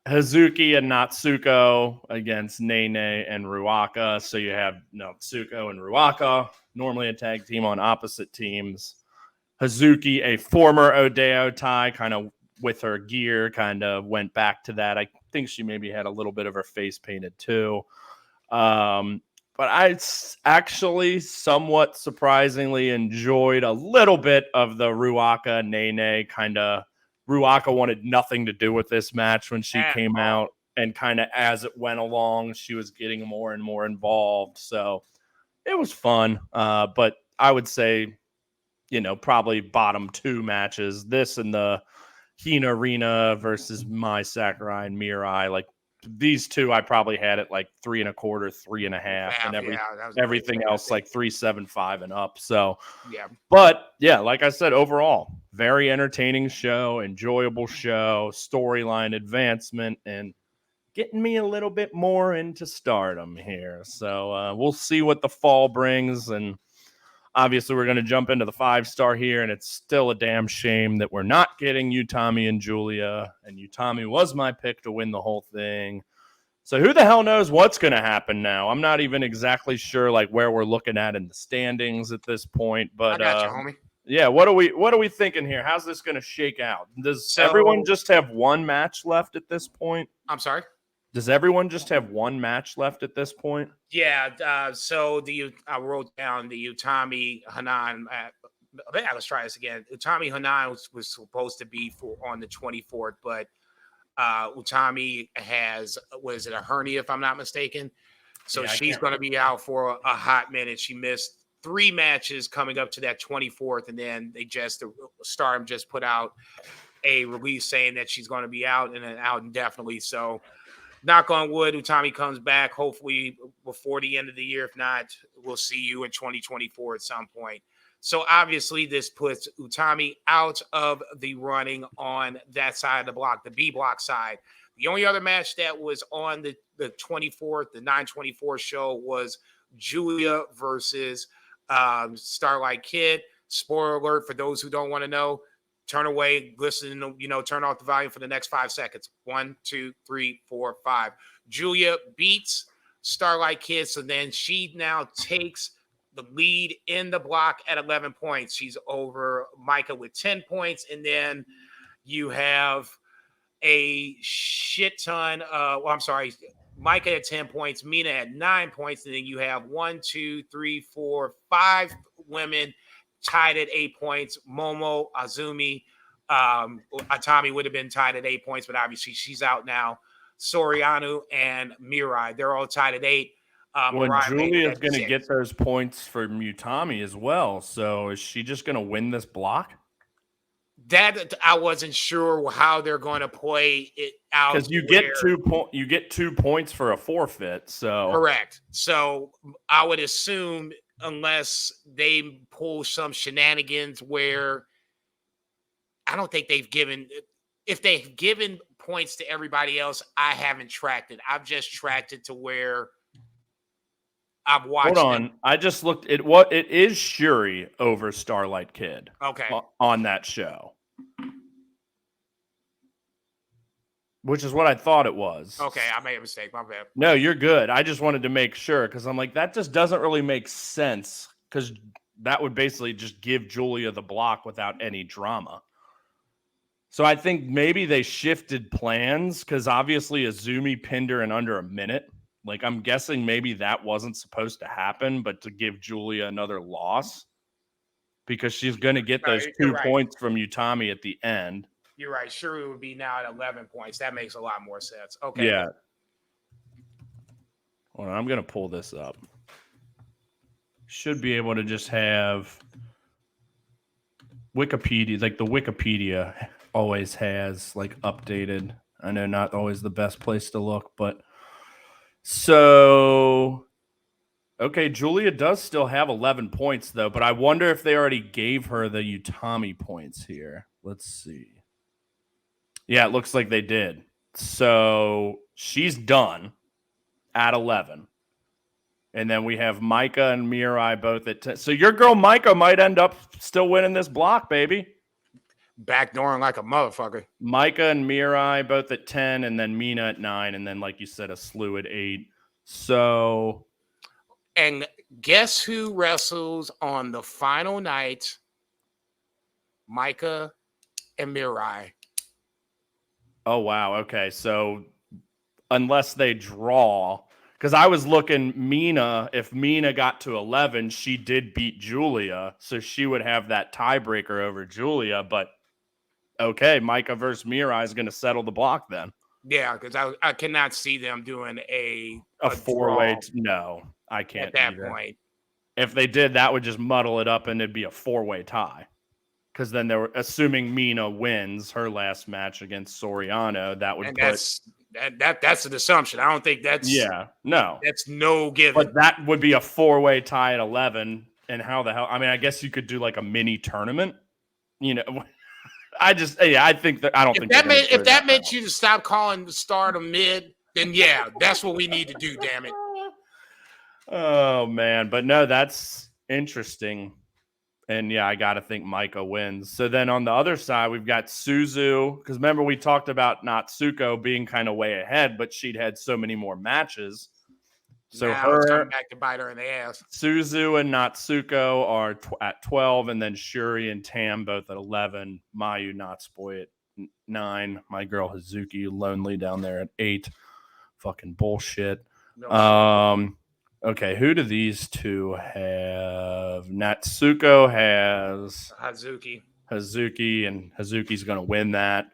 Hazuki and Natsuko against Nene and Ruaka. So you have Natsuko and Ruaka, normally a tag team on opposite teams. Hazuki, a former Odeyo Tai, kind of with her gear, kind of went back to that. I think she maybe had a little bit of her face painted too. But I actually somewhat surprisingly enjoyed a little bit of the Ruaka Nene kind of. Ruaka wanted nothing to do with this match when she came out, and kind of as it went along, she was getting more and more involved. So it was fun. But I would say, probably bottom two matches, this and the Hina Rina versus Mai Sakurai and Mirai. Like these two, I probably had it like 3.25, 3.5, and everything else like 3.75 and up. So yeah, but yeah, like I said, overall, very entertaining show, enjoyable show, storyline advancement, and getting me a little bit more into Stardom here. So we'll see what the fall brings, and obviously we're going to jump into the 5-star here, and it's still a damn shame that we're not getting Utami and Julia, and Utami was my pick to win the whole thing. So who the hell knows what's going to happen now? I'm not even exactly sure like where we're looking at in the standings at this point, but I got you, homie. Yeah, what are we thinking here? How's this going to shake out? Does everyone just have one match left at this point? I'm sorry? Does everyone just have one match left at this point? Yeah, so I wrote down the Utami Hanan. Let's try this again. Utami Hanan was supposed to be on the 24th, but Utami was it a hernia, if I'm not mistaken? So she's going to be out for a hot minute. She missed 3 matches coming up to that 24th, and then Stardom just put out a release saying that she's going to be out and out indefinitely. So knock on wood, Utami comes back hopefully before the end of the year. If not, we'll see you in 2024 at some point. So obviously this puts Utami out of the running on that side of the block, the B block side. The only other match that was on the 24th, the 9/24 show, was Julia versus Starlight Kid. Spoiler alert for those who don't want to know. Turn away, listen, turn off the volume for the next 5 seconds. 1, 2, 3, 4, 5. Julia beats Starlight Kid, so then she now takes the lead in the block at 11 points. She's over Micah with 10 points, and then you have a shit ton. Micah at 10 points, Mina at 9 points, and then you have 1, 2, 3, 4, 5 women tied at 8 points. Momo, Azumi, Atami would have been tied at 8 points, but obviously she's out now. Soriano and Mirai, they're all tied at 8. Julia is going to get those points from Utami as well. So is she just going to win this block? That I wasn't sure how they're going to play it out. Because you get 2 points for a forfeit. So correct. So I would assume, unless they pull some shenanigans where I don't think if they've given points to everybody else, I haven't tracked it. I've just tracked it to where I've watched. Hold on. I just looked at what it is. Shuri over Starlight Kid. Okay. On that show. Which is what I thought it was. Okay, I made a mistake. My bad. No, you're good. I just wanted to make sure because I'm like, that just doesn't really make sense because that would basically just give Julia the block without any drama. So I think maybe they shifted plans because obviously Azumi pinned her in under a minute. Like, I'm guessing maybe that wasn't supposed to happen, but to give Julia another loss because she's going to get those 2 points from Utami at the end. You're right. Shuri would be now at 11 points. That makes a lot more sense. Okay. Yeah. Well, I'm going to pull this up. Should be able to just have Wikipedia, like the Wikipedia always has like updated. I know not always the best place to look, but so okay, Julia does still have 11 points though, but I wonder if they already gave her the Utami points here. Let's see. Yeah, it looks like they did. So she's done at 11. And then we have Micah and Mirai both at 10. So your girl Micah might end up still winning this block, baby. Backdooring like a motherfucker. Micah and Mirai both at 10, and then Mina at 9, and then, like you said, a slew at 8. So. And guess who wrestles on the final night? Micah and Mirai. Oh, wow. Okay. So unless they draw. Because I was looking, Mina, if Mina got to 11, she did beat Julia. So she would have that tiebreaker over Julia. But, okay, Micah versus Mirai is going to settle the block then. Yeah, because I cannot see them doing a four-way. No, I can't. At that point. If they did, that would just muddle it up and it'd be a 4-way tie. Because then they were assuming Mina wins her last match against Soriano. That would that's an assumption. I don't think that's that's no given. But that would be a 4-way tie at 11. And how the hell? I mean, I guess you could do like a mini tournament. You know, I think that I don't think if that meant you to stop calling the Stardom mid, then yeah, that's what we need to do. Damn it. Oh man, but no, that's interesting. And yeah, I got to think Micah wins. So then on the other side, we've got Suzu. Because remember, we talked about Natsuko being kind of way ahead, but she'd had so many more matches. So now it's coming back to bite her in the ass. Suzu and Natsuko are at 12, and then Shuri and Tam both at 11. Mayu, Natsupoi at 9. My girl Hazuki, lonely down there at 8. Fucking bullshit. No. Okay, who do these two have? Natsuko has Hazuki, and Hazuki's going to win that.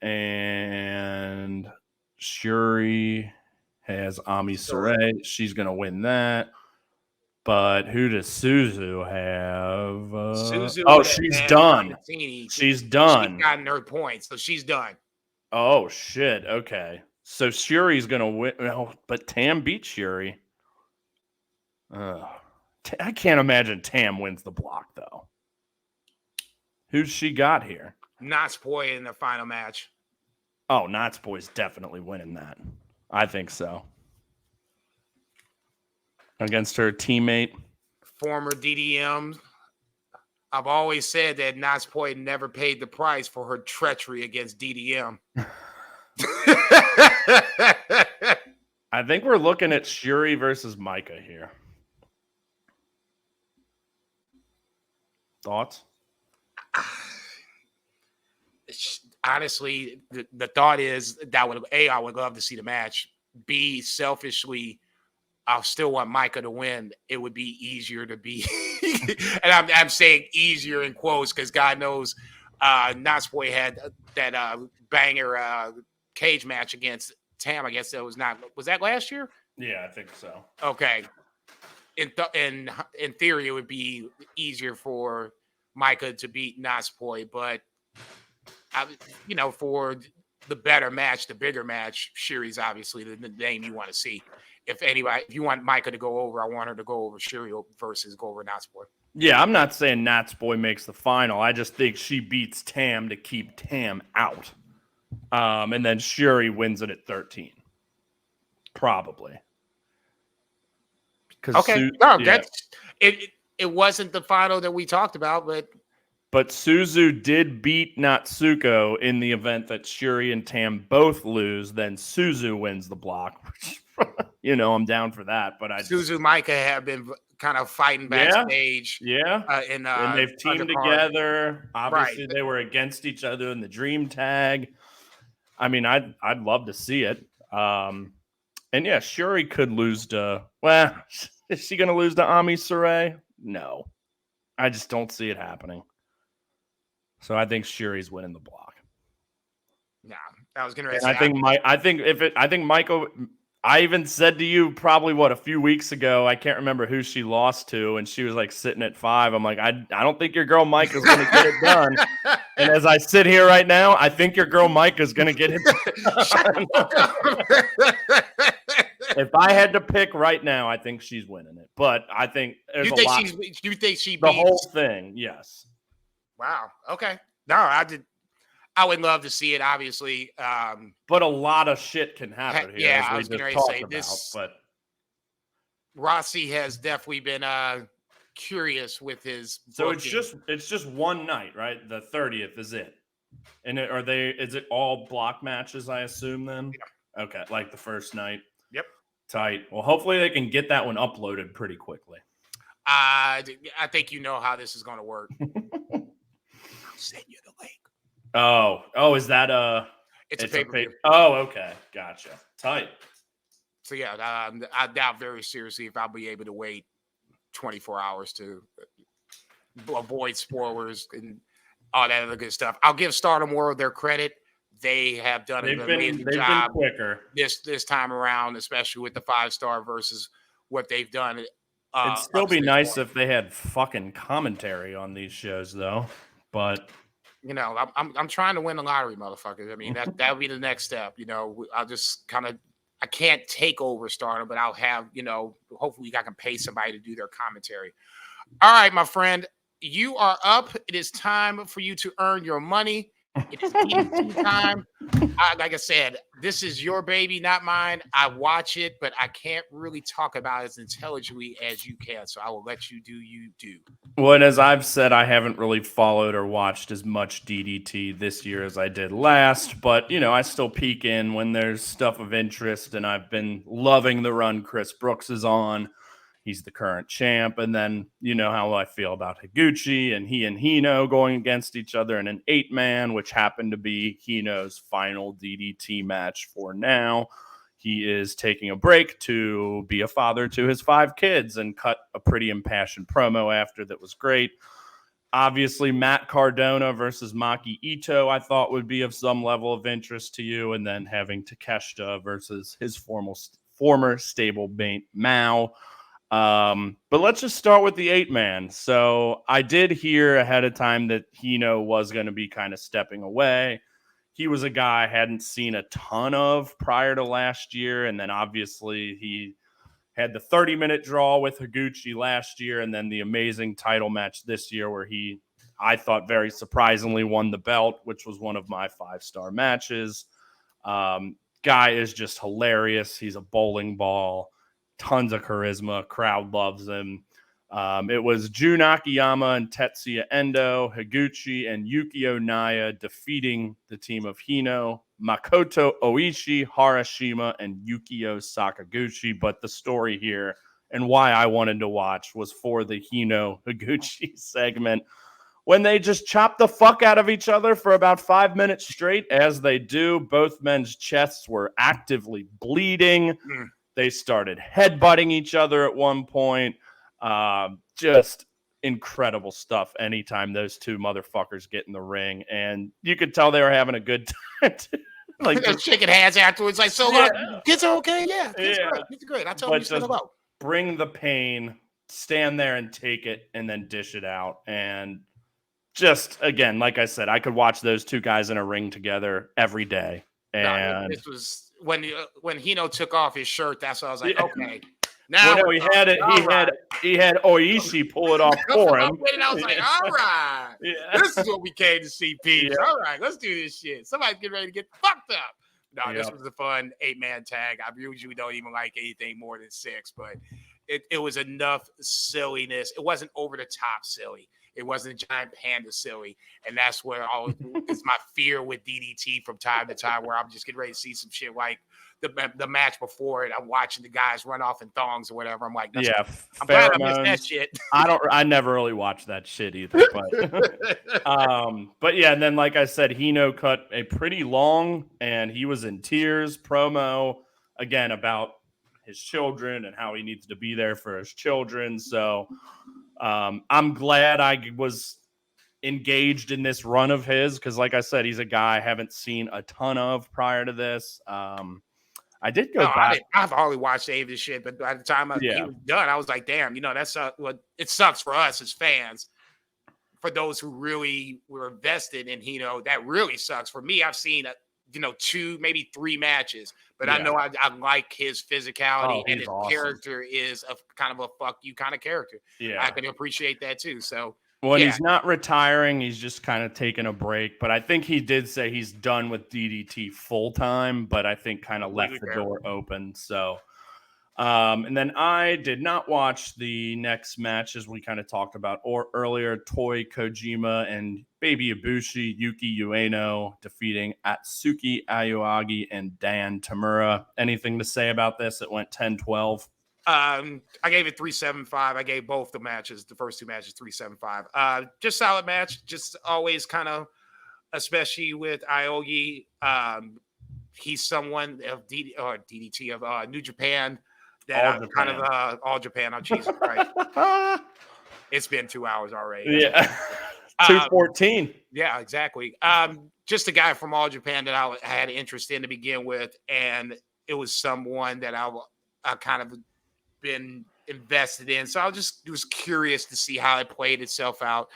And Shuri has Ami Sarai. She's going to win that. But who does Suzu have? She's done. She's done. She's gotten her points, so she's done. Oh, shit. Okay. So Shuri's going to win. Oh, but Tam beat Shuri. I can't imagine Tam wins the block, though. Who's she got here? Natsupoi in the final match. Oh, Natsupoi's definitely winning that. I think so. Against her teammate. Former DDM. I've always said that Natsupoi never paid the price for her treachery against DDM. I think we're looking at Shuri versus Micah here. Thoughts? Honestly, the thought is that I would love to see the match. B, selfishly, I still want Micah to win. It would be easier to be, and I'm saying easier in quotes because God knows Natsupoi had that banger cage match against Tam. I guess that was that last year? Yeah, I think so. Okay. In theory, it would be easier for Micah to beat Natsupoi, but for the better match, the bigger match, Shuri's obviously the name you want to see. If you want Micah to go over, I want her to go over Shuri versus go over Natsupoi. Yeah, I'm not saying Natsupoi makes the final. I just think she beats Tam to keep Tam out. And then Shuri wins it at 13. Probably. Okay. It wasn't the final that we talked about, but Suzu did beat Natsuko in the event that Shuri and Tam both lose. Then Suzu wins the block. I'm down for that. But Suzu Micah have been kind of fighting backstage. Yeah. And they've teamed together. Obviously, they were against each other in the Dream Tag. I mean, I'd love to see it. And yeah, Shuri could lose to. Well, is she going to lose to Ami Sarai? No, I just don't see it happening. So I think Shuri's winning the block. Yeah, I was going to say. I think Michael. I even said to you probably a few weeks ago. I can't remember who she lost to, and she was like sitting at 5. I'm like, I don't think your girl Mike is going to get it done. And as I sit here right now, I think your girl Mike is going to get it done. If I had to pick right now, I think she's winning it. But I think there's you think she the whole thing? Yes. Wow. Okay. No, I would love to see it, obviously. But a lot of shit can happen here. Yeah, as I we was going just to say talked this. About, but Rossi has definitely been curious with his. So booking. it's just one night, right? The 30th is it, and is it all block matches? I assume then. Yeah. Okay, like the first night. Yep. Tight. Well, hopefully they can get that one uploaded pretty quickly. I think you know how this is going to work. I'll send you the link. Oh, is that It's a pay-per-view. Oh, okay, gotcha. Tight. So yeah, I doubt very seriously if I'll be able to wait 24 hours to avoid spoilers and all that other good stuff. I'll give Stardom World their credit. They have done an amazing job quicker this time around, especially with the 5-star versus what they've done. It'd still be nice if they had fucking commentary on these shows, though. But I'm trying to win the lottery, motherfuckers. I mean, that would be the next step. I'll just I can't take over Stardom, but I'll have, hopefully I can pay somebody to do their commentary. All right, my friend, you are up. It is time for you to earn your money. It is DDT time. Like I said, this is your baby, not mine. I watch it, but I can't really talk about it as intelligently as you can. So I will let you do. Well, and as I've said, I haven't really followed or watched as much DDT this year as I did last. But, I still peek in when there's stuff of interest. And I've been loving the run Chris Brooks is on. He's the current champ. And then you know how I feel about Higuchi and Hino going against each other in an 8-man, which happened to be Hino's final DDT match for now. He is taking a break to be a father to his 5 kids and cut a pretty impassioned promo after that was great. Obviously, Matt Cardona versus Maki Ito I thought would be of some level of interest to you. And then having Takeshita versus his former stablemate Mao. But let's just start with the 8-man. So I did hear ahead of time that Hino was going to be kind of stepping away. He was a guy I hadn't seen a ton of prior to last year. And then obviously he had the 30-minute draw with Higuchi last year and then the amazing title match this year where he, I thought very surprisingly, won the belt, which was one of my 5-star matches. Guy is just hilarious. He's a bowling ball. Tons of charisma. Crowd loves him. It was Jun Akiyama and Tetsuya Endo, Higuchi and Yukio Naya defeating the team of Hino, Makoto Oishi, Harashima, and Yukio Sakaguchi. But the story here and why I wanted to watch was for the Hino Higuchi segment when they just chopped the fuck out of each other for about 5 minutes straight, as they do. Both men's chests were actively bleeding. They started headbutting each other at one point. Just incredible stuff anytime those two motherfuckers get in the ring. And you could tell they were having a good time. Like they're shaking hands afterwards. Like, so kids are okay? Yeah. Kids are great. I told you to about. Bring the pain, stand there and take it, and then dish it out. And just, again, like I said, I could watch those two guys in a ring together every day. And this was when Hino took off his shirt. That's when I was like, okay. Now he had Oishi pull it off for him. And I was like, all right, this is what we came to see, Pete. All right, let's do this shit. Somebody's getting ready to get fucked up. No, this was a fun 8-man tag. I usually don't even like anything more than 6, but it was enough silliness. It wasn't over the top silly. it wasn't a giant panda silly. And that's where it's my fear with DDT from time to time, where I'm just getting ready to see some shit like the match before it. I'm watching the guys run off in thongs or whatever. I'm like, I'm glad I missed that shit. I never really watched that shit either, but yeah, and then like I said, Hino cut a pretty long, and he was in tears promo again about his children and how he needs to be there for his children. So I'm glad I was engaged in this run of his, because like I said, he's a guy I haven't seen a ton of prior to this. I did go back. I've already watched Avis shit, but by the time he was done, I was like, damn, that's what it sucks for us as fans. For those who really were invested in Hino, that really sucks. For me, I've seen 2, maybe 3 matches, but I know I like his physicality, and his character is a kind of a fuck you kind of character. Yeah, I can appreciate that too. So. Well, he's not retiring. He's just kind of taking a break. But I think he did say he's done with DDT full time, but I think kind of left the door open. So, and then I did not watch the next matches we kind of talked about earlier. Toi Kojima and Baby Ibushi, Yuki Ueno defeating Atsuki Aoyagi and Dan Tamura. Anything to say about this? It went 10-12. I gave it 3.75. I gave both the first 2 matches, 3.75. Just solid match. Just always kind of, especially with Aogi. He's someone of DDT of New Japan that All Japan. Oh, Jesus Christ! It's been 2 hours already. Yeah, 2:14. Yeah, exactly. Just a guy from All Japan that I had interest in to begin with, and it was someone that I kind of been invested in. So I was curious to see how it played itself out.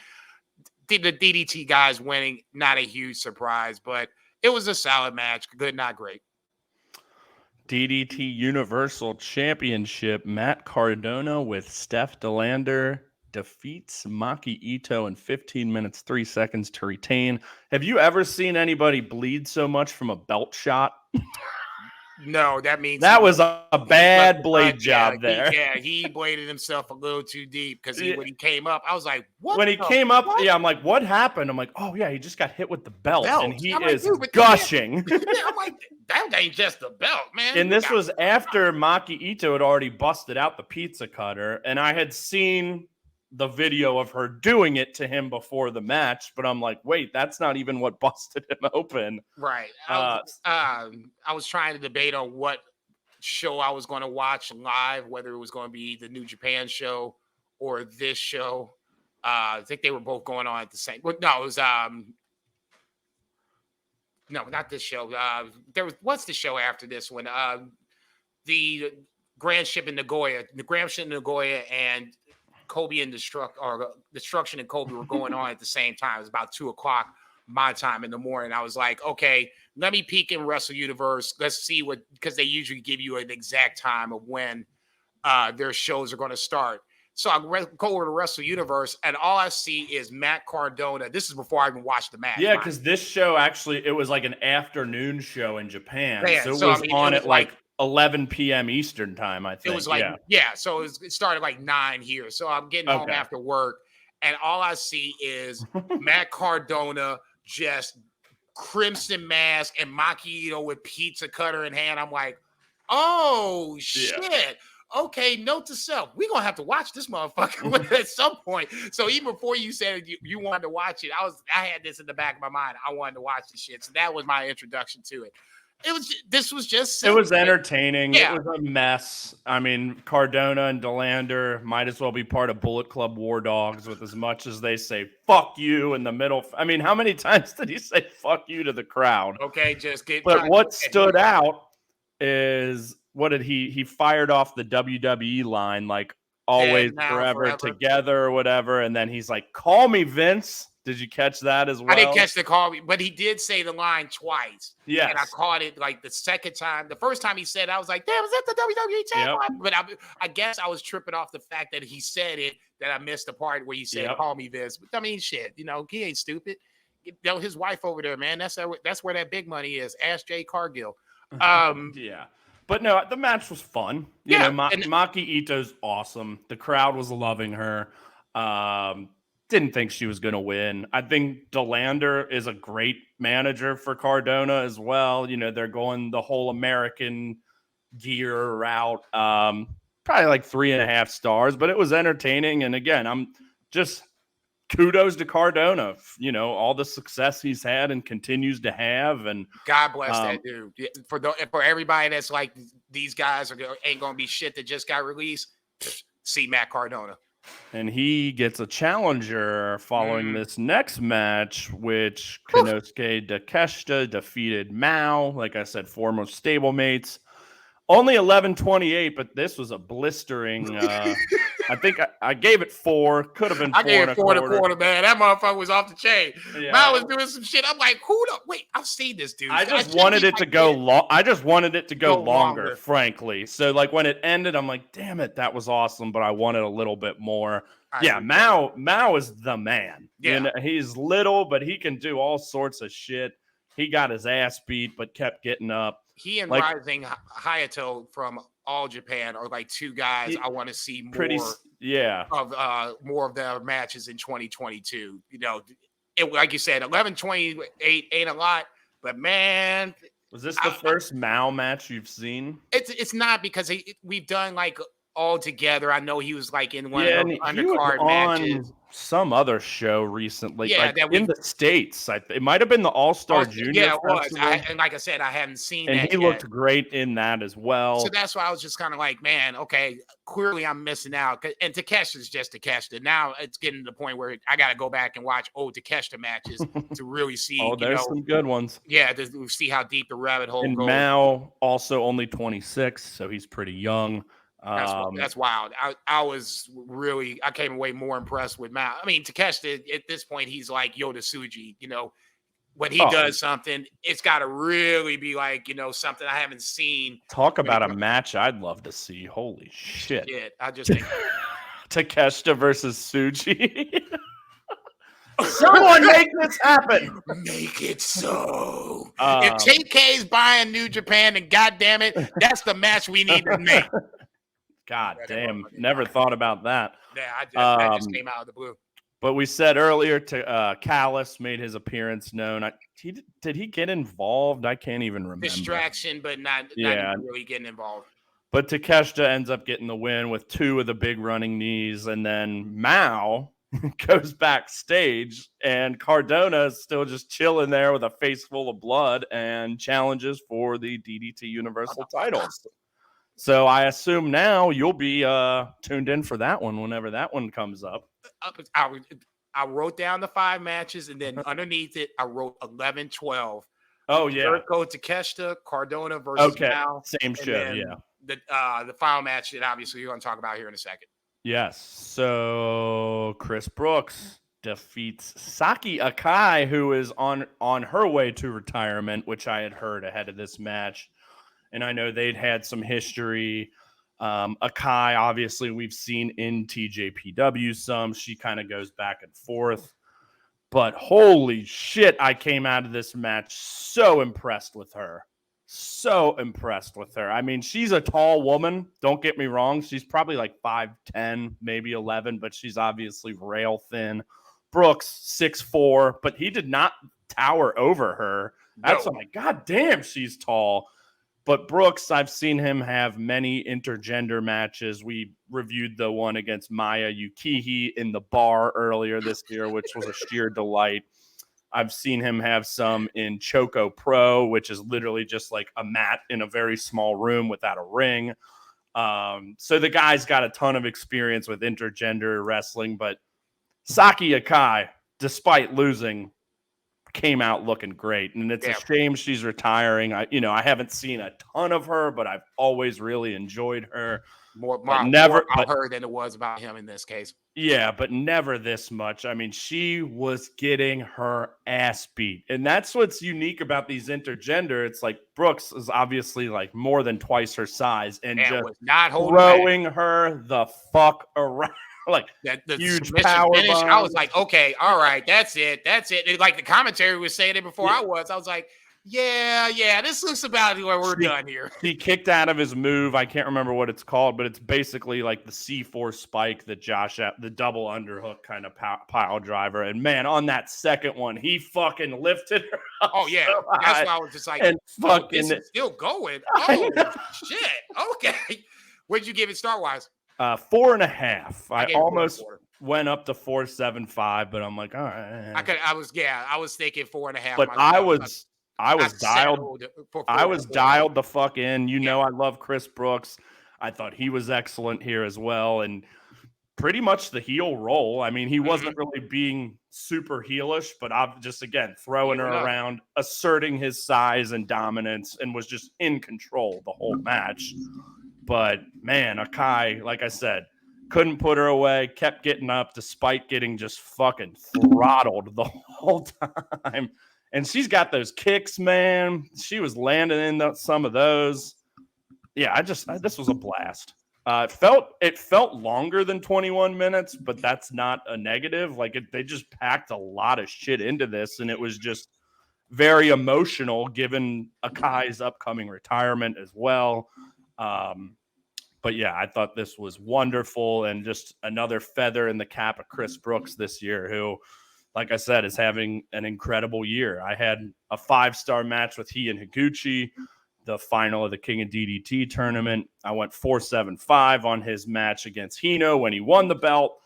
The DDT guys winning, not a huge surprise, but it was a solid match. Good, not great. DDT Universal Championship, Matt Cardona with Steph DeLander defeats Maki Ito in 15 minutes, 3 seconds to retain. Have you ever seen anybody bleed so much from a belt shot? No, that means that was a bad blade job there. He bladed himself a little too deep, because when he came up, I was like, what? When he came up, I'm like, what happened? I'm like, oh yeah, he just got hit with the belt. And he is gushing. I'm like, that ain't just the belt, man. And this was after Maki Ito had already busted out the pizza cutter, and I had seen the video of her doing it to him before the match, but I'm like, wait, that's not even what busted him open. Right. I was trying to debate on what show I was going to watch live, whether it was going to be the New Japan show or this show. I think they were both going on at the same. Well, no, it was no, not this show. What's the show after this one? The Grand Ship in Nagoya, and Kobe and Destruction and Kobe were going on at the same time. It was about 2:00 my time in the morning. I was like, okay, let me peek in Wrestle Universe. Let's see because they usually give you an exact time of when their shows are going to start. So I go over to Wrestle Universe, and all I see is Matt Cardona. This is before I even watched the match. Yeah, because this show actually, it was like an afternoon show in Japan. So it was on at like 11 p.m. Eastern time, I think. It was like, so it started like 9 here. So I'm getting home after work, and all I see is Matt Cardona just crimson mask and Maki Ito with pizza cutter in hand. I'm like, oh, shit. Yeah. Okay, note to self, we're going to have to watch this motherfucker at some point. So even before you said you wanted to watch it, I had this in the back of my mind. I wanted to watch this shit. So that was my introduction to it. This was just simple. It was entertaining. Yeah. It was a mess. I mean, Cardona and DeLander might as well be part of Bullet Club War Dogs, with as much as they say fuck you in the middle. I mean, how many times did he say fuck you to the crowd? Okay, but what stood out is, what did he fired off the WWE line, like always, forever together or whatever, and then he's like, call me Vince. Did you catch that as well? I didn't catch the call, but he did say the line twice. Yeah, and I caught it like the second time. The first time he said, I was like, "Damn, is that the WWE tagline?" But I guess I was tripping off the fact that he said it, that I missed the part where he said, "Call me Vince." But I mean, shit, he ain't stupid. His wife over there, man. That's where that big money is. Ask Jay Cargill. Yeah. But no, the match was fun. You know, Maki Ito's awesome. The crowd was loving her. Didn't think she was going to win. I think DeLander is a great manager for Cardona as well. You know, they're going the whole American gear route. Probably like 3.5 stars, but it was entertaining. And again, I'm just kudos to Cardona. You know, all the success he's had and continues to have. And God bless that dude. For everybody that's like, these guys ain't going to be shit that just got released, see Matt Cardona. And he gets a challenger following this next match, which Konosuke Takeshita defeated Mao. Like I said, foremost stablemates. Only 11:28, but this was a blistering. I think I gave it 4. Could have been 4. I gave it 4 1/4, man. That motherfucker was off the chain. Yeah. Mao was doing some shit. I'm like, wait, I've seen this dude. I just wanted it to go long. I just wanted it to go longer, frankly. So like when it ended, I'm like, damn it, that was awesome, but I wanted a little bit more. Mao is the man. Yeah, you know, he's little, but he can do all sorts of shit. He got his ass beat, but kept getting up. He and Rising Hayato from All Japan are like two guys I want to see more of their matches in 2022. You know, like you said, 11:28 ain't a lot, but man, was this the first Mao match you've seen? It's not, because we've done like All Together. I know he was like in one of the undercard matches. Some other show recently, in the States. It might have been the All-Star Junior. Yeah, it was. And like I said, I hadn't seen that. And he looked great in that as well. So that's why I was just kind of like, man, okay, clearly I'm missing out. And Takeshita's just Takeshita. Now it's getting to the point where I got to go back and watch old Takeshita matches to really see. There's some good ones. Yeah, to see how deep the rabbit hole goes. Mao also only 26, so he's pretty young. That's wild. I came away more impressed with Mao. I mean, Takeshita at this point, he's like Yota Tsuji. You know, when he does something, it's got to really be like, you know, something I haven't seen. Talk about a match I'd love to see. Holy shit! I just think Takeshita versus Tsuji. Someone make this happen. Make it so. If TK's buying New Japan, then goddamn it, that's the match we need to make. God damn, never thought about that. Yeah, that just came out of the blue. But we said earlier to Callis made his appearance known. Did he get involved? I can't even remember. Distraction, but not really getting involved. But Takeshita ends up getting the win with 2 of the big running knees, and then Mao goes backstage, and Cardona is still just chilling there with a face full of blood and challenges for the DDT Universal titles. So I assume now you'll be tuned in for that one whenever that one comes up. I wrote down the 5 matches, and then underneath it, I wrote 11-12. Oh, yeah. Jericho Takeshita, Cardona versus Mao. Same show, yeah. The final match that obviously you're going to talk about here in a second. Yes. So Chris Brooks defeats Saki Akai, who is on her way to retirement, which I had heard ahead of this match. And I know they'd had some history. Akai, obviously, we've seen in TJPW some. She kind of goes back and forth. But holy shit, I came out of this match so impressed with her. I mean, she's a tall woman. Don't get me wrong. She's probably like 5'10", maybe 11, but she's obviously rail thin. Brooks, 6'4", but he did not tower over her. That's like, God damn, she's tall. But Brooks, I've seen him have many intergender matches. We reviewed the one against Maya Yukihi in the bar earlier this year, which was a sheer delight. I've seen him have some in Choco Pro, which is literally just like a mat in a very small room without a ring. So the guy's got a ton of experience with intergender wrestling, but Saki Akai, despite losing, came out looking great, and it's a shame she's retiring. I haven't seen a ton of her, but I've always really enjoyed her. More about her than it was about him in this case. Yeah, but never this much. I mean, she was getting her ass beat, and that's what's unique about these intergender. It's like Brooks is obviously like more than twice her size, and just was not throwing her the fuck around. Like the huge power finish. I was like, okay, all right, that's it. And like the commentary was saying it before I was like, Yeah. This looks about where we're done here. He kicked out of his move. I can't remember what it's called, but it's basically like the C4 spike that the double underhook kind of pile driver. And man, on that second one, he fucking lifted her up. Oh yeah, so that's why I was just like, and this is still going. Oh shit. Okay, what'd you give it star wise? 4.5. I almost went up to 4.75, but I'm like, all right. I was thinking 4.5. But I was dialed the fuck in. You know, I love Chris Brooks. I thought he was excellent here as well. And pretty much the heel role. I mean, he wasn't really being super heelish, but I'm just, again, throwing her around, asserting his size and dominance, and was just in control the whole match. But man, Akai, like I said, couldn't put her away, kept getting up despite getting just fucking throttled the whole time. And she's got those kicks, man. She was landing in some of those. Yeah, this was a blast. It felt longer than 21 minutes, but that's not a negative. Like they just packed a lot of shit into this, and it was just very emotional given Akai's upcoming retirement as well. But yeah, I thought this was wonderful and just another feather in the cap of Chris Brooks this year, who, like I said, is having an incredible year. I had a 5-star match with he and Higuchi, the final of the King of DDT tournament. I went 4.75 on his match against Hino when he won the belt.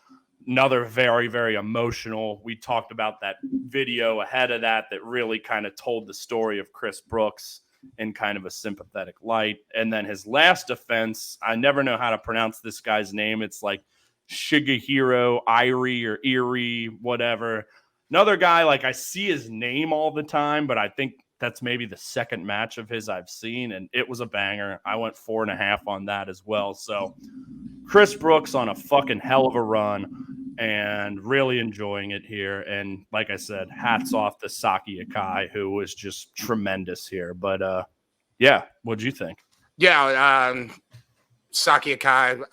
Another very, very emotional. We talked about that video ahead of that really kind of told the story of Chris Brooks in kind of a sympathetic light. And then his last defense, I never know how to pronounce this guy's name. It's like Shigehiro Irie, whatever. Another guy, like I see his name all the time, but I think that's maybe the second match of his I've seen, and it was a banger. I went 4.5 on that as well. So Chris Brooks on a fucking hell of a run and really enjoying it here. And like I said, hats off to Saki Akai, who was just tremendous here. But yeah, what'd you think? Yeah, Saki Akai,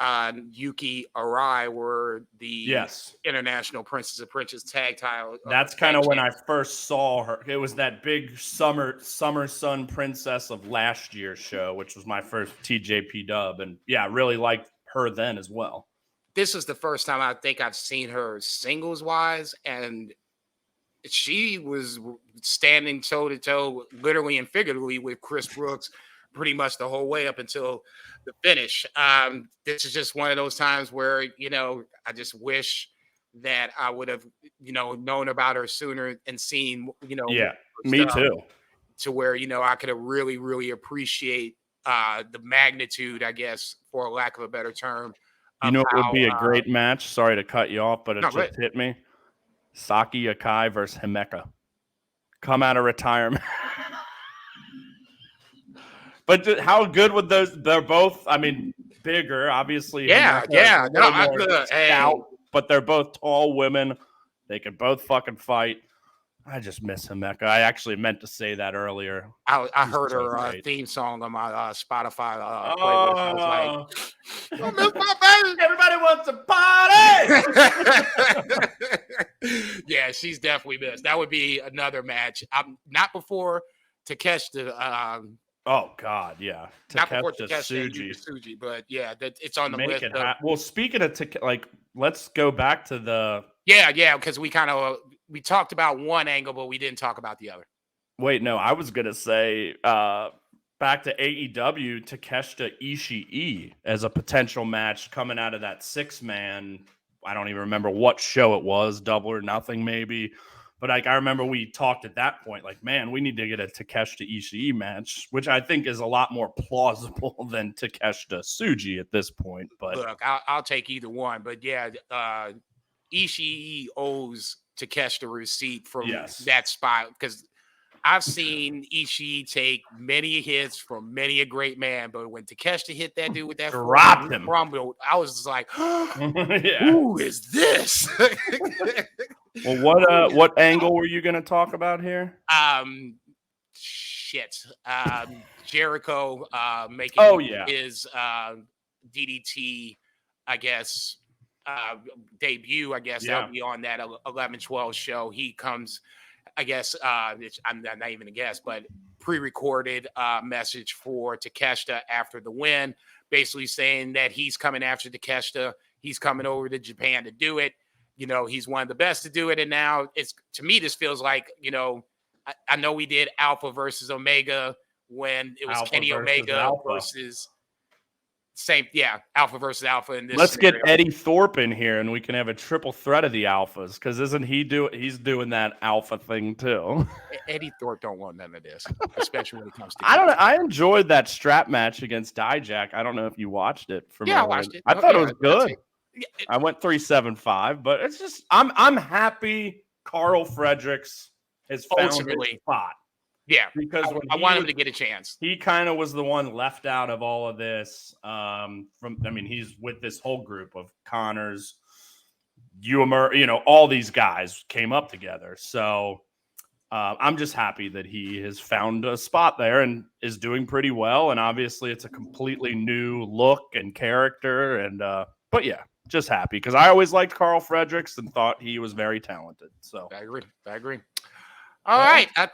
Yuki Arai were the International Princess of Princes tag title. That's kind of when I first saw her. It was that big Summer Sun Princess of last year's show, which was my first TJP dub. And yeah, I really liked her then as well. This was the first time I think I've seen her singles wise, and she was standing toe to toe, literally and figuratively, with Chris Brooks pretty much the whole way up until the finish. This is just one of those times where, I just wish that I would have, known about her sooner and seen, yeah, me too. To where, I could have really, really appreciate the magnitude, I guess, for lack of a better term. You know, it would be a great match. Sorry to cut you off, but it just hit me. Saki Akai versus Himeka. Come out of retirement. But how good would those? They're both, I mean, bigger, obviously. Yeah. No, I'm good. But they're both tall women. They could both fucking fight. I just miss Himeka. I actually meant to say that earlier. I heard her theme song on my Spotify playlist. I was like, I miss my baby. Everybody wants a party. Yeah, she's definitely missed. That would be another match. Not before Takeshita. Oh God, yeah. Not before Takeshita Tsuji, but yeah, it's on the list. Well, speaking of let's go back to the. Yeah, because we talked about one angle, but we didn't talk about the other. Wait, no, I was gonna say back to AEW, Takeshita Ishii as a potential match coming out of that 6-man. I don't even remember what show it was, Double or Nothing maybe. But I remember we talked at that point, like, man, we need to get a Takeshita Ishii match, which I think is a lot more plausible than Takeshita Tsuji at this point. But look, I'll take either one. But yeah, Ishii owes Takeshita a receipt from that spot, because I've seen Ishii take many hits from many a great man, but when Takeshita hit that dude with that dropped him, rumble, I was just like, who is this? Well, what angle were you going to talk about here? Jericho making his DDT, I guess, debut. I guess that'll be on that 11-12 show. He comes I guess I'm not even a guess, but pre-recorded message for Takeshita after the win, basically saying that he's coming after Takeshita. He's coming over to Japan to do it. He's one of the best to do it. And now to me, this feels like, I know we did Alpha versus Omega when it was Kenny Omega versus Alpha versus Alpha in this. Let's scenario. get Eddie Thorpe in here and we can have a triple threat of the Alphas, because isn't he's doing that Alpha thing too. Eddie Thorpe don't want none of this, especially when it comes to I enjoyed that strap match against Dijak. I don't know if you watched it. I watched it. I thought it was good. I went 3-7-5, but it's just I'm happy Carl Fredericks has found his spot. Yeah, because I want him to get a chance. He kind of was the one left out of all of this. He's with this whole group of Connors, all these guys came up together. So I'm just happy that he has found a spot there and is doing pretty well. And obviously, it's a completely new look and character. And but yeah, just happy because I always liked Carl Fredericks and thought he was very talented. So I agree. All right, I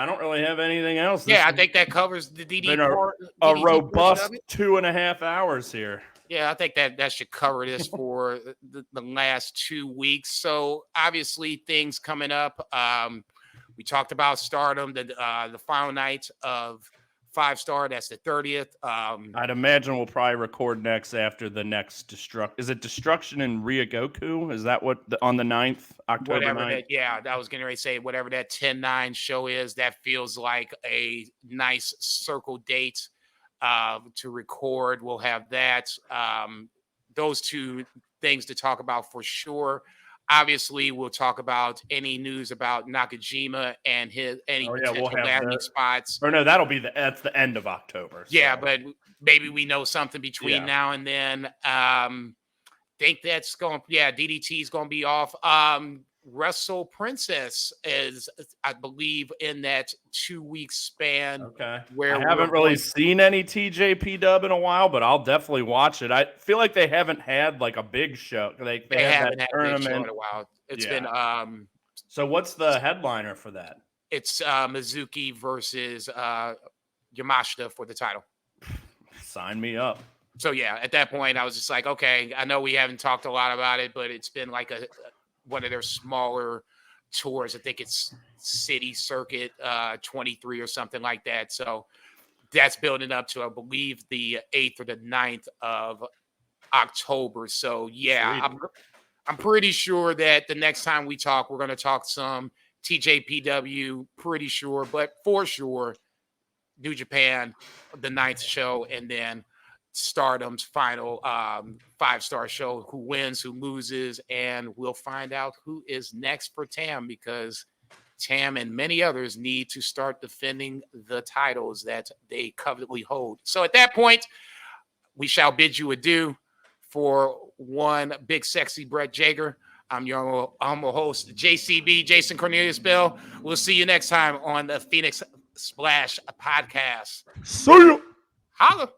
don't really have anything else. I think that covers the DD part. A robust 2.5 hours here. Yeah, I think that should cover this for the last 2 weeks. So obviously things coming up. We talked about Stardom, the final night of 5-star. That's the 30th. I'd imagine we'll probably record next after the next Is it Destruction in Ryogoku? Is that what on the 9th, October whatever 9th? I was getting ready to say whatever that 10-9 show is. That feels like a nice circle date to record. We'll have that. Those two things to talk about for sure. Obviously, we'll talk about any news about Nakajima and any potential landing spots. Or no, that's the end of October. So. Yeah, but maybe we know something between now and then. Think that's going. Yeah, DDT is going to be off. Wrestle Princess is, I believe, in that 2-week span. Okay. Where I haven't really seen any TJP dub in a while, but I'll definitely watch it. I feel like they haven't had like a big show. They haven't had a big show in a while. It's been. So what's the headliner for that? It's Mizuki versus Yamashita for the title. Sign me up. So yeah, at that point, I was just like, okay, I know we haven't talked a lot about it, but it's been like one of their smaller tours. I think it's City Circuit 23 or something like that. So that's building up to, I believe, the 8th or the 9th of October. So yeah, I'm pretty sure that the next time we talk, we're going to talk some TJPW, pretty sure, but for sure, New Japan, the 9th show, and then Stardom's final 5-star show, who wins, who loses, and we'll find out who is next for Tam, because Tam and many others need to start defending the titles that they covetedly hold. So at that point, we shall bid you adieu. For one big sexy Brett Jager, I'm your humble host, JCB, Jason Cornelius Bell. We'll see you next time on the Phoenix Splash podcast. See you. Holla.